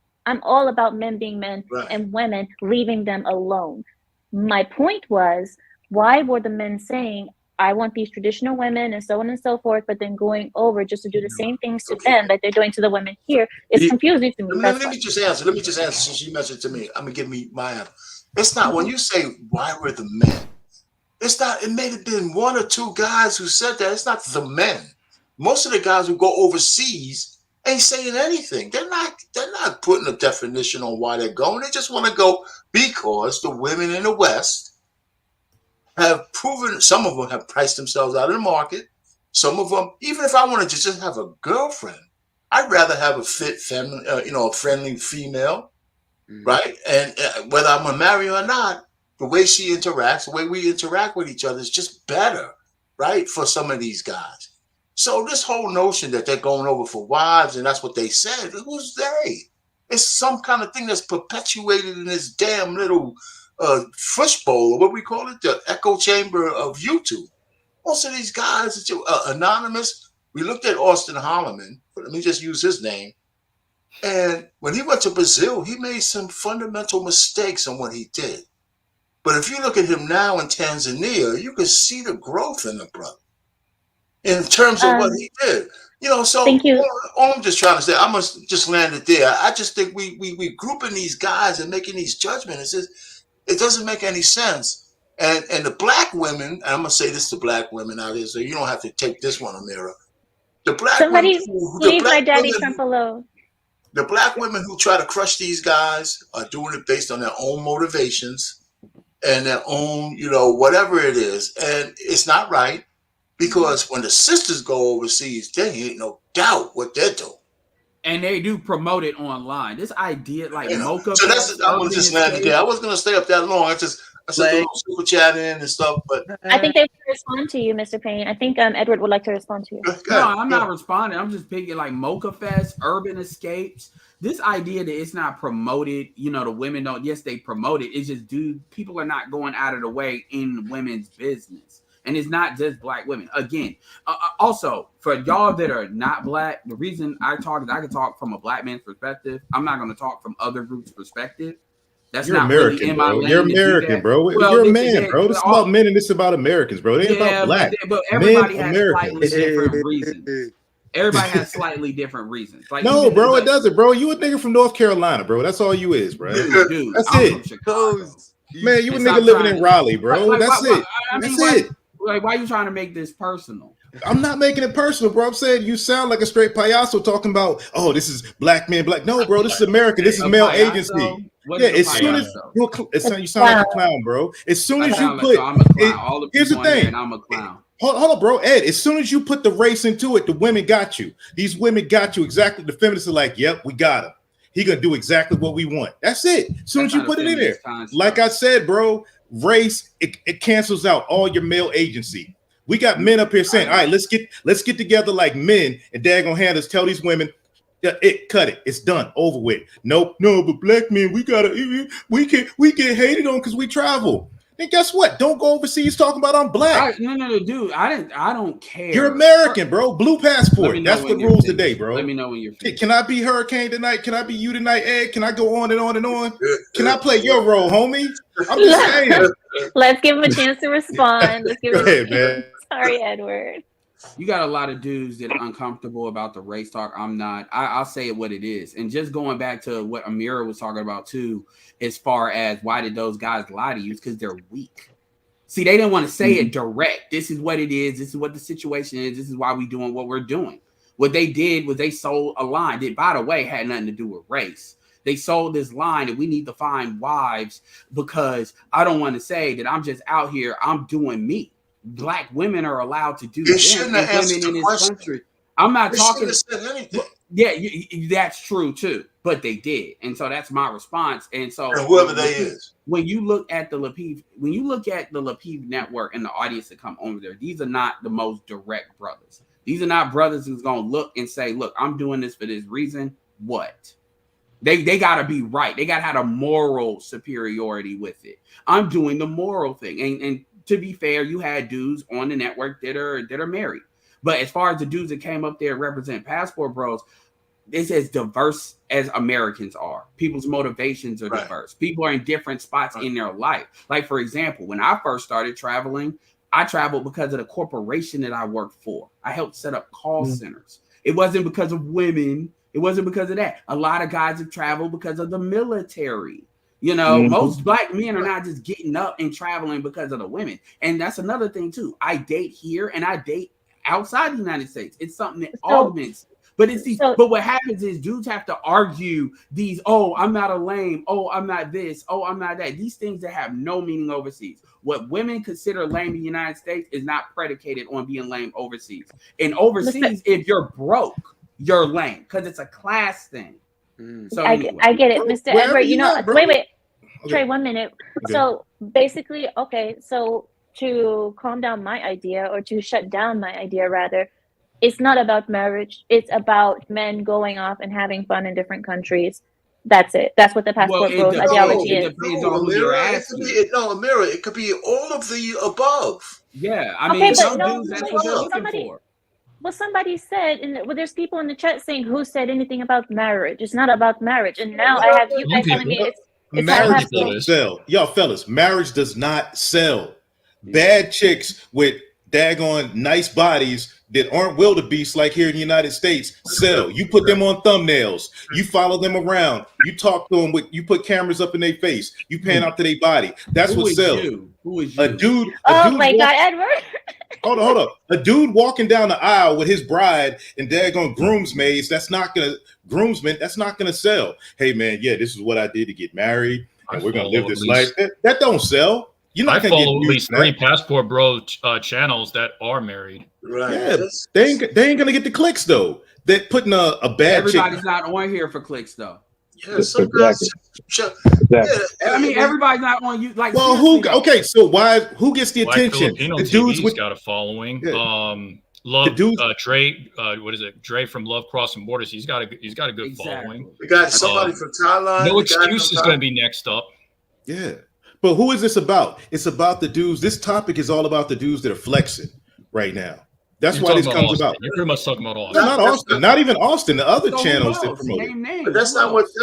all about men being men and women leaving them alone. My point was, why were the men saying, I want these traditional women and so on and so forth, but then going over just to do the same things to them that they're doing to the women here? It's confusing to me. Let me just answer since you mentioned to me. I'm going to give me my answer. It's not when you say, why were the men? It's not, it may have been one or two guys who said that. It's not the men. Most of the guys who go overseas ain't saying anything. They're not putting a definition on why they're going. They just want to go because the women in the West have proven, some of them have priced themselves out of the market. Some of them, even if I wanted to just have a girlfriend, I'd rather have a fit, a friendly female, right? And whether I'm gonna marry her or not, the way she interacts, the way we interact with each other is just better, right? For some of these guys. So this whole notion that they're going over for wives and that's what they said, who's they? It's some kind of thing that's perpetuated in this damn little fishbowl, or what we call it, the echo chamber of YouTube. Most of these guys, anonymous. We looked at Austin Holloman, but let me just use his name. And when he went to Brazil, he made some fundamental mistakes on what he did. But if you look at him now in Tanzania, you can see the growth in the brother in terms of what he did. So all I'm just trying to say, I must just land it there. I just think we grouping these guys and making these judgments. It doesn't make any sense. And the black women, and I'm gonna say this to black women out here, so you don't have to take this one, Ameera. The black Somebody women, leave my daddy Trump alone. The black women who try to crush these guys are doing it based on their own motivations and their own, whatever it is, and it's not right. Because when the sisters go overseas, there ain't no doubt what they're doing. And they do promote it online. This idea, like mocha. So that's I'm gonna just land it there. I wasn't gonna stay up that long. I said a little super chat in and stuff, but I think they want to respond to you, Mr. Payne. I think Edward would like to respond to you. No, I'm not responding. I'm just picking like Mocha Fest, Urban Escapes. This idea that it's not promoted, you know, the women don't. Yes, they promote it. It's just, people are not going out of the way in women's business. And it's not just black women. Again, also, for y'all that are not black, the reason I talk is I can talk from a black man's perspective. I'm not going to talk from other groups' perspective. That's You're not American, really in my bro. lane. You're American, bro. Well, you're a man, bro. This is about men and this is about Americans, bro. It ain't about black. But everybody men, has slightly different reasons. Everybody has slightly different reasons. Like, no, bro, it doesn't, bro. You a nigga from North Carolina, bro. That's all you is, bro. Dude, that's I'm it. from Chicago. Man, you a nigga living in Raleigh, bro. That's it. That's it. Like, why are you trying to make this personal? I'm not making it personal, bro. I'm saying you sound like a straight payaso talking about, oh, this is black men, black. No, bro, this is American. This is male agency. Yeah, as soon as you sound like a clown, bro. As soon as you put, here's the thing. I'm a clown. Hold on, bro. Ed, as soon as you put the race into it, the women got you. These women got you exactly. The feminists are like, yep, we got him. He gonna do exactly what we want. That's it. As soon as you put it in there, like I said, bro, race it cancels out all your male agency. We got men up here saying, all right, let's get together like men, and daggone handers tell these women, cut it, it's done, over with. Nope, no, but black men, we get hated on because we travel. And guess what? Don't go overseas talking about I'm black. No, dude. I don't care. You're American, bro. Blue passport. That's the rules today, bro. Let me know when you're finished. Can I be Hurricane tonight? Can I be you tonight, Ed? Can I go on and on and on? Can I play your role, homie? I'm just saying. Let's give him a chance to respond. Let's give him ahead, man. Sorry, Edward. You got a lot of dudes that are uncomfortable about the race talk. I'm not. I'll say it what it is. And just going back to what Ameera was talking about too, as far as why did those guys lie to you? It's because they're weak. See, they didn't want to say it direct. This is what it is. This is what the situation is. This is why we're doing what we're doing. What they did was they sold a line that, by the way, had nothing to do with race. They sold this line that we need to find wives because I don't want to say that I'm just out here. I'm doing me. Black women are allowed to do you shouldn't have answered the question. Country. I'm not you talking. Said anything. Yeah, that's true too. But they did, and so that's my response. And so, and whoever they is, when you look at the Lapeef, Network and the audience that come over there, these are not the most direct brothers. These are not brothers who's gonna look and say, "Look, I'm doing this for this reason." What? They gotta be right. They gotta have a moral superiority with it. I'm doing the moral thing, and to be fair, you had dudes on the network that are married. But as far as the dudes that came up there represent Passport Bros, it's as diverse as Americans are. People's motivations are diverse. People are in different spots in their life. Like, for example, when I first started traveling, I traveled because of the corporation that I worked for. I helped set up call centers. It wasn't because of women. It wasn't because of that. A lot of guys have traveled because of the military. You know, most black men are not just getting up and traveling because of the women. And that's another thing, too. I date here and I date outside the United States. It's something that augments. But it's these, but what happens is dudes have to argue these, oh, I'm not a lame, oh, I'm not this, oh, I'm not that. These things that have no meaning overseas. What women consider lame in the United States is not predicated on being lame overseas. And overseas, if you're broke, you're lame because it's a class thing. So anyway. I get it, Mr. Edward. You know, wait. Okay. Trey, 1 minute. Okay. So basically, so to calm down my idea, or to shut down my idea rather, it's not about marriage. It's about men going off and having fun in different countries. That's it. That's what the Passport Bros ideology is. Ameera, it could be all of the above. Yeah, I mean, some dudes, that's what they're looking for. Well, somebody said, and there's people in the chat saying, who said anything about marriage? It's not about marriage. And now I have you guys telling me it's marriage doesn't sell. Y'all fellas, marriage does not sell. Bad chicks with daggone nice bodies that aren't wildebeests like here in the United States sell. You put them on thumbnails. You follow them around. You talk to them you put cameras up in their face. You pan out to their body. That's what sells. Who is you? A dude. Oh my God, Edward. Hold up. A dude walking down the aisle with his bride and daggone groomsmaids, that's not gonna sell. Hey man, yeah, this is what I did to get married, and we're gonna live this life. That don't sell. You're not I gonna get follow at views least from 3 that. Passport Bro channels that are married. Right. Yeah, they ain't gonna get the clicks though. They're putting a bad chick. Everybody's not on here for clicks though. Yeah, some guys. Exactly. I mean, everybody's not on you. Like, Well, seriously, though. okay, so who gets the Black attention? Filipino The dudes TV's with got a following. Yeah. Love dudes- Dre. What is it? Dre from Love Crossing Borders. He's got a good Exactly. following. We got somebody from Thailand. No the guy Excuse from is going to be next up. Yeah. But who is this about? It's about the dudes. This topic is all about the dudes that are flexing right now. That's You're why this talking comes Austin. about. You're pretty much talking about No, Austin. not Austin. Not even Austin. The other So who channels that else? promote it. Name names. But that's Who not what else?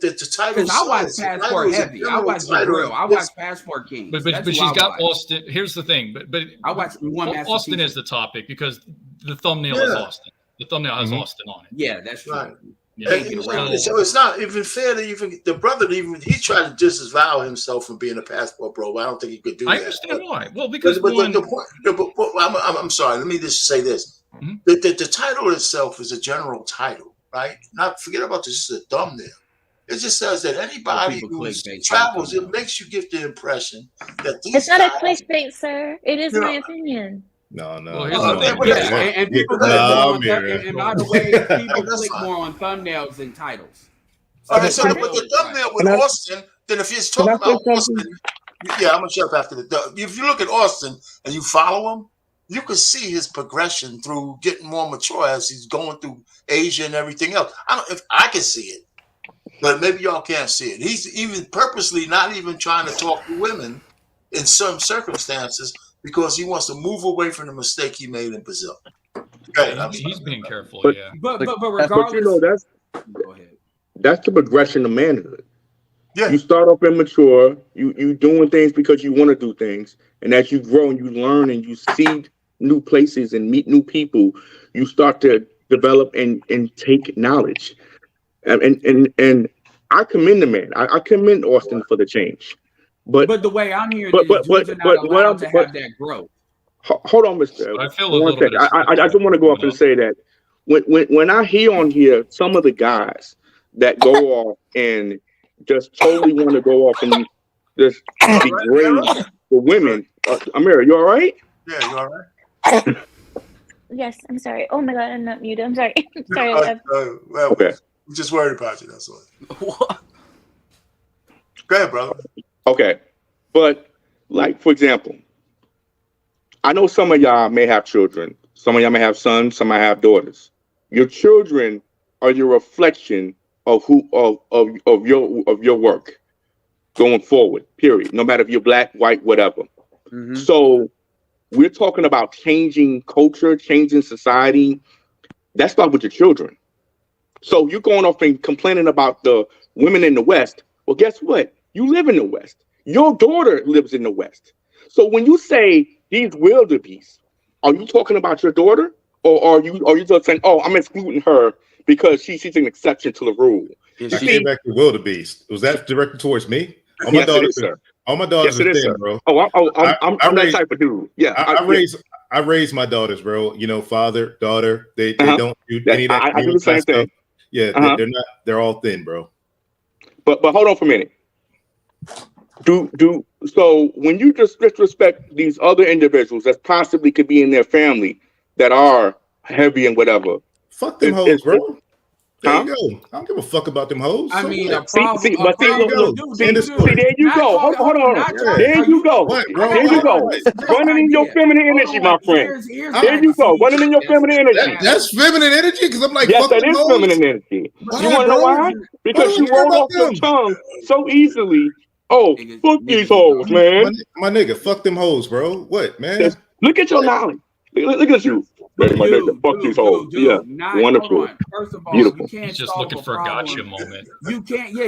the title Because I watch says. The title Passport is a Heavy. I general watch The title. Grill. I watch Passport King. But That's she's who I got watch. Austin. Here's the thing. But I watch one Master Austin Teacher. is the topic because the thumbnail is Yeah. Austin. The thumbnail has Austin on it. Yeah, that's true. Right. Yeah. Can't get around it. So it's not even fair to even the brother. Even he tried to disavow himself from being a Passport Bro. But I don't think he could do I that. understand why. Well, because But one, the point, I'm sorry. Let me just say this: Mhm. the title itself is a general title, right? Not forget about this. This is a thumbnail. It just says that anybody people who click based on travels, thumbnail. it makes you get the impression that these It's not a guys- clickbait, sir. It is You my know- opinion. No. Well, here's the Oh, thing. but Yeah, and people click Nah, more on Ameera. and by the way, people That's click fine. more on thumbnails than titles. All right, so Right. but the thumbnail with Can I- Austin, then if it's Can I talking about say something? Austin, yeah, I'm gonna shut up after the. If you look at Austin and you follow him, you can see his progression through getting more mature as he's going through Asia and everything else. If I can see it, but maybe y'all can't see it. He's even purposely not even trying to talk to women in some circumstances because he wants to move away from the mistake he made in Brazil. Okay, he's being careful. But- Yeah. But But regardless, you know, go ahead. that's the progression of manhood. Yeah. You start off immature, you doing things because you want to do things, and as you grow and you learn and you see new places and meet new people, you start to develop and take knowledge. And I commend the man. I commend Austin for the change. But the way I'm hearing but- is but- dudes are but not what allowed I'm- to have that growth. hold on, Mr. I feel a One little second. bit of I just want to go up and say that when I hear on here some of the guys that go off and just totally want to go off and just degrade the women. Ameera, you all right? Yeah, you all right? Yes, I'm sorry. Oh my god, I'm not muted. I'm sorry. Sorry. Well, Okay. we're just worried about you. That's all. Go ahead, brother. Okay. But like, for example, I know some of y'all may have children. Some of y'all may have sons, some might have daughters. Your children are your reflection of your work going forward, period. No matter if you're black, white, whatever. Mhm. So we're talking about changing culture, changing society. That starts with your children. So you're going off and complaining about the women in the West. Well, guess what? You live in the West. Your daughter lives in the West. So when you say these wildebeests, are you talking about your daughter, or are you just saying, "Oh, I'm excluding her because she's an exception to the rule"? Yeah, I she- came back to wildebeest. Was that directed towards me? All my Yes, it daughters, is, sir. all my daughters Yes, it are is, thin, sir. bro. Oh, I'm I that raised- type of dude. Yeah, I raised my daughters, bro. You know, father, daughter. They Uh-huh. don't do Yeah, any of that. I do the same thing. Yeah, Uh-huh. they're not. They're all thin, bro. But hold on for a minute. So when you just disrespect these other individuals that possibly could be in their family that are heavy and whatever. Fuck them It's- hoes, bro. There Huh? you go. I don't give a fuck about them hoes. I So mean, what? a problem. See, a but see, problem look, you do, see, you see, do. there you Not go. talking- Hold on. not Yeah. talking- There are you go. What, bro? There you What? go. This is a great Running in your idea. feminine Hold energy, on. my friend. Here's There you go. Running in your feminine energy. That's feminine energy because I'm like, Yes, fuck that them is hoes. feminine energy. Why, You want to know bro? why? Because do you we care rolled about off your them? tongue so easily. Oh, Niggas- fuck niggas these is hoes, dumb. man. My nigga, fuck them hoes, bro. What, man? Just look at your knowledge. Look at you. Man, my nigga, fuck these hoes. Yeah, wonderful. Hold on. First of all, Beautiful. you can't He's just solve looking a for a gotcha problem. moment.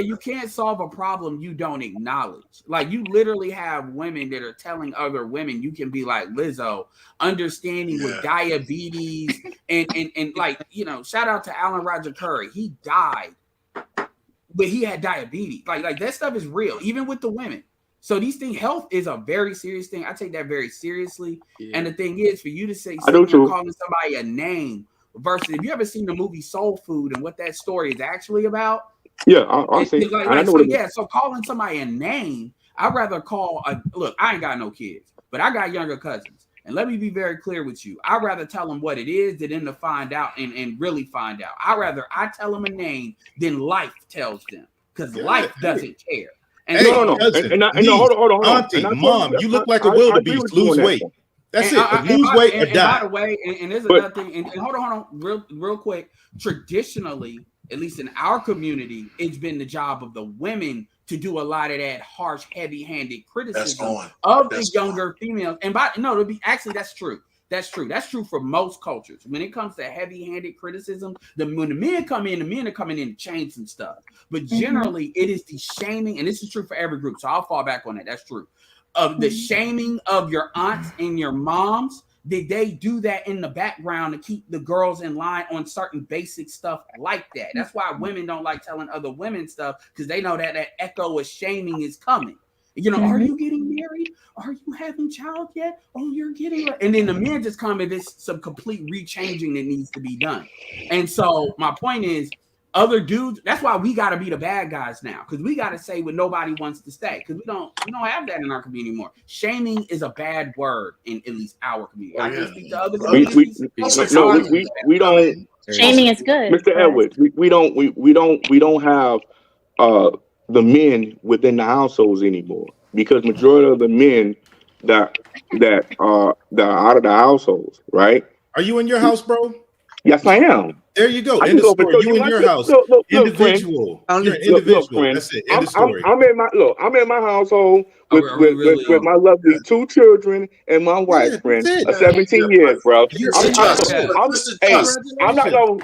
You can't solve a problem you don't acknowledge. Like, you literally have women that are telling other women, you can be like Lizzo, understanding with diabetes and like, you know, shout out to Alan Roger Curry. He died, but he had diabetes. Like that stuff is real, even with the women. So these things, health is a very serious thing. I take that very seriously. Yeah. And the thing is, for you to say I do something or too. calling somebody a name versus if you ever seen the movie Soul Food and what that story is actually about, Yeah, I'll it- say. like, I know so what it is. yeah, so calling somebody a name, I'd rather call look, I ain't got no kids, but I got younger cousins. And let me be very clear with you. I'd rather tell them what it is than them to find out and really find out. I'd rather I tell them a name than life tells them, because life doesn't care. And hey, no, cousin, and no, hold on. auntie, mom, you look like a wildebeest. Lose weight. That's it. Lose weight or die. By the way, and there's another thing. And hold on, real quick. Traditionally, at least in our community, it's been the job of the women to do a lot of that harsh, heavy-handed criticism of the younger females. And that's true. That's true. That's true for most cultures. When it comes to heavy-handed criticism, when the men come in, the men are coming in to change some stuff. But generally, it is the shaming, and this is true for every group, so I'll fall back on that. That's true. Of the shaming of your aunts and your moms, did they do that in the background to keep the girls in line on certain basic stuff like that? That's why women don't like telling other women stuff, because they know that echo of shaming is coming. You know, are you getting married? Are you having child yet? Oh, you're getting, and then the men just come and there's some complete rechanging that needs to be done. And so my point is, other dudes, that's why we got to be the bad guys now, because we got to say what nobody wants to say, because we don't have that in our community anymore. Shaming is a bad word in at least our community. I can speak to other communities. We don't. Shaming is good, Mr. Edwards. We don't have the men within the households anymore, because majority of the men that are out of the households, right? Are you in your house, bro? Yes, I am. There you go. End of story. You in your house. Look, individual. You're an individual. That's it. End of story. I'm in my household with my lovely 2 children and my wife, friend. 17 years, bro. I'm not no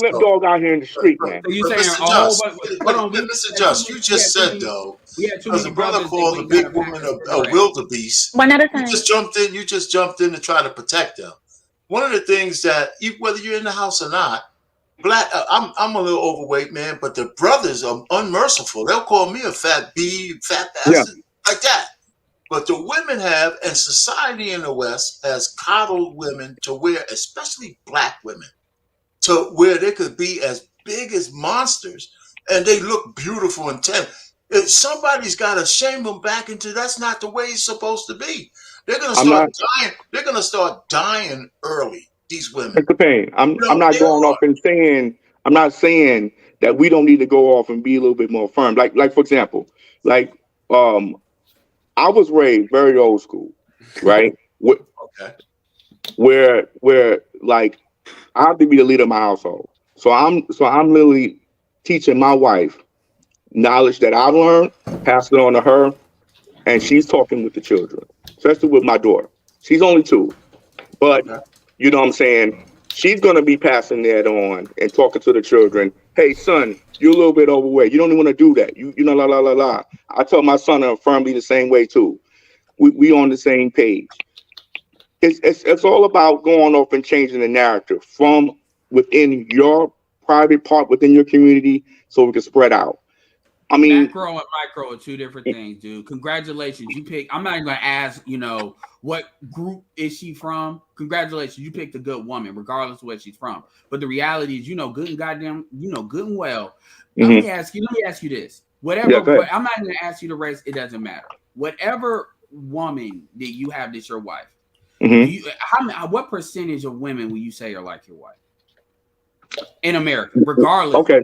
lip dog out here in the street, man. So you saying Mr. Just, you just said though, as a brother called the big woman a wildebeest. One at a time. You just jumped in to try to protect them. One of the things that, whether you're in the house or not, I'm a little overweight, man, but the brothers are unmerciful. They'll call me a fat bastard, like that. But the women have, and society in the West has coddled women to where, especially black women, to where they could be as big as monsters and they look beautiful and tender. Somebody's got to shame them back into that's not the way it's supposed to be. They're gonna start dying. They're gonna start dying early. These women. Mr. Payne, I'm not going off and saying. I'm not saying that we don't need to go off and be a little bit more firm. Like for example, I was raised very old school, right? Where like I have to be the leader of my household. So I'm literally teaching my wife knowledge that I've learned, pass it on to her, and she's talking with the children, especially with my daughter. She's only 2, but you know what I'm saying? She's going to be passing that on and talking to the children. Hey, son, you're a little bit overweight. You don't even want to do that. You know, la, la, la, la. I tell my son firmly the same way, too. We on the same page. It's all about going off and changing the narrative from within your private part, within your community, so we can spread out. I mean, macro and micro are 2 different things, dude. Congratulations. You picked, I'm not even going to ask, what group is she from? Congratulations. You picked a good woman, regardless of where she's from. But the reality is, good and well. Let me ask you this. Whatever, I'm not going to ask you the race. It doesn't matter. Whatever woman that you have that's your wife, what percentage of women will you say are like your wife? In America, regardless. Okay.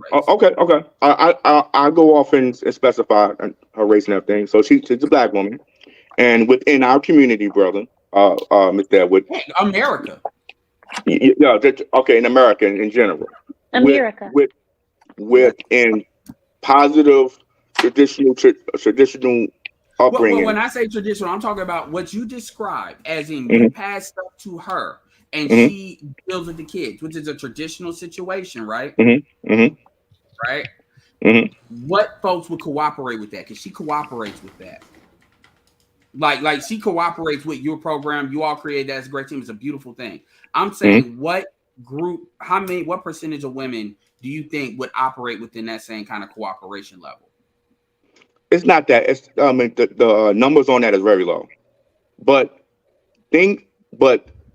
I go off and specify her race and everything. So she's a black woman, and within our community, brother, Mr. Edward, America. Yeah. Okay, in America in general. America. Within positive traditional upbringing. Well, when I say traditional, I'm talking about what you described, as in you pass stuff to her. And she deals with the kids, which is a traditional situation, right? Right? What folks would cooperate with that? Because she cooperates with that. Like she cooperates with your program. You all create that as a great team. It's a beautiful thing. I'm saying what percentage of women do you think would operate within that same kind of cooperation level? It's not that. The numbers on that is very low. But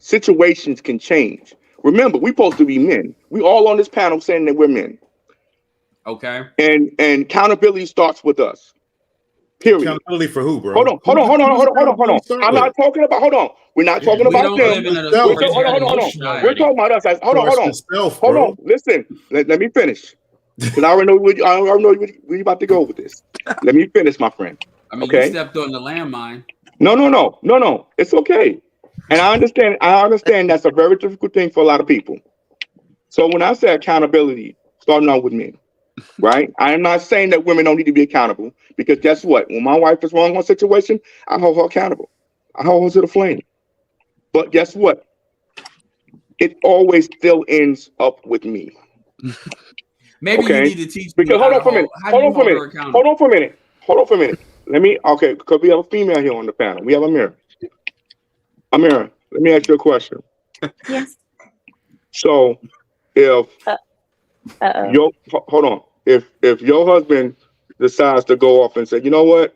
situations can change. Remember, we're supposed to be men. We all on this panel saying that we're men. Okay. And accountability starts with us. Period. Accountability for who, bro? Hold on. I'm not talking about. Hold on. We're not talking We about don't them. live in a Hold on, authoritarian We're talking about us. Hold on. Yourself, Hold bro. on. Listen. Let me finish. Because I already know where you about to go with this. Let me finish, my friend. I mean, Okay. you stepped on the landmine. No. It's okay. And I understand that's a very difficult thing for a lot of people. So when I say accountability, starting out with men, right? I am not saying that women don't need to be accountable, because guess what? When my wife is wrong on a situation, I hold her accountable. I hold her to the flame. But guess what? It always still ends up with me. Maybe you need to teach me because hold on for a minute. Hold on for a minute. Because we have a female here on the panel. We have Ameera. Ameera, let me ask you a question. Yes. So if if your husband decides to go off and say, you know what,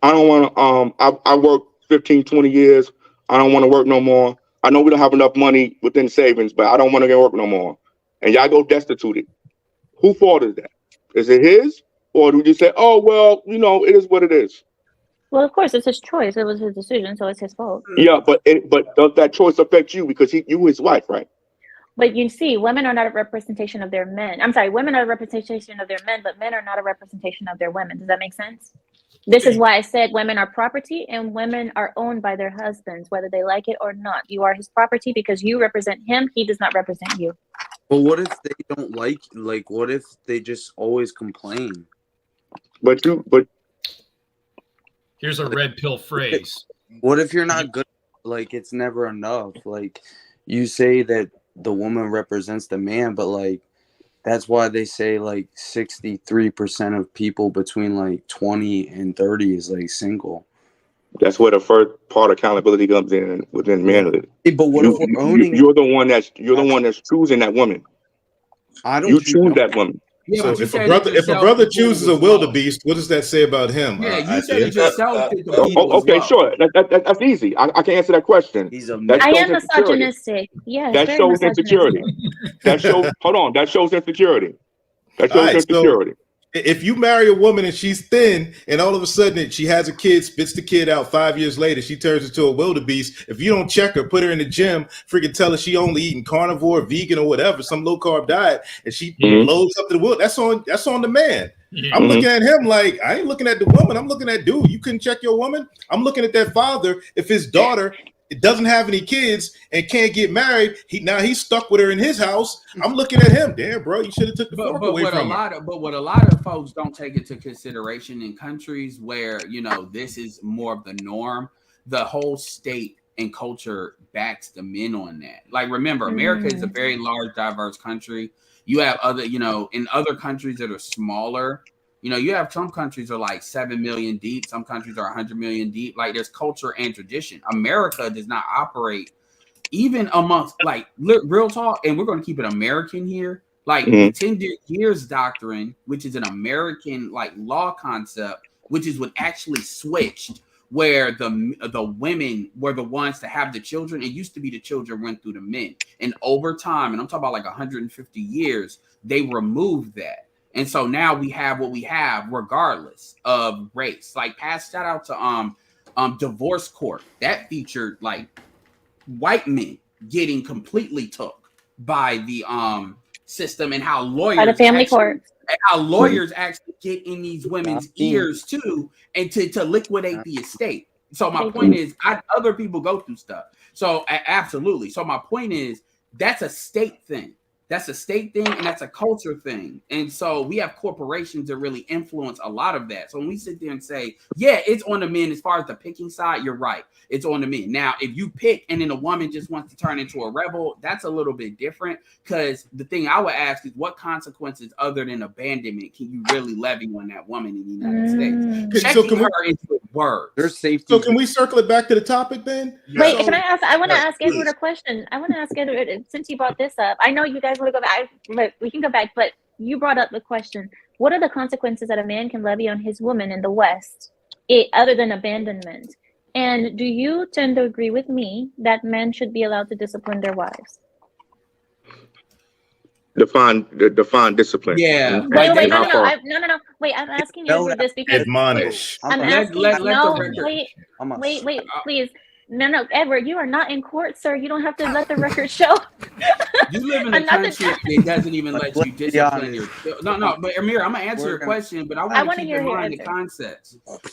I don't want to I worked 15, 20 years, I don't want to work no more. I know we don't have enough money within savings, but I don't want to get work no more. And y'all go destitute. Whose fault is that? Is it his? Or do you say, oh well, it is what it is? Well, of course, it's his choice. It was his decision, so it's his fault. Yeah, but does that choice affect you, because you his wife, right? But you see, women are not a representation of their men. I'm sorry, women are a representation of their men, but men are not a representation of their women. Does that make sense? This is why I said women are property and women are owned by their husbands, whether they like it or not. You are his property because you represent him. He does not represent you. But what if they don't like, what if they just always complain? But here's a red pill phrase. What if you're not good? It's never enough. You say that the woman represents the man, but that's why they say 63% of people between 20 and 30 is single. That's where the first part of accountability comes in within manhood. But what if we're owning? You're the one that's choosing that woman. I don't choose that woman. Yeah, So but you if said a brother chooses a wildebeest, what does that say about him? Yeah, you said it yourself. Okay, sure. That's easy. I can answer that question. I am misogynistic. Yes, that very shows insecurity. That shows insecurity. That shows insecurity. So if you marry a woman and she's thin, and all of a sudden she has a kid, spits the kid out 5 years later, she turns into a wildebeest. If you don't check her, put her in the gym, freaking tell her she only eating carnivore, vegan, or whatever, some low carb diet, and she blows up to the wild, that's on the man. I'm looking at him like, I ain't looking at the woman. I'm looking at dude. You couldn't check your woman. I'm looking at that father. If his daughter doesn't have any kids and can't get married, he's stuck with her in his house. I'm looking at him. Damn, bro, you should have took the fork away from her. But what a lot of folks don't take into consideration in countries where this is more of the norm, the whole state and culture backs the men on that. Remember, America is a very large, diverse country. You have other, in other countries that are smaller. You have some countries are 7 million deep. Some countries are 100 million deep. There's culture and tradition. America does not operate even amongst real talk. And we're going to keep it American here. The 10 years doctrine, which is an American law concept, which is what actually switched, where the women were the ones to have the children. It used to be the children went through the men. And over time, and I'm talking about 150 years, they removed that. And so now we have what we have, regardless of race. Past shout out to divorce court that featured white men getting completely took by the system, and how lawyers by the family court, and how lawyers actually get in these women's ears too, and to liquidate the estate. So my point is, other people go through stuff. So absolutely. So my point is, that's a state thing. That's a state thing, and that's a culture thing. And so we have corporations that really influence a lot of that. So when we sit there and say, yeah, it's on the men as far as the picking side, you're right. It's on the men. Now, if you pick and then a woman just wants to turn into a rebel, that's a little bit different, because the thing I would ask is, what consequences other than abandonment can you really levy on that woman in the United States? Checking her into words. There's safety. So can we circle it back to the topic then? Wait, can I ask? I want to ask Edward a question. I want to ask Edward, since you brought this up. I know you guys want to go back. We can go back, but you brought up the question: what are the consequences that a man can levy on his woman in the West, other than abandonment? And do you tend to agree with me that men should be allowed to discipline their wives? define discipline. Yeah, and, Wait, like wait, and no, how no, no, far. no. Wait, I'm asking you No, for this because Admonish. I'm let asking. the No, record. wait, please. No, Edward, you are not in court, sir. You don't have to let the record show. You live in a I'm not the country that doesn't even let you Let's be discipline honest. your. No. But Amir, I'm gonna answer We're your gonna- question, but I I want wanna to keep hear in your mind the answer.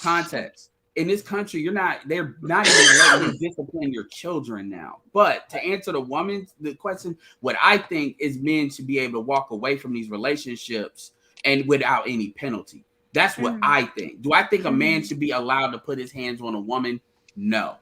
context. In this country, they're not even letting you discipline your children now. But to answer the question, what I think is men should be able to walk away from these relationships and without any penalty. That's what I think. Do I think a man should be allowed to put his hands on a woman? No.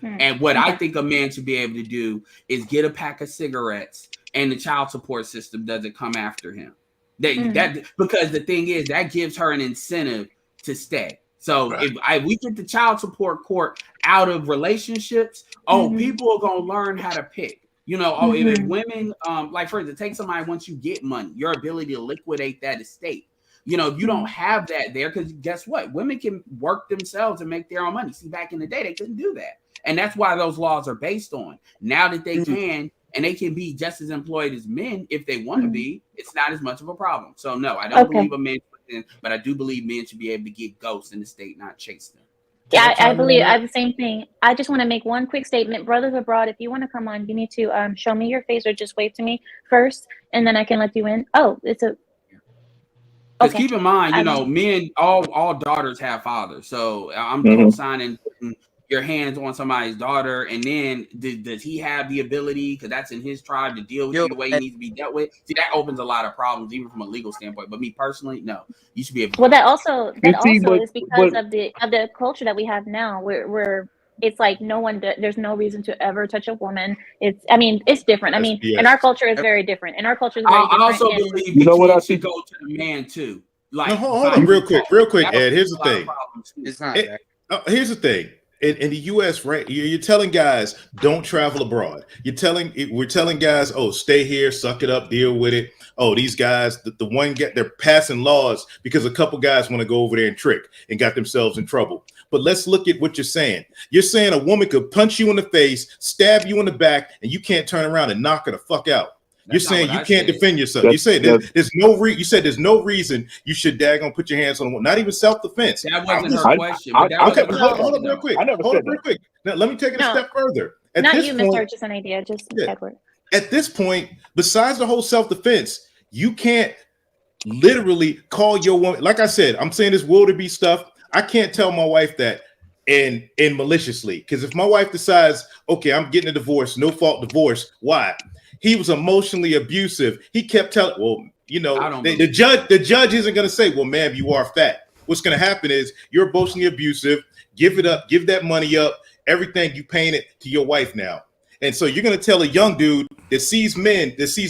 And what I think a man should be able to do is get a pack of cigarettes, and the child support system doesn't come after him. That because the thing is that gives her an incentive to stay. So if we get the child support court out of relationships, people are gonna learn how to pick. You know, if women, like for instance, take somebody once you get money, your ability to liquidate that estate. You know, if you don't have that there, because guess what? Women can work themselves and make their own money. See, back in the day, they couldn't do that. And that's why those laws are based on. Now that they can, and they can be just as employed as men if they want to be, it's not as much of a problem. So no, I don't believe a man, but I do believe men should be able to get ghosts in the state, not chase them. Yeah, I believe I have the same thing. I just want to make one quick statement. Brothers abroad, if you want to come on, you need to show me your face or just wave to me first, and then I can let you in. Oh, it's a. Because keep in mind, you know, men, all daughters have fathers. So I'm co-signing putting your hands on somebody's daughter, and then does he have the ability, because that's in his tribe, to deal with you the way he needs to be dealt with? See, that opens a lot of problems, even from a legal standpoint. But me personally, no, you should be able to. Well, that also is because of the culture that we have now, where it's like there's no reason to ever touch a woman. It's different. I mean, and our culture is very different. And our culture is very different. I also believe the should go to the man too. Like, hold on, real quick, Ed. Here's the thing. It's not here's the thing. In the U.S., right? You're telling guys don't travel abroad. We're telling guys, oh, stay here, suck it up, deal with it. Oh, these guys, they're passing laws because a couple guys want to go over there and trick and got themselves in trouble. But let's look at what you're saying. You're saying a woman could punch you in the face, stab you in the back, and you can't turn around and knock her the fuck out. You're saying you can't defend yourself. You say there's no reason you should daggone put your hands on a woman. Not even self-defense. That wasn't her question. Hold on real quick. Now, let me take it a step further. Not you, Mr. Just an idea. Just Edward. At this point, besides the whole self-defense, you can't literally call your woman. Like I said, I'm saying this wildebeest stuff. I can't tell my wife that and maliciously, because if my wife decides, okay, I'm getting a divorce, no fault divorce, why? He was emotionally abusive. He kept telling, well, you know, the judge isn't going to say, well, ma'am, you are fat. What's going to happen is you're emotionally abusive. Give it up. Give that money up. Everything you paying it to your wife now. And so you're going to tell a young dude that sees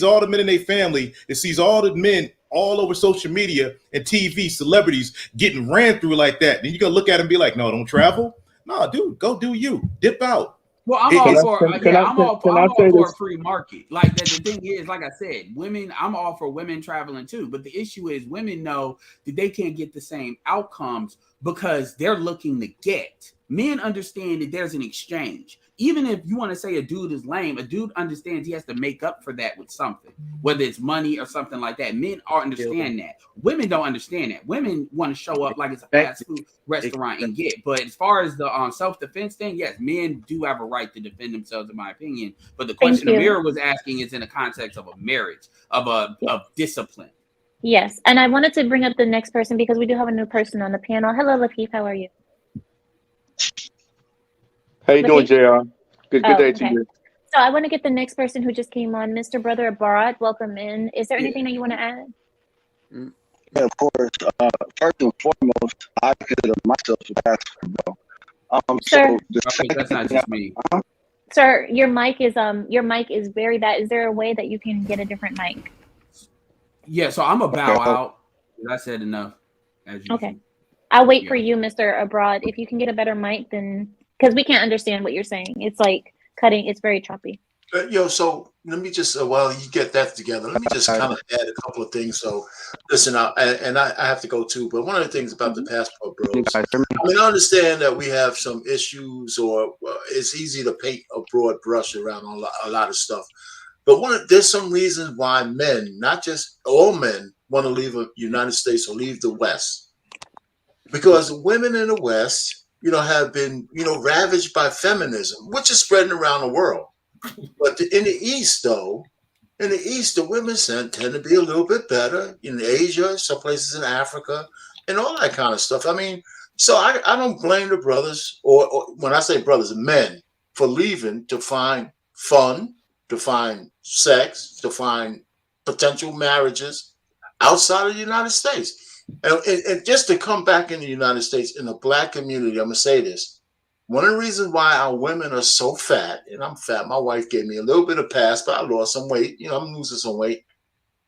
all the men in their family, that sees all the men all over social media and TV, celebrities getting ran through like that. Then you're going to look at him and be like, no, don't travel. No, dude, go do you. Dip out. Well, I'm all for a free market. Like the thing is, like I said, I'm all for women traveling too. But the issue is women know that they can't get the same outcomes because they're looking to get. Men understand that there's an exchange. Even if you want to say a dude is lame, a dude understands he has to make up for that with something, whether it's money or something like that. Men understand that. Women don't understand that. Women want to show up like it's a fast food restaurant and get. But as far as the self-defense thing, yes, men do have a right to defend themselves, in my opinion. But the question Ameera was asking is in the context of a marriage, of discipline. Yes, and I wanted to bring up the next person because we do have a new person on the panel. Hello, Lapeef. How are you? How you doing, JR? Good day to you. So I want to get the next person who just came on, Mr. Brother Barat. Welcome in. Is there anything that you want to add? Yeah, of course. First and foremost, I consider myself a pastor, bro. Sir, that's not just me. Sir, your mic is very bad. Is there a way that you can get a different mic? Yeah, so I'm a bow out. I said enough. Okay. I'll wait for you, Mr. Abroad. If you can get a better mic, then because we can't understand what you're saying. It's like cutting. It's very choppy. So let me just, while you get that together, let me just kind of add a couple of things. So listen, I have to go too, but one of the things about the passport bros, I mean, I understand that we have some issues, or it's easy to paint a broad brush around on a lot of stuff. But there's some reasons why men, not just all men, want to leave the United States or leave the West. Because women in the West, have been, ravaged by feminism, which is spreading around the world. But in the East, though, the women tend to be a little bit better in Asia, some places in Africa, and all that kind of stuff. I mean, so I don't blame the brothers, or when I say brothers, men, for leaving to find fun, to find sex, to find potential marriages outside of the United States. And just to come back in the United States, in the Black community, I'm going to say this. One of the reasons why our women are so fat, and I'm fat, my wife gave me a little bit of pass, but I lost some weight. I'm losing some weight.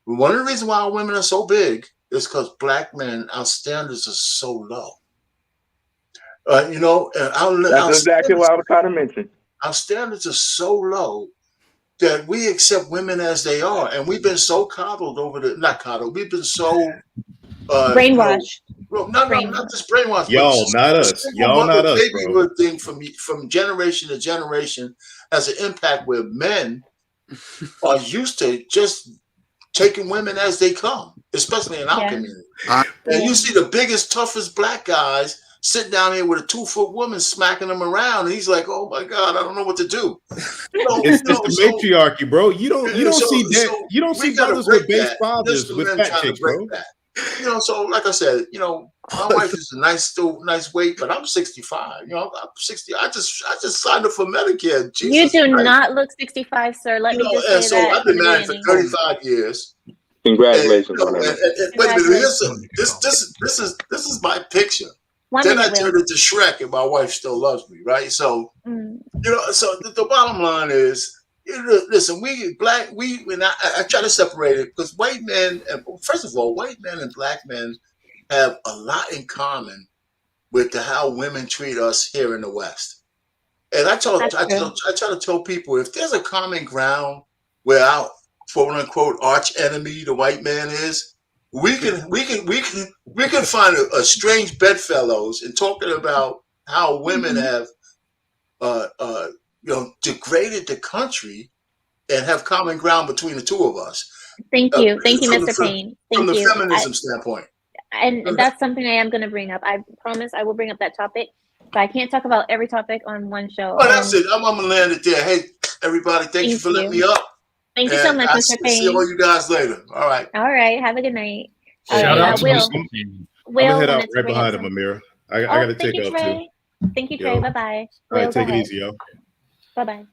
But one of the reasons why our women are so big is because Black men, our standards are so low. That's exactly what I was trying to mention. Our standards are so low that we accept women as they are. And we've been so coddled we've been so brainwashed. Not just brainwashed. Y'all, not us. Y'all, not us, bro. Babyhood thing from generation to generation has an impact where men are used to just taking women as they come, especially in our community. And you see the biggest, toughest Black guys sitting down here with a 2-foot woman smacking him around, and he's like, "Oh my God, I don't know what to do." It's the matriarchy, bro. You don't see that. You don't see brothers with base fathers with fat chicks, bro. So like I said, my wife is still nice weight, but I'm 65. I'm 60. I just signed up for Medicare. Jesus you do Christ. Not look 65, sir. Let me just say and so that. I've been married for 35 years. Congratulations. Wait a minute, listen. This is my picture. Then I turned into Shrek, and my wife still loves me, right? So so the bottom line is, listen, I try to separate it because white men, first of all, white men and Black men have a lot in common with how women treat us here in the West. And I try to tell people, if there's a common ground where our quote unquote arch enemy, the white man, is, we can find a strange bedfellows and talking about how women have degraded the country and have common ground between the two of us. Thank you, Mr. Payne. From the feminism standpoint. And that's something I am going to bring up. I promise I will bring up that topic, but I can't talk about every topic on one show. Oh, that's it. I'm going to land it there. Hey, everybody, thank you for letting me up. Thank you so much, Mr. Payne. See all you guys later. All right. Have a good night. Shout out to Will. Mr. Payne. I'm going to head out right behind him, Ameera. I got to take off too. Thank you, Trey. Bye-bye. All right, take it easy, yo. Bye-bye.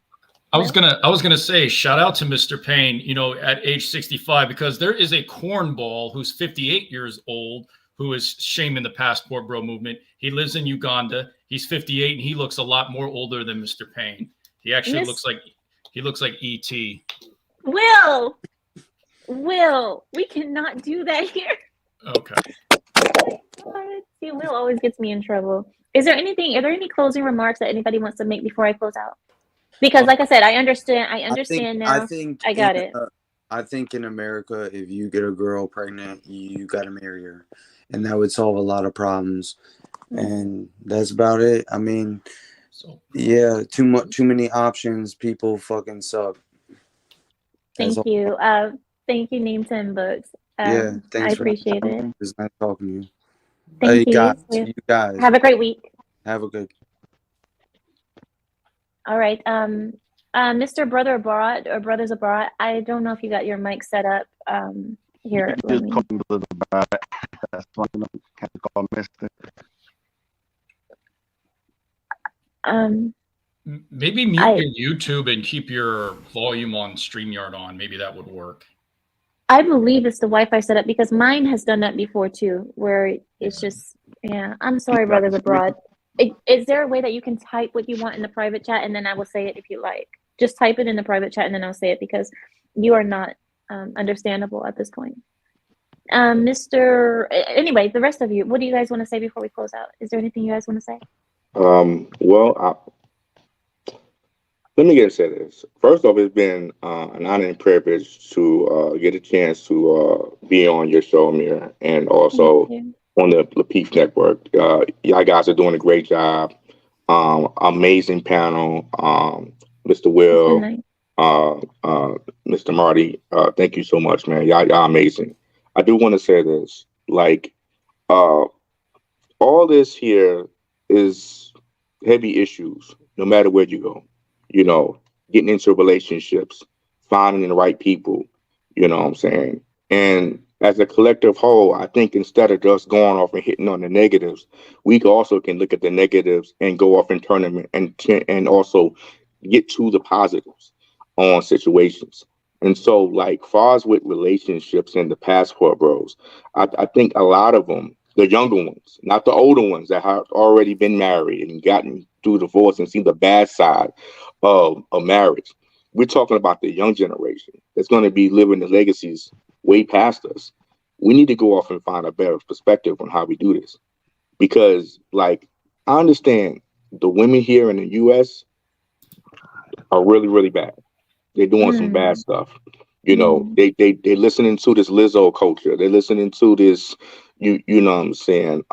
I was gonna say shout out to Mr. Payne, at age 65, because there is a cornball who's 58 years old who is shaming the passport bro movement. He lives in Uganda. He's 58 and he looks a lot more older than Mr. Payne. He actually looks like E.T. Will, we cannot do that here. Okay. See, Will always gets me in trouble. Are there any closing remarks that anybody wants to make before I close out? Because like I said, I understand now. I got it. I think in America, if you get a girl pregnant, you got to marry her. And that would solve a lot of problems. And that's about it. I mean, too many options. People fucking suck. Thank you. Thank you, Name 10 Books. Thanks. I appreciate it. It was nice talking to you. Thank you. You guys. Have a great week. Have a good. All right. Mr. Brother Abroad or Brothers Abroad, I don't know if you got your mic set up here. Just call me Brother Abroad. That's why I have to call Mr. Maybe mute your YouTube and keep your volume on StreamYard on. Maybe that would work. I believe it's the Wi-Fi setup because mine has done that before too, where it's just, I'm sorry, Brothers Abroad. Is there a way that you can type what you want in the private chat and then I will say it if you like? Just type it in the private chat and then I'll say it because you are not understandable at this point. Anyway, the rest of you, what do you guys want to say before we close out? Is there anything you guys want to say? Let me get say this. First off, it's been an honor and privilege to get a chance to be on your show, Ameera, and also on the Lapeef Network. Y'all guys are doing a great job. Amazing panel. Mr. Will, Mr. Marty, thank you so much, man. Y'all amazing. I do want to say this, like, uh, all this here is heavy issues, no matter where you go. You know, getting into relationships, finding the right people, you know what I'm saying? And as a collective whole, I think instead of just going off and hitting on the negatives, we also can look at the negatives and go off and turn them and also get to the positives on situations. And so, like, far as with relationships and the passport bros, I think a lot of them, the younger ones, not the older ones that have already been married and gotten through divorce and seen the bad side of marriage. We're talking about the young generation that's going to be living the legacies way past us. We need to go off and find a better perspective on how we do this. Because, like, I understand the women here in the US are really, really bad. They're doing some bad stuff. You know, they listening to this Lizzo culture. They're listening to this, you know what I'm saying?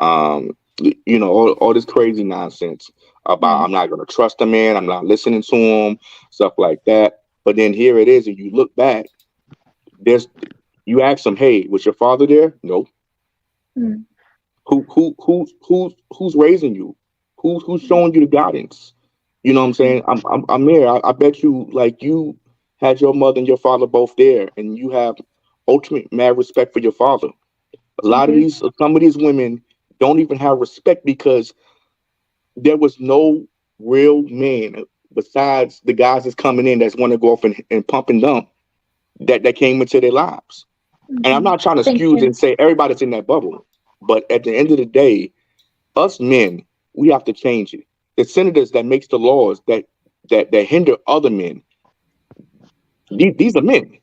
You know, all this crazy nonsense about I'm not gonna trust a man, I'm not listening to him, stuff like that. But then here it is, and you look back, you ask them, hey, was your father there? No. Who's raising you? Who's showing you the guidance? You know what I'm saying? I'm here. I bet you, like, you had your mother and your father both there, and you have ultimate mad respect for your father. Some of these women don't even have respect because there was no real man besides the guys that's coming in that's want to go off and pump and dump that came into their lives. And I'm not trying to excuse and say everybody's in that bubble, but at the end of the day, us men, we have to change it. The senators that makes the laws that hinder other men, these are men.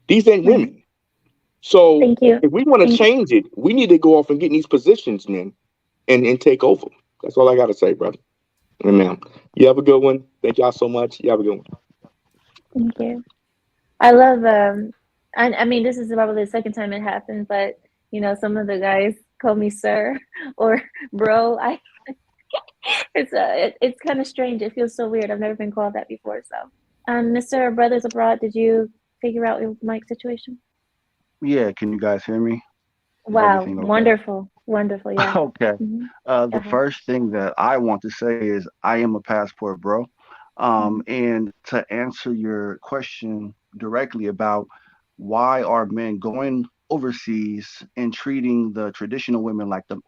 These ain't women. So if we want to change it, we need to go off and get in these positions, men, and take over. That's all I got to say, brother. Amen. You have a good one. Thank y'all so much. You have a good one. Thank you. I love I mean, this is probably the second time it happened, but you know, some of the guys call me sir or bro. It's kind of strange. It feels so weird. I've never been called that before. So, Mr. Brothers Abroad, did you figure out your mic situation? Yeah, can you guys hear me? Wow, wonderful, wonderful. Yeah. Okay. The first thing that I want to say is I am a passport bro. And to answer your question directly about why are men going overseas and treating those traditional women like the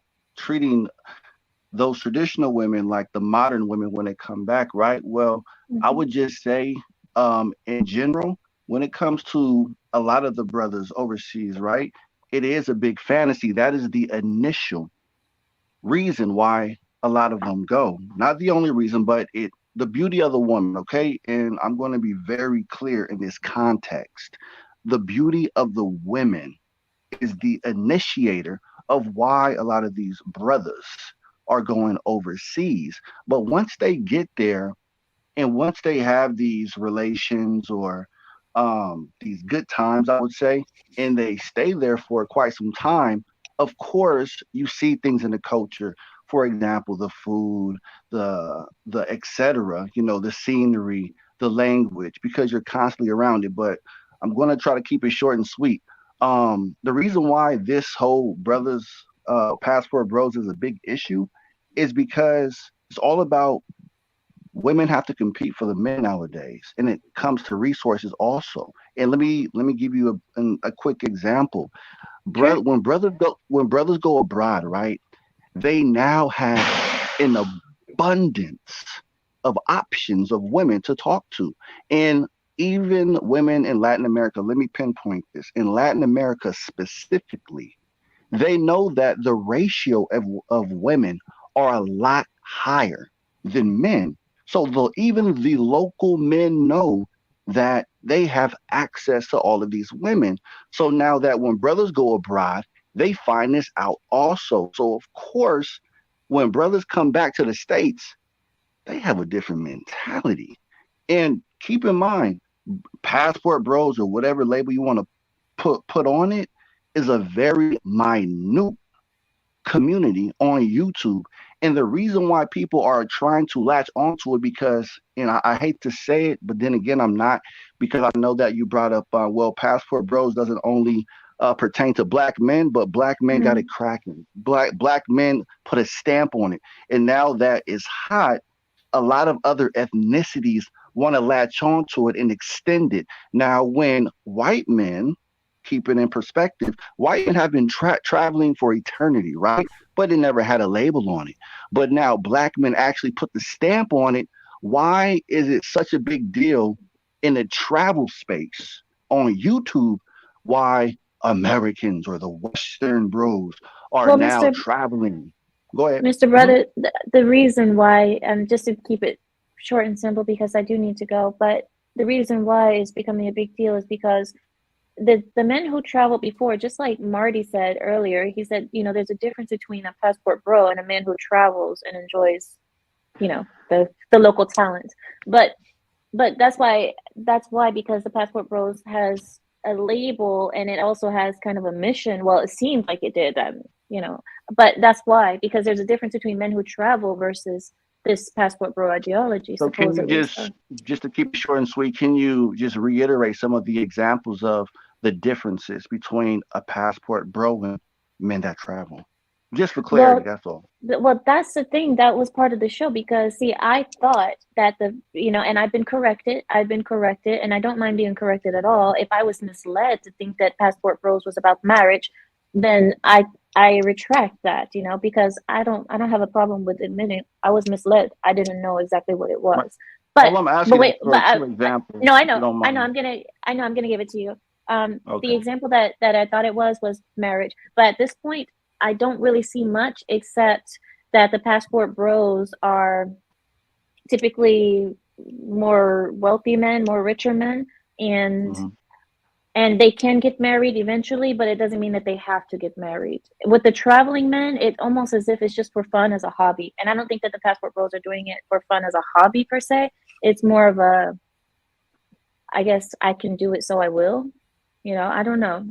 modern women when they come back, right? Well, I would just say, in general, when it comes to a lot of the brothers overseas, right? It is a big fantasy. That is the initial reason why a lot of them go. Not the only reason, but the beauty of the woman, okay? And I'm going to be very clear in this context. The beauty of the women is the initiator of why a lot of these brothers are going overseas. But once they get there and once they have these relations or these good times, I would say, and they stay there for quite some time, of course, you see things in the culture. For example, the food, the etc. You know, the scenery, the language, because you're constantly around it. But I'm going to try to keep it short and sweet. The reason why this whole brothers passport bros is a big issue is because it's all about women have to compete for the men nowadays, and it comes to resources also. And let me give you a quick example. When brothers go abroad, right? They now have an abundance of options of women to talk to, and even women in Latin America. Let me pinpoint this. In Latin America specifically, they know that the ratio of women are a lot higher than men. So even the local men know that they have access to all of these women. So now that when brothers go abroad, they find this out also. So of course, when brothers come back to the States, they have a different mentality. And keep in mind, passport bros or whatever label you want to put on it is a very minute community on YouTube. And the reason why people are trying to latch onto it, because, and I hate to say it, but then again, I'm not, because I know that you brought up, well, passport bros doesn't only pertain to black men, but black men got it cracking. Black men put a stamp on it, and now that is hot. A lot of other ethnicities want to latch onto it and extend it. Now, when white men, keep it in perspective, white men have been traveling for eternity, right? But it never had a label on it. But now black men actually put the stamp on it. Why is it such a big deal in the travel space on YouTube? Why Americans or the Western bros are Well, now traveling? Go ahead. Mr. Brother, the reason why, just to keep it short and simple, because I do need to go, but the reason why it's becoming a big deal is because the men who traveled before, just like Marty said earlier, he said, there's a difference between a passport bro and a man who travels and enjoys, the local talent. But that's why, because the passport bros has a label and it also has kind of a mission. Well, it seemed like it did, but that's why, because there's a difference between men who travel versus this passport bro ideology. So can you just to keep it short and sweet, can you just reiterate some of the examples of the differences between a passport bro and men that travel? Just for clarity, that's all. Well, that's the thing. That was part of the show, because see, I thought that and I've been corrected, and I don't mind being corrected at all. If I was misled to think that passport bros was about marriage, then I retract that, because I don't have a problem with admitting I was misled. I didn't know exactly what it was. But, well, I'm asking wait, for two examples. No, I know. I'm gonna give it to you. Okay. The example that I thought it was marriage, but at this point, I don't really see much, except that the passport bros are typically more wealthy men, more richer men, and they can get married eventually, but it doesn't mean that they have to get married. With the traveling men, it's almost as if it's just for fun, as a hobby. And I don't think that the passport bros are doing it for fun as a hobby per se. It's more of a, I guess I can do it, so I will. I don't know.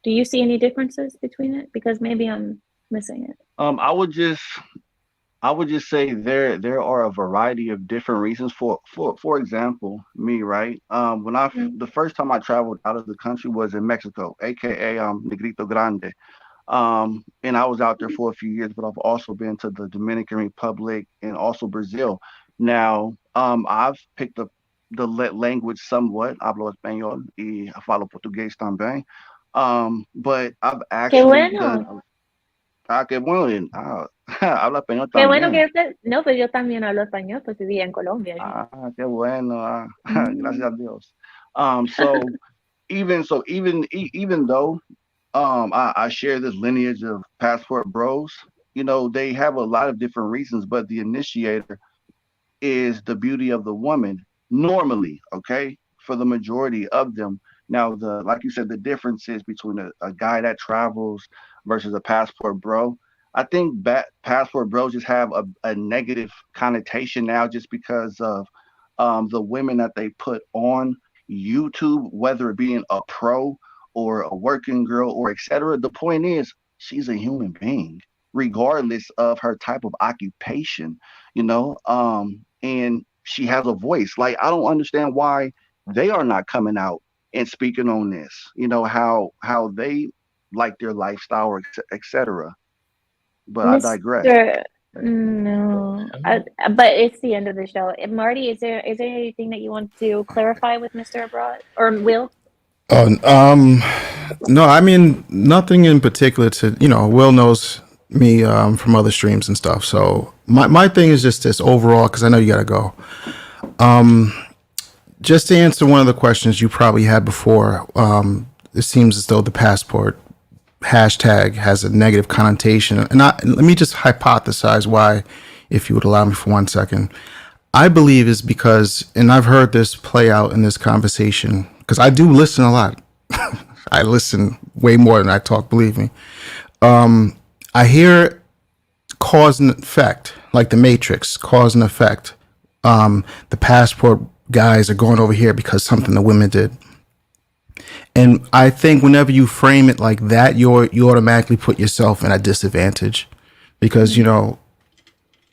Do you see any differences between it? Because maybe I'm missing it. I would just say there are a variety of different reasons. For example, me, right? When the first time I traveled out of the country was in Mexico, aka Negrito Grande. And I was out there for a few years, but I've also been to the Dominican Republic and also Brazil. Now, I've picked up the language somewhat. Hablo español y falo portugués también. But I've actually done. Qué bueno. Habla español también. Qué bueno que usted. No, pero yo también hablo español, pues vivía en Colombia. Qué bueno. Gracias a Dios. So even though I share this lineage of passport bros, they have a lot of different reasons, but the initiator is the beauty of the woman normally, okay, for the majority of them. Now, like you said, the differences between a guy that travels versus a passport bro, I think passport bros just have a negative connotation now, just because of the women that they put on YouTube, whether it being a pro or a working girl or etc. The point is, she's a human being, regardless of her type of occupation, and she has a voice. Like, I don't understand why they are not coming out and speaking on this, how they like their lifestyle, etc. But I digress. No, but it's the end of the show. Marty, is there anything that you want to clarify with Mr. Abroad or Will? No, I mean, nothing in particular to, Will knows me from other streams and stuff. So my thing is just this overall, because I know you got to go. Just to answer one of the questions you probably had before, it seems as though the passport hashtag has a negative connotation. And let me just hypothesize why, if you would allow me for 1 second. I believe is because, and I've heard this play out in this conversation, because I do listen a lot. I listen way more than I talk, believe me. I hear cause and effect, like the Matrix, cause and effect. The passport guys are going over here because something the women did. And I think whenever you frame it like that, you automatically put yourself in a disadvantage, because,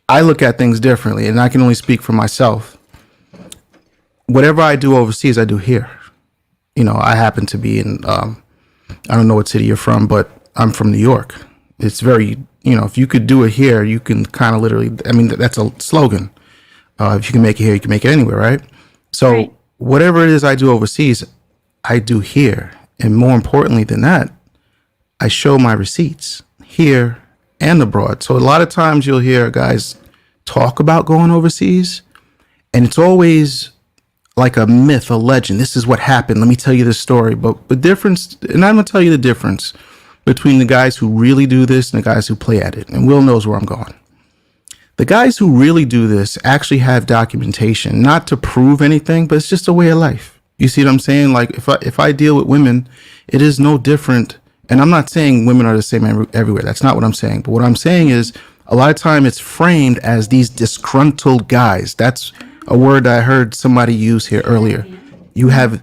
I look at things differently, and I can only speak for myself. Whatever I do overseas, I do here. You know, I happen to be in, I don't know what city you're from, but I'm from New York. It's very, you know, if you could do it here, you can kind of literally, I mean, that's a slogan. If you can make it here, you can make it anywhere, right? So Right. whatever it is I do overseas, I do here. And more importantly than that, I show my receipts here and abroad. So a lot of times you'll hear guys talk about going overseas, and it's always like a myth, a legend. This is what happened. Let me tell you this story. But the difference, and I'm going to tell you the difference between the guys who really do this and the guys who play at it. And Will knows where I'm going. The guys who really do this actually have documentation, not to prove anything, but it's just a way of life. You see what I'm saying? Like if I deal with women, it is no different. And I'm not saying women are the same everywhere. That's not what I'm saying. But what I'm saying is a lot of time it's framed as these disgruntled guys. That's a word I heard somebody use here earlier. You have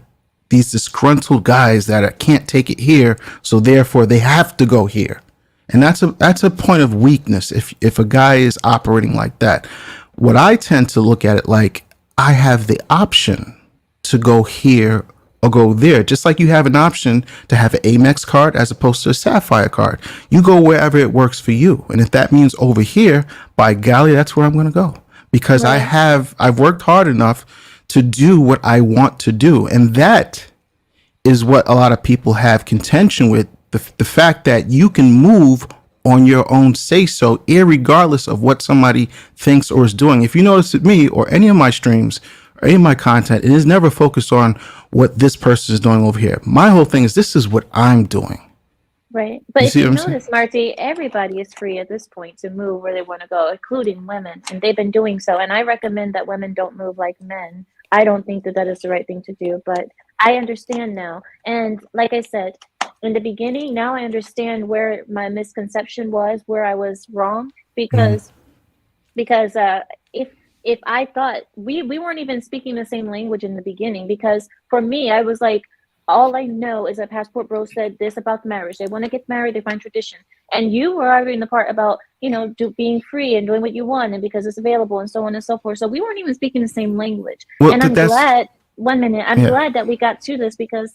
these disgruntled guys that can't take it here, so therefore they have to go here. And that's a point of weakness if a guy is operating like that. What I tend to look at it like, I have the option to go here or go there, just like you have an option to have an Amex card as opposed to a Sapphire card. You go wherever it works for you. And if that means over here, by golly, that's where I'm going to go. Because Right. I've worked hard enough to do what I want to do. And that is what a lot of people have contention with. The fact that you can move on your own say so, irregardless of what somebody thinks or is doing. If you notice with me or any of my streams or any of my content, it is never focused on what this person is doing over here. My whole thing is this is what I'm doing. Right. But You if see you what I'm saying? notice, Marty, everybody is free at this point to move where they want to go, including women. And they've been doing so. And I recommend that women don't move like men. I don't think that that is the right thing to do, but I understand now. And like I said, in the beginning, now I understand where my misconception was, where I was wrong, because if I thought we weren't even speaking the same language in the beginning, because for me, I was like, all I know is that Passport Bro said this about marriage. They want to get married, they find tradition. And you were arguing the part about, you know, being free and doing what you want and because it's available and so on and so forth. So we weren't even speaking the same language. Well, And I'm that's glad, one minute, I'm yeah. glad that we got to this, because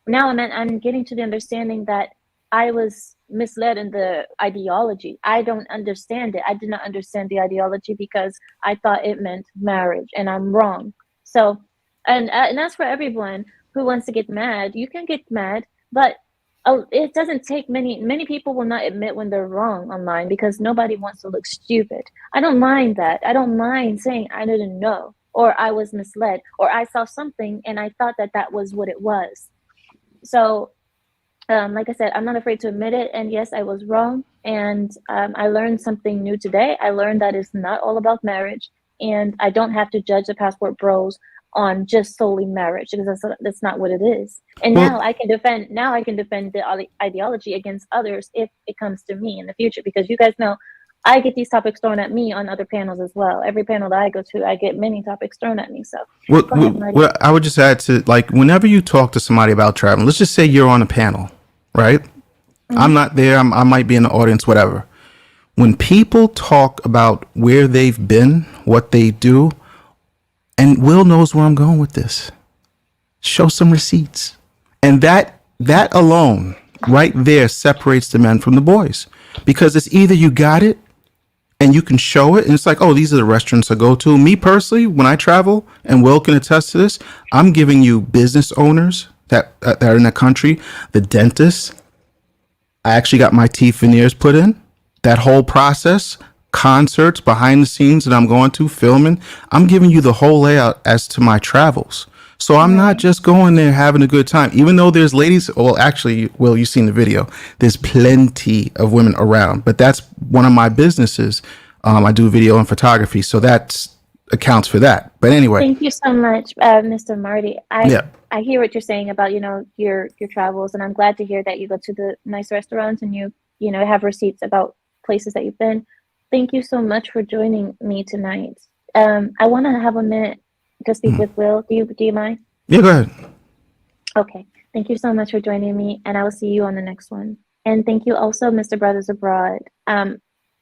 now I'm getting to the understanding that I was misled in the ideology. I don't understand it. I did not understand the ideology because I thought it meant marriage, and I'm wrong. So, and that's for everyone who wants to get mad. You can get mad, but it doesn't take many people will not admit when they're wrong online, because nobody wants to look stupid. I don't mind that. I don't mind saying I didn't know, or I was misled, or I saw something and I thought that that was what it was. So like I said, I'm not afraid to admit it. And yes, I was wrong. And I learned something new today. I learned that it's not all about marriage. And I don't have to judge the Passport Bros on just solely marriage, because that's not what it is. And Well, now I can defend the ideology against others if it comes to me in the future, because you guys know I get these topics thrown at me on other panels as well. Every panel that I go to, I get many topics thrown at me. So What, go ahead, Marty. what I would just add to, like, whenever you talk to somebody about traveling, let's just say you're on a panel, right? I'm not there. I might be in the audience, whatever. When people talk about where they've been, what they do, and Will knows where I'm going with this, show some receipts. And that alone right there separates the men from the boys, because it's either you got it and you can show it, and it's like, oh, these are the restaurants I go to. Me personally, when I travel, and Will can attest to this, I'm giving you business owners that are in the country, the dentists. I actually got my teeth veneers put in. That whole process, concerts behind the scenes that I'm going to, filming. I'm giving you the whole layout as to my travels. So I'm not just going there having a good time, even though there's ladies. Well, actually, Will, you've seen the video. There's plenty of women around, but that's one of my businesses. I do video and photography, so that accounts for that. But anyway, Thank you so much, Mr. Marty. yeah. I hear what you're saying about, you know, your travels, and I'm glad to hear that you go to the nice restaurants and you know, have receipts about places that you've been. Thank you so much for joining me tonight. I want to have a minute to speak with Will. Do you mind? Yeah, go ahead. Okay. Thank you so much for joining me, and I will see you on the next one. And thank you also, Mr. Brothers Abroad.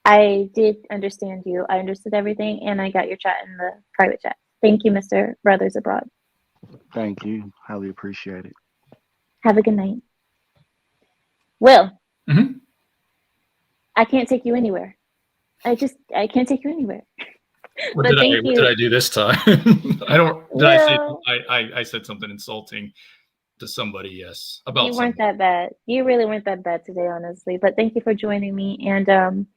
I did understand you. I understood everything, and I got your chat in the private chat. Thank you, Mr. Brothers Abroad. Thank you. Highly appreciate it. Have a good night. Will, Mhm. I can't take you anywhere. I can't take you anywhere. What But did thank what you. did I do this time? I don't. Did I say? Will, I said something insulting to somebody. Yes, about you weren't somebody. that bad. You really weren't that bad today, honestly. But thank you for joining me. And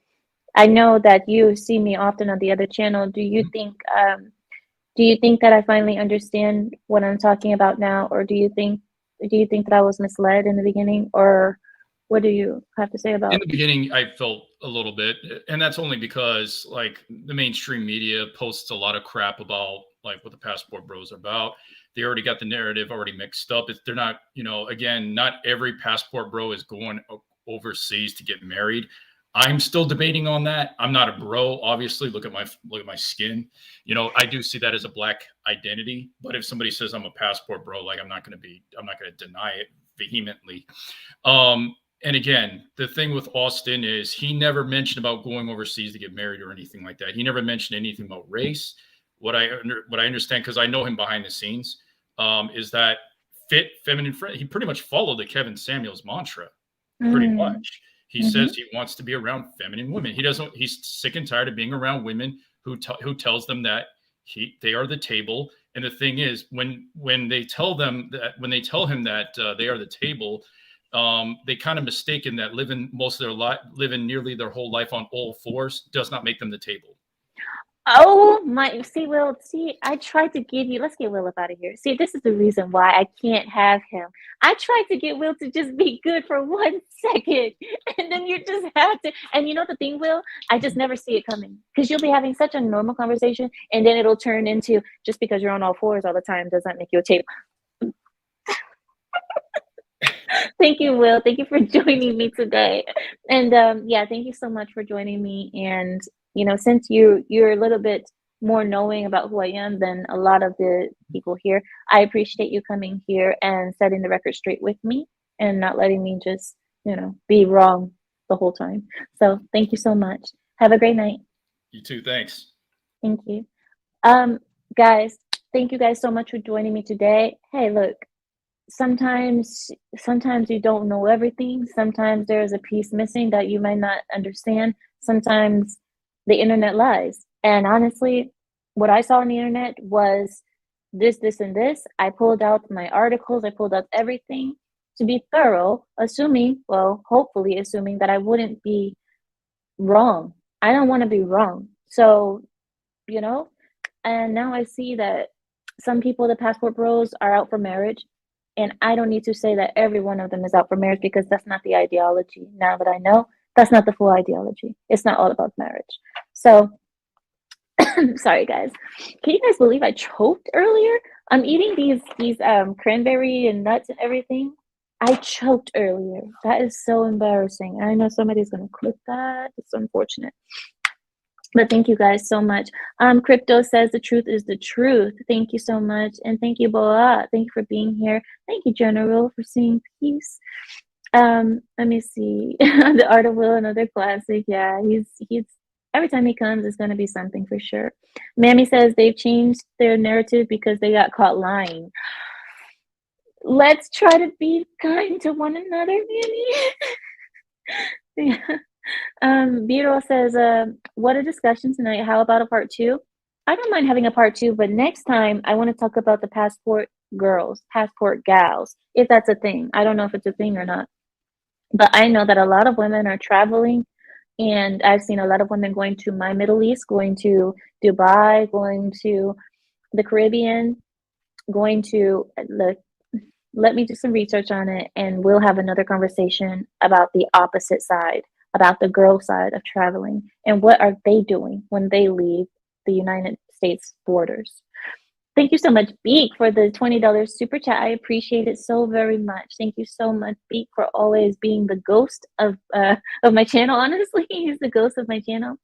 I know that you see me often on the other channel. Do you think that I finally understand what I'm talking about now, or do you think that I was misled in the beginning, or what do you have to say In about? the beginning, I felt a little bit, and that's only because like the mainstream media posts a lot of crap about like what the passport bros are about. They already got the narrative already mixed up. They're not, again, not every passport bro is going overseas to get married. I'm still debating on that. I'm not a bro, obviously. Look at my skin. I do see that as a black identity. But if somebody says I'm a passport bro, like I'm not going to deny it vehemently. And again, the thing with Austin is he never mentioned about going overseas to get married or anything like that. He never mentioned anything about race. What I understand, because I know him behind the scenes, is that fit, feminine, friend. He pretty much followed the Kevin Samuels mantra, pretty much. He says he wants to be around feminine women. He's sick and tired of being around women who tells them that they are the table. And the thing is, when they tell him that they are the table, they kind of mistaken that living nearly their whole life on all fours does not make them the table. Oh my, see, Will, I tried to give you, let's get Will up out of here. See, this is the reason why I can't have him. I tried to get Will to just be good for 1 second, and then you just have to. And you know the thing, Will, I just never see it coming, because you'll be having such a normal conversation, and then it'll turn into, just because you're on all fours all the time does not make you a table. Thank you, Will. Thank you for joining me today. And yeah, thank you so much for joining me. And since you're a little bit more knowing about who I am than a lot of the people here, I appreciate you coming here and setting the record straight with me and not letting me just, be wrong the whole time. So thank you so much. Have a great night. You too. Thanks. Thank you. Guys, thank you guys so much for joining me today. Hey, look, sometimes you don't know everything. Sometimes there's a piece missing that you might not understand. Sometimes the internet lies. And honestly, what I saw on the internet was this, and this. I pulled out my articles. I pulled out everything to be thorough, hopefully assuming that I wouldn't be wrong. I don't want to be wrong. So, and now I see that some people, the passport bros, are out for marriage. And I don't need to say that every one of them is out for marriage, because that's not the ideology. Now that I know, that's not the full ideology. It's not all about marriage. So, sorry guys. Can you guys believe I choked earlier? I'm eating these cranberry and nuts and everything. I choked earlier. That is so embarrassing. I know somebody's gonna clip that. It's unfortunate. But thank you guys so much. Crypto says the truth is the truth. Thank you so much. And thank you, Boa. Thank you for being here. Thank you, General, for seeing peace. Let me see. The Art of Will, another classic. Yeah, he's every time he comes, it's gonna be something for sure. Mammy says they've changed their narrative because they got caught lying. Let's try to be kind to one another, Mammy. Yeah. Biro says, what a discussion tonight. How about a part 2? I don't mind having a part 2, but next time I want to talk about the passport girls, passport gals, if that's a thing. I don't know if it's a thing or not, but I know that a lot of women are traveling, and I've seen a lot of women going to my Middle East, going to Dubai, going to the Caribbean, going to let me do some research on it, and we'll have another conversation about the opposite side, about the girl side of traveling, and what are they doing when they leave the United States borders. Thank you so much, Beak, for the $20 super chat. I appreciate it so very much. Thank you so much, Beak, for always being the ghost of my channel. Honestly, he's the ghost of my channel.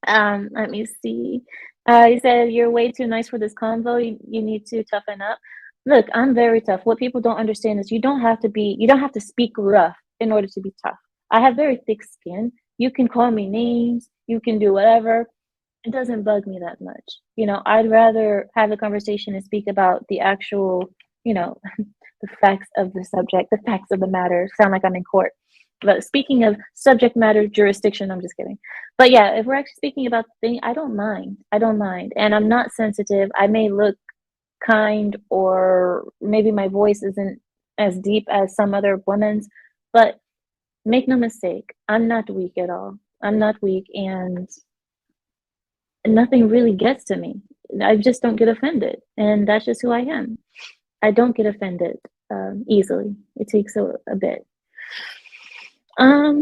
Let me see. He said, you're way too nice for this convo. You need to toughen up. Look, I'm very tough. What people don't understand is you don't have to speak rough in order to be tough. I have very thick skin, You can call me names, you can do whatever. It doesn't bug me that much. You know, I'd rather have a conversation and speak about the actual, you know, the facts of the subject, the facts of the matter. Sound like I'm in court. But speaking of subject matter jurisdiction, I'm just kidding. But yeah, if we're actually speaking about the thing, I don't mind. I don't mind. And I'm not sensitive. I may look kind, or maybe my voice isn't as deep as some other women's, but make no mistake, I'm not weak at all. I'm not weak, and nothing really gets to me. I just don't get offended, and that's just who I am. I don't get offended easily. It takes a bit. Let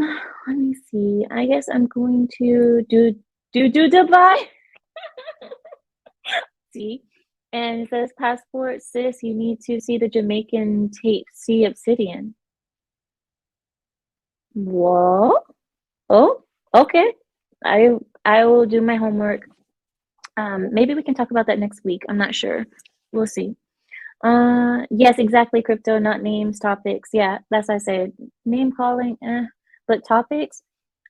me see. I guess I'm going to do Dubai. See, and it says passport, sis. You need to see the Jamaican tape. See Obsidian. What? Oh, okay. I will do my homework. Maybe we can talk about that next week. I'm not sure. We'll see. Yes, exactly, crypto, not names, topics. Yeah, that's what I said. Name calling, but topics,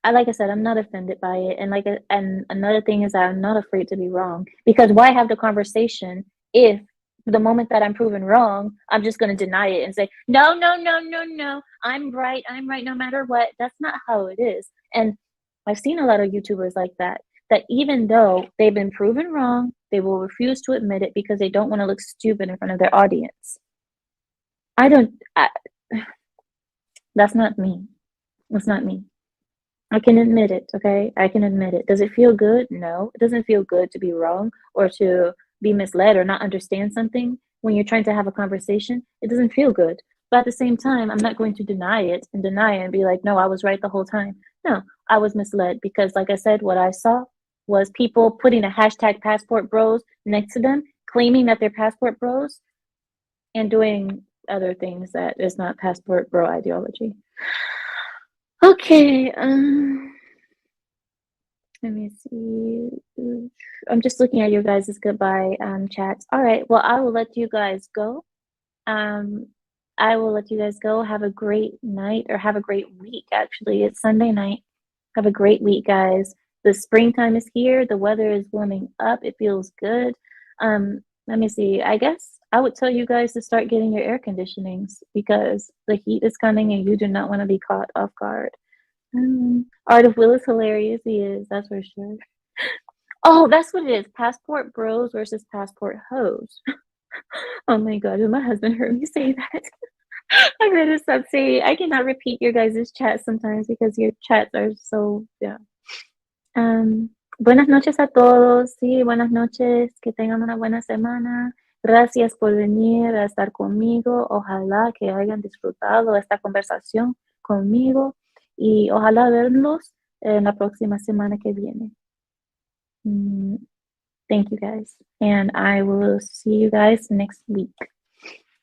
like I said, I'm not offended by it. And another thing is that I'm not afraid to be wrong, because why have the conversation if the moment that I'm proven wrong, I'm just going to deny it and say, no, no, no, no, no, I'm right no matter what. That's not how it is. And I've seen a lot of YouTubers like that even though they've been proven wrong, they will refuse to admit it because they don't want to look stupid in front of their audience. That's not me. That's not me. I can admit it, okay? I can admit it. Does it feel good? No. It doesn't feel good to be wrong or to be misled or not understand something when you're trying to have a conversation. It doesn't feel good. But at the same time, I'm not going to deny it and be like, no, I was right the whole time. No, I was misled because, like I said, what I saw was people putting a hashtag passport bros next to them, claiming that they're passport bros, and doing other things that is not passport bro ideology. Okay, let me see. I'm just looking at your guys' goodbye chats. All right, well, I will let you guys go. I will let you guys go. Have a great night, or have a great week, actually. It's Sunday night. Have a great week, guys. The springtime is here. The weather is warming up. It feels good. Let me see. I guess I would tell you guys to start getting your air conditionings because the heat is coming and you do not want to be caught off guard. Art of Will is hilarious. He is, that's for sure. Oh, that's what it is. Passport bros versus passport hoes. Oh my god, my husband heard me say that. I gotta stop saying. I cannot repeat your guys' chats sometimes because your chats are so, yeah. Buenas noches a todos. Sí, buenas noches. Que tengan una buena semana. Gracias por venir a estar conmigo. Ojalá que hayan disfrutado esta conversación conmigo y ojalá verlos en la próxima semana que viene. Thank you guys. And I will see you guys next week.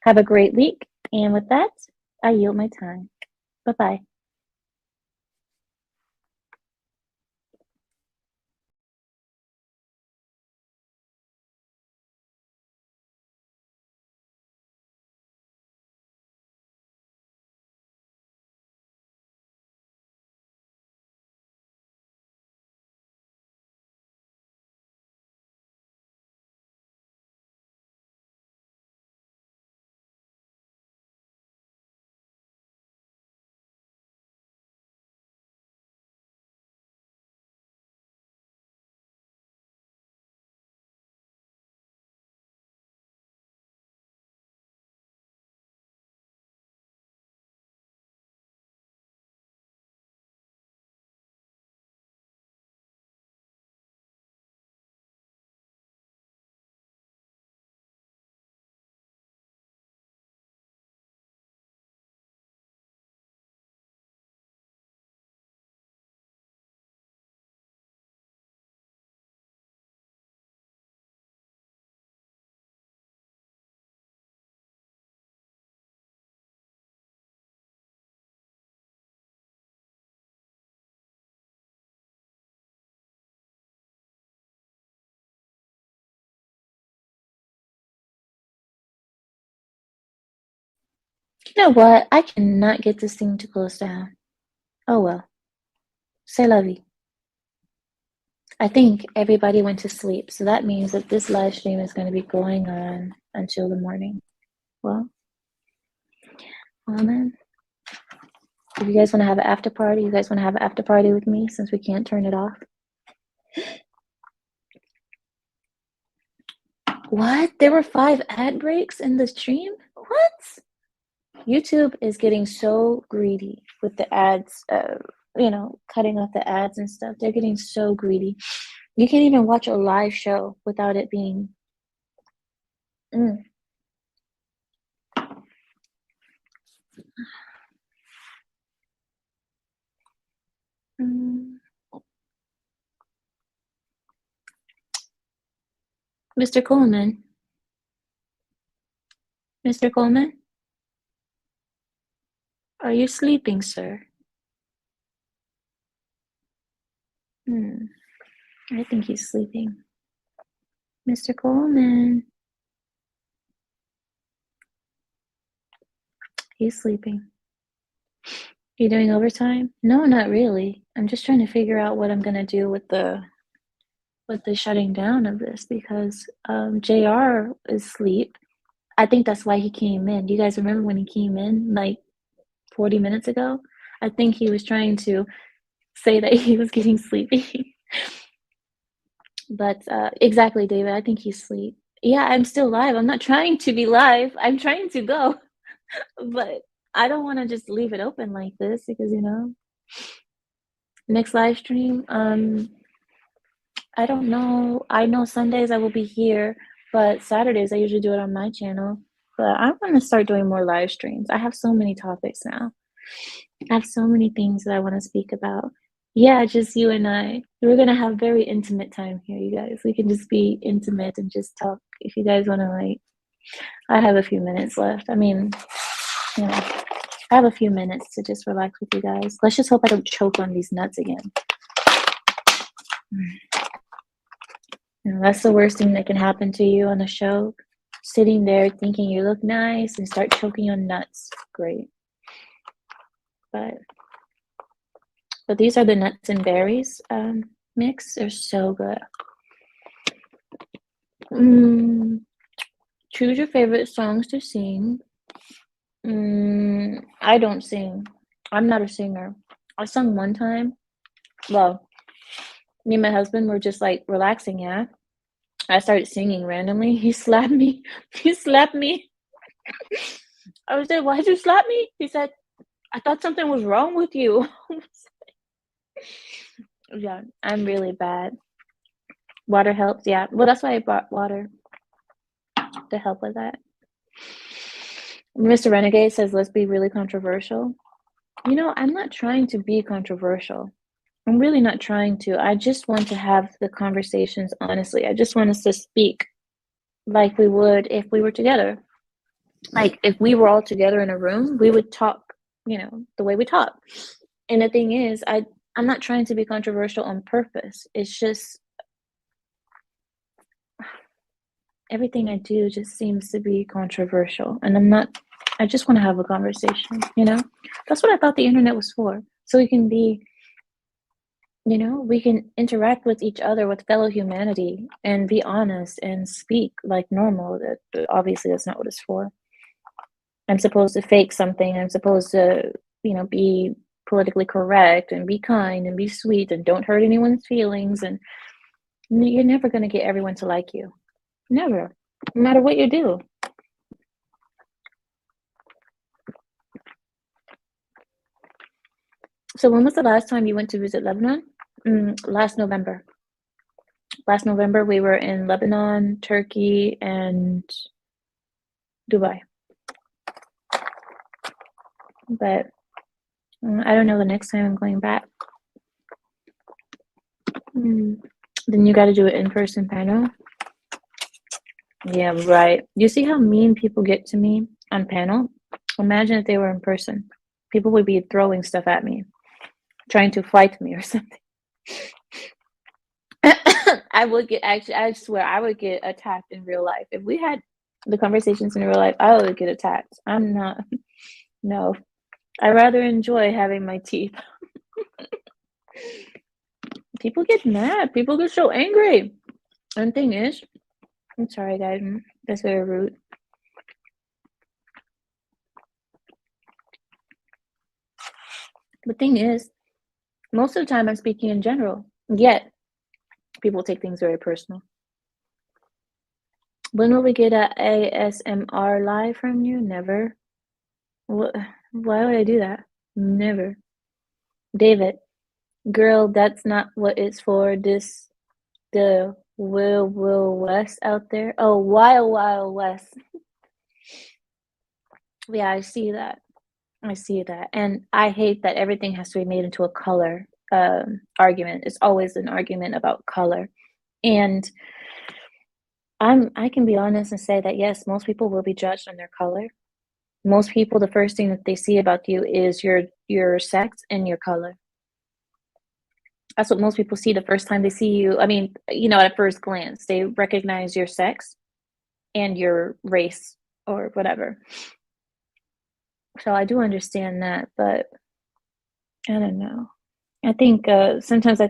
Have a great week. And with that, I yield my time. Bye-bye. You know what? I cannot get this thing to close down. Oh well. C'est la vie. I think everybody went to sleep, so that means that this live stream is going to be going on until the morning. Well then, if you guys want to have an after party, you guys want to have an after party with me since we can't turn it off? What? There were 5 ad breaks in the stream? What? YouTube is getting so greedy with the ads, cutting off the ads and stuff. They're getting so greedy. You can't even watch a live show without it being... Mr. Coleman? Mr. Coleman? Are you sleeping, sir? I think he's sleeping. Mr. Coleman. He's sleeping. You doing overtime? No, not really. I'm just trying to figure out what I'm gonna do with the shutting down of this because JR is asleep. I think that's why he came in. Do you guys remember when he came in like 40 minutes ago? I think he was trying to say that he was getting sleepy. But exactly, David, I think he's asleep. Yeah, I'm still live. I'm not trying to be live. I'm trying to go. But I don't want to just leave it open like this because, next live stream, I don't know. I know Sundays I will be here, but Saturdays I usually do it on my channel. But I want to start doing more live streams. I have so many topics now. I have so many things that I want to speak about. Yeah, just you and I. We're going to have very intimate time here, you guys. We can just be intimate and just talk. If you guys want to, I have a few minutes left. I mean, I have a few minutes to just relax with you guys. Let's just hope I don't choke on these nuts again. That's the worst thing that can happen to you on a show. Sitting there thinking you look nice and start choking on nuts. Great. But these are the nuts and berries mix. They're so good. Choose your favorite songs to sing. I don't sing. I'm not a singer. I sung one time. Well, me and my husband were just relaxing, yeah. I started singing randomly. He slapped me. He slapped me. I was like, why'd you slap me? He said, I thought something was wrong with you. Yeah, I'm really bad. Water helps, yeah. Well, that's why I brought water to help with that. Mr. Renegade says, let's be really controversial. I'm not trying to be controversial. I'm really not trying to. I just want to have the conversations honestly. I just want us to speak like we would if we were together. Like if we were all together in a room, we would talk, the way we talk. And the thing is, I'm not trying to be controversial on purpose. It's just everything I do just seems to be controversial. And I just want to have a conversation, That's what I thought the internet was for. So we can be, we can interact with each other, with fellow humanity, and be honest and speak like normal. That obviously that's not what it's for. I'm supposed to fake something. I'm supposed to, be politically correct and be kind and be sweet and don't hurt anyone's feelings. And you're never going to get everyone to like you. Never. No matter what you do. So when was the last time you went to visit Lebanon? Last November. Last November we were in Lebanon, Turkey, and Dubai. But I don't know the next time I'm going back. Then you got to do an in-person panel. Yeah, right. You see how mean people get to me on panel? Imagine if they were in person. People would be throwing stuff at me, trying to fight me or something. I swear, I would get attacked in real life. If we had the conversations in real life, I would get attacked. No. I rather enjoy having my teeth. People get mad. People get so angry. And the thing is, I'm sorry, guys. That's very rude. The thing is, most of the time I'm speaking in general, yet people take things very personal. When will we get a ASMR live from you? Never. What? Why would I do that? Never. David, girl, that's not what it's for. This, the Will West out there. Oh, Wild West. Yeah, I see that. I see that. And I hate that everything has to be made into a color argument. It's always an argument about color. And I can be honest and say that yes, most people will be judged on their color. Most people, the first thing that they see about you is your sex and your color. That's what most people see the first time they see you. I mean, at first glance, they recognize your sex and your race or whatever. So I do understand that, but I don't know. I think sometimes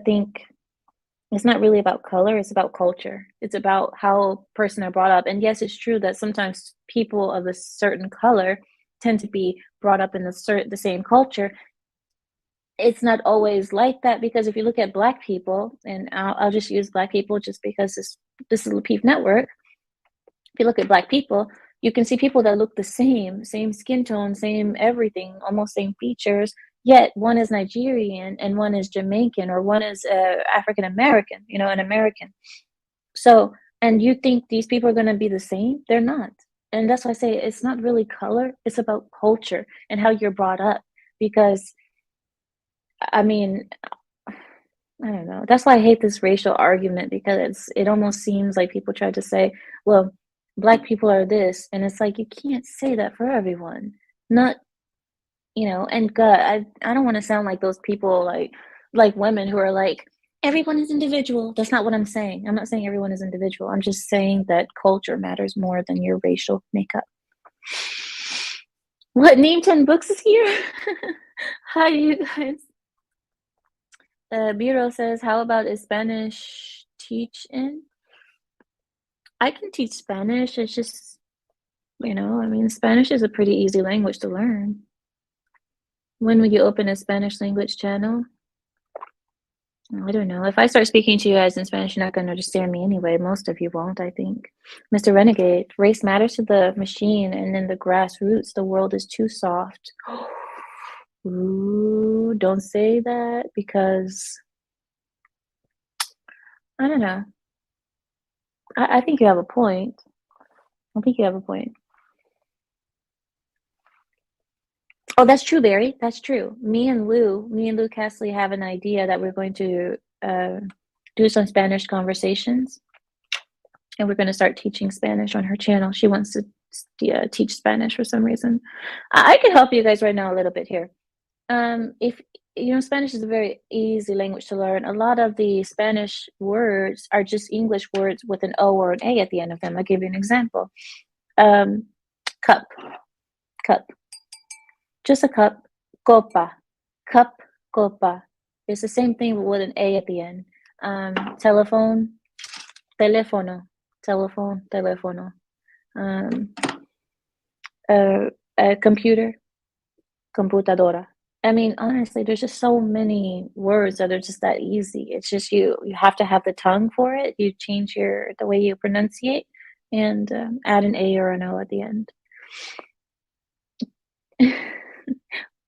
it's not really about color, it's about culture. It's about how a person are brought up. And yes, it's true that sometimes people of a certain color tend to be brought up in the same culture. It's not always like that, because if you look at Black people, and I'll just use Black people just because this is Lapeef Network. If you look at Black people, you can see people that look the same skin tone, same everything, almost same features, yet one is Nigerian and one is Jamaican, or one is African American, an American. So, and you think these people are going to be the same? They're not. And that's why I say it's not really color, it's about culture and how you're brought up. Because, I mean, I don't know. That's why I hate this racial argument, because it almost seems like people try to say, well, Black people are this, and it's like, you can't say that for everyone. Not, and God, I don't want to sound like those people, like women who are like, everyone is individual. That's not what I'm saying. I'm not saying everyone is individual. I'm just saying that culture matters more than your racial makeup. What, Name 10 Books is here? Hi, you guys. Biro says, how about a Spanish teach-in? I can teach Spanish. It's just, Spanish is a pretty easy language to learn. When will you open a Spanish language channel? I don't know. If I start speaking to you guys in Spanish, you're not going to understand me anyway. Most of you won't, I think. Mr. Renegade, race matters to the machine, and in the grassroots, the world is too soft. Ooh, don't say that, because I don't know. I think you have a point. Oh, that's true, Barry. That's true. Me and Lou Castley have an idea that we're going to do some Spanish conversations, and we're going to start teaching Spanish on her channel. She wants to teach Spanish for some reason. I can help you guys right now a little bit here. If Spanish is a very easy language to learn. A lot of the Spanish words are just English words with an O or an A at the end of them. I'll give you an example. Cup. Just a cup. Copa. Cup, copa. It's the same thing with an A at the end. Telephone. Teléfono. Telephone, teléfono. Computer. Computadora. I mean, honestly, there's just so many words that are just that easy. It's just you have to have the tongue for it. You change the way you pronunciate and add an A or an O at the end.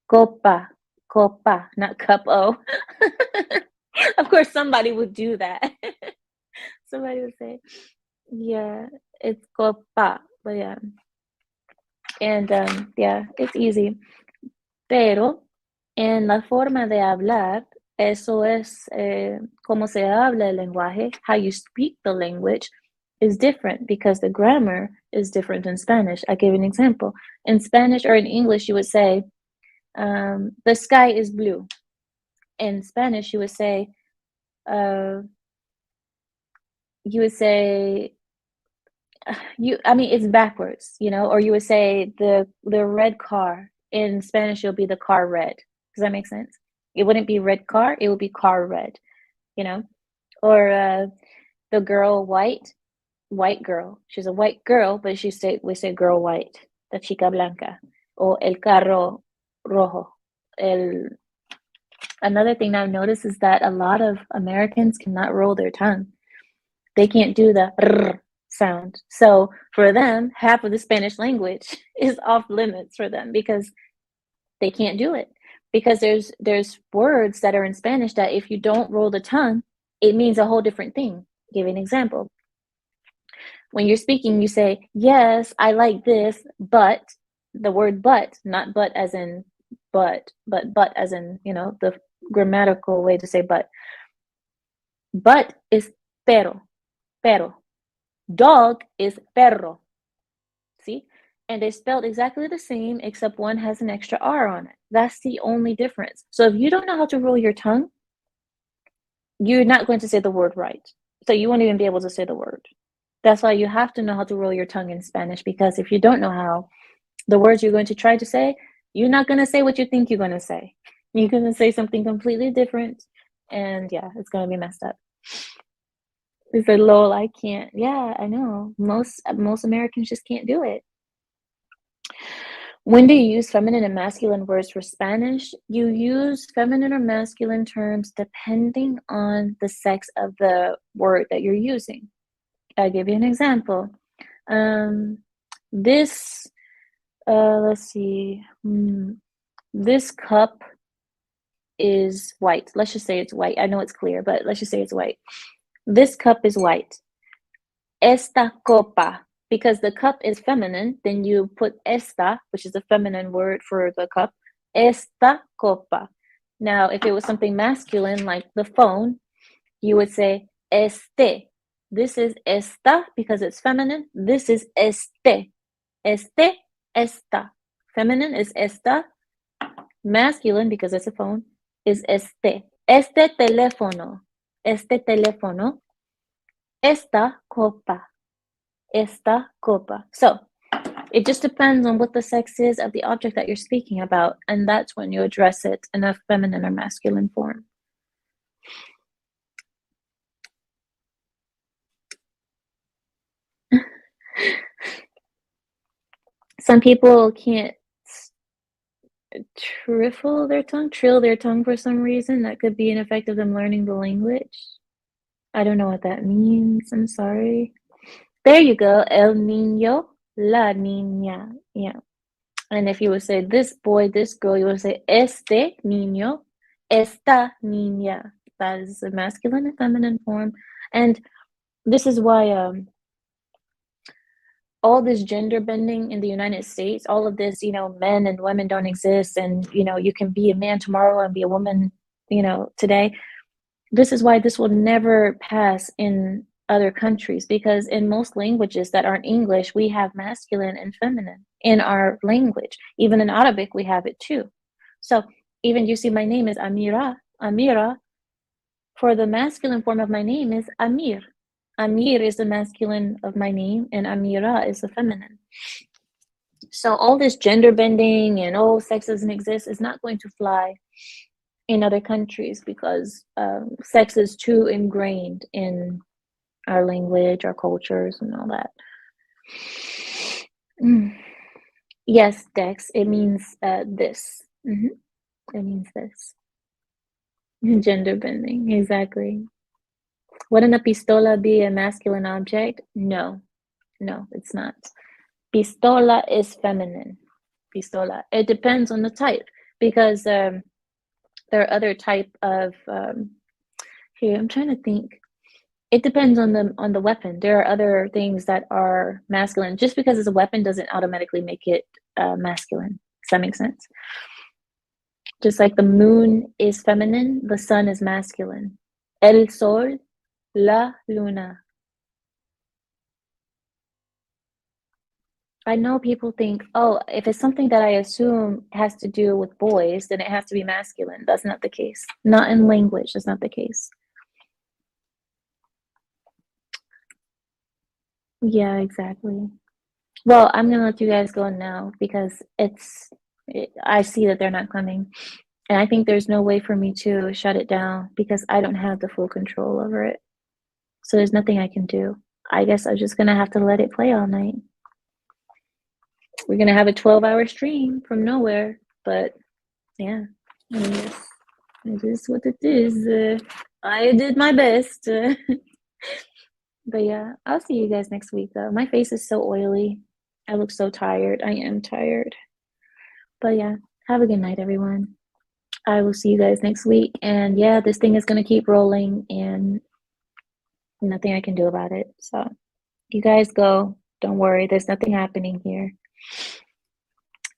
Copa, not cup O. Of course, somebody would do that. Somebody would say, yeah, it's copa, but yeah. And yeah, it's easy. Pero en la forma de hablar, eso es como se habla el lenguaje, how you speak the language is different, because the grammar is different in Spanish. I give an example. In Spanish or in English, you would say, the sky is blue. In Spanish, you would say, it's backwards, or you would say the red car. In Spanish, it'll be the car red. Does that make sense? It wouldn't be red car, it would be car red, you know? Or the girl white girl. She's a white girl, but we say girl white, la chica blanca. Or el carro rojo. Another thing I've noticed is that a lot of Americans cannot roll their tongue. They can't do the r sound. So for them, half of the Spanish language is off limits for them because they can't do it. Because there's words that are in Spanish that if you don't roll the tongue, it means a whole different thing. I'll give you an example. When you're speaking, you say, yes, I like this, but the word but, not but as in but as in, the grammatical way to say but. But is pero. Dog is perro. See? And they're spelled exactly the same, except one has an extra R on it. That's the only difference. So if you don't know how to roll your tongue, you're not going to say the word right. So you won't even be able to say the word. That's why you have to know how to roll your tongue in Spanish, because if you don't know how, the words you're going to try to say, you're not going to say what you think you're going to say. You're going to say something completely different, and yeah, it's going to be messed up. They said, lol, I can't. Yeah, I know. Most Americans just can't do it. When do you use feminine and masculine words for Spanish? You use feminine or masculine terms depending on the sex of the word that you're using. I'll give you an example. Let's see. This cup is white. Let's just say it's white. I know it's clear, but let's just say it's white. This cup is white. Esta copa. Because the cup is feminine, then you put esta, which is the feminine word for the cup. Esta copa. Now, if it was something masculine, like the phone, you would say este. This is esta because it's feminine. This is este. Este, esta. Feminine is esta. Masculine, because it's a phone, is este. Este teléfono. Este teléfono. Esta copa. Esta copa. So it just depends on what the sex is of the object that you're speaking about, and that's when you address it in a feminine or masculine form. Some people can't trill their tongue for some reason. That could be an effect of them learning the language. I don't know what that means. I'm sorry. There you go. El niño, la niña. Yeah. And if you would say this boy, this girl, you would say este niño, esta niña. That is a masculine and feminine form. And this is why all this gender bending in the United States, all of this, men and women don't exist, and, you can be a man tomorrow and be a woman, today. This is why this will never pass in other countries, because in most languages that aren't English, we have masculine and feminine in our language. Even in Arabic, we have it too. So even you see my name is Ameera. Ameera, for the masculine form of my name is Amir. Amir is the masculine of my name, and Ameera is the feminine. So all this gender bending and sex doesn't exist is not going to fly in other countries, because sex is too ingrained in our language, our cultures, and all that. Yes, Dex, it means this. It means this. Gender bending, exactly. Wouldn't a pistola be a masculine object? No, it's not. Pistola is feminine. Pistola. It depends on the type, because there are other type of here, I'm trying to think. It depends on the weapon. There are other things that are masculine. Just because it's a weapon doesn't automatically make it masculine. Does that make sense? Just like the moon is feminine, the sun is masculine. El sol, la luna. I know people think, if it's something that I assume has to do with boys, then it has to be masculine. That's not the case. Not in language, that's not the case. Yeah, exactly. Well, I'm gonna let you guys go now, because I see that they're not coming. And I think there's no way for me to shut it down because I don't have the full control over it. So there's nothing I can do. I guess I'm just going to have to let it play all night. We're going to have a 12-hour stream from nowhere. But yeah, I guess it is what it is. I did my best. But yeah, I'll see you guys next week though. My face is so oily. I look so tired. I am tired. But yeah, have a good night, everyone. I will see you guys next week. And yeah, this thing is going to keep rolling and nothing I can do about it. So you guys go. Don't worry. There's nothing happening here.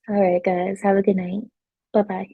All right, guys. Have a good night. Bye-bye.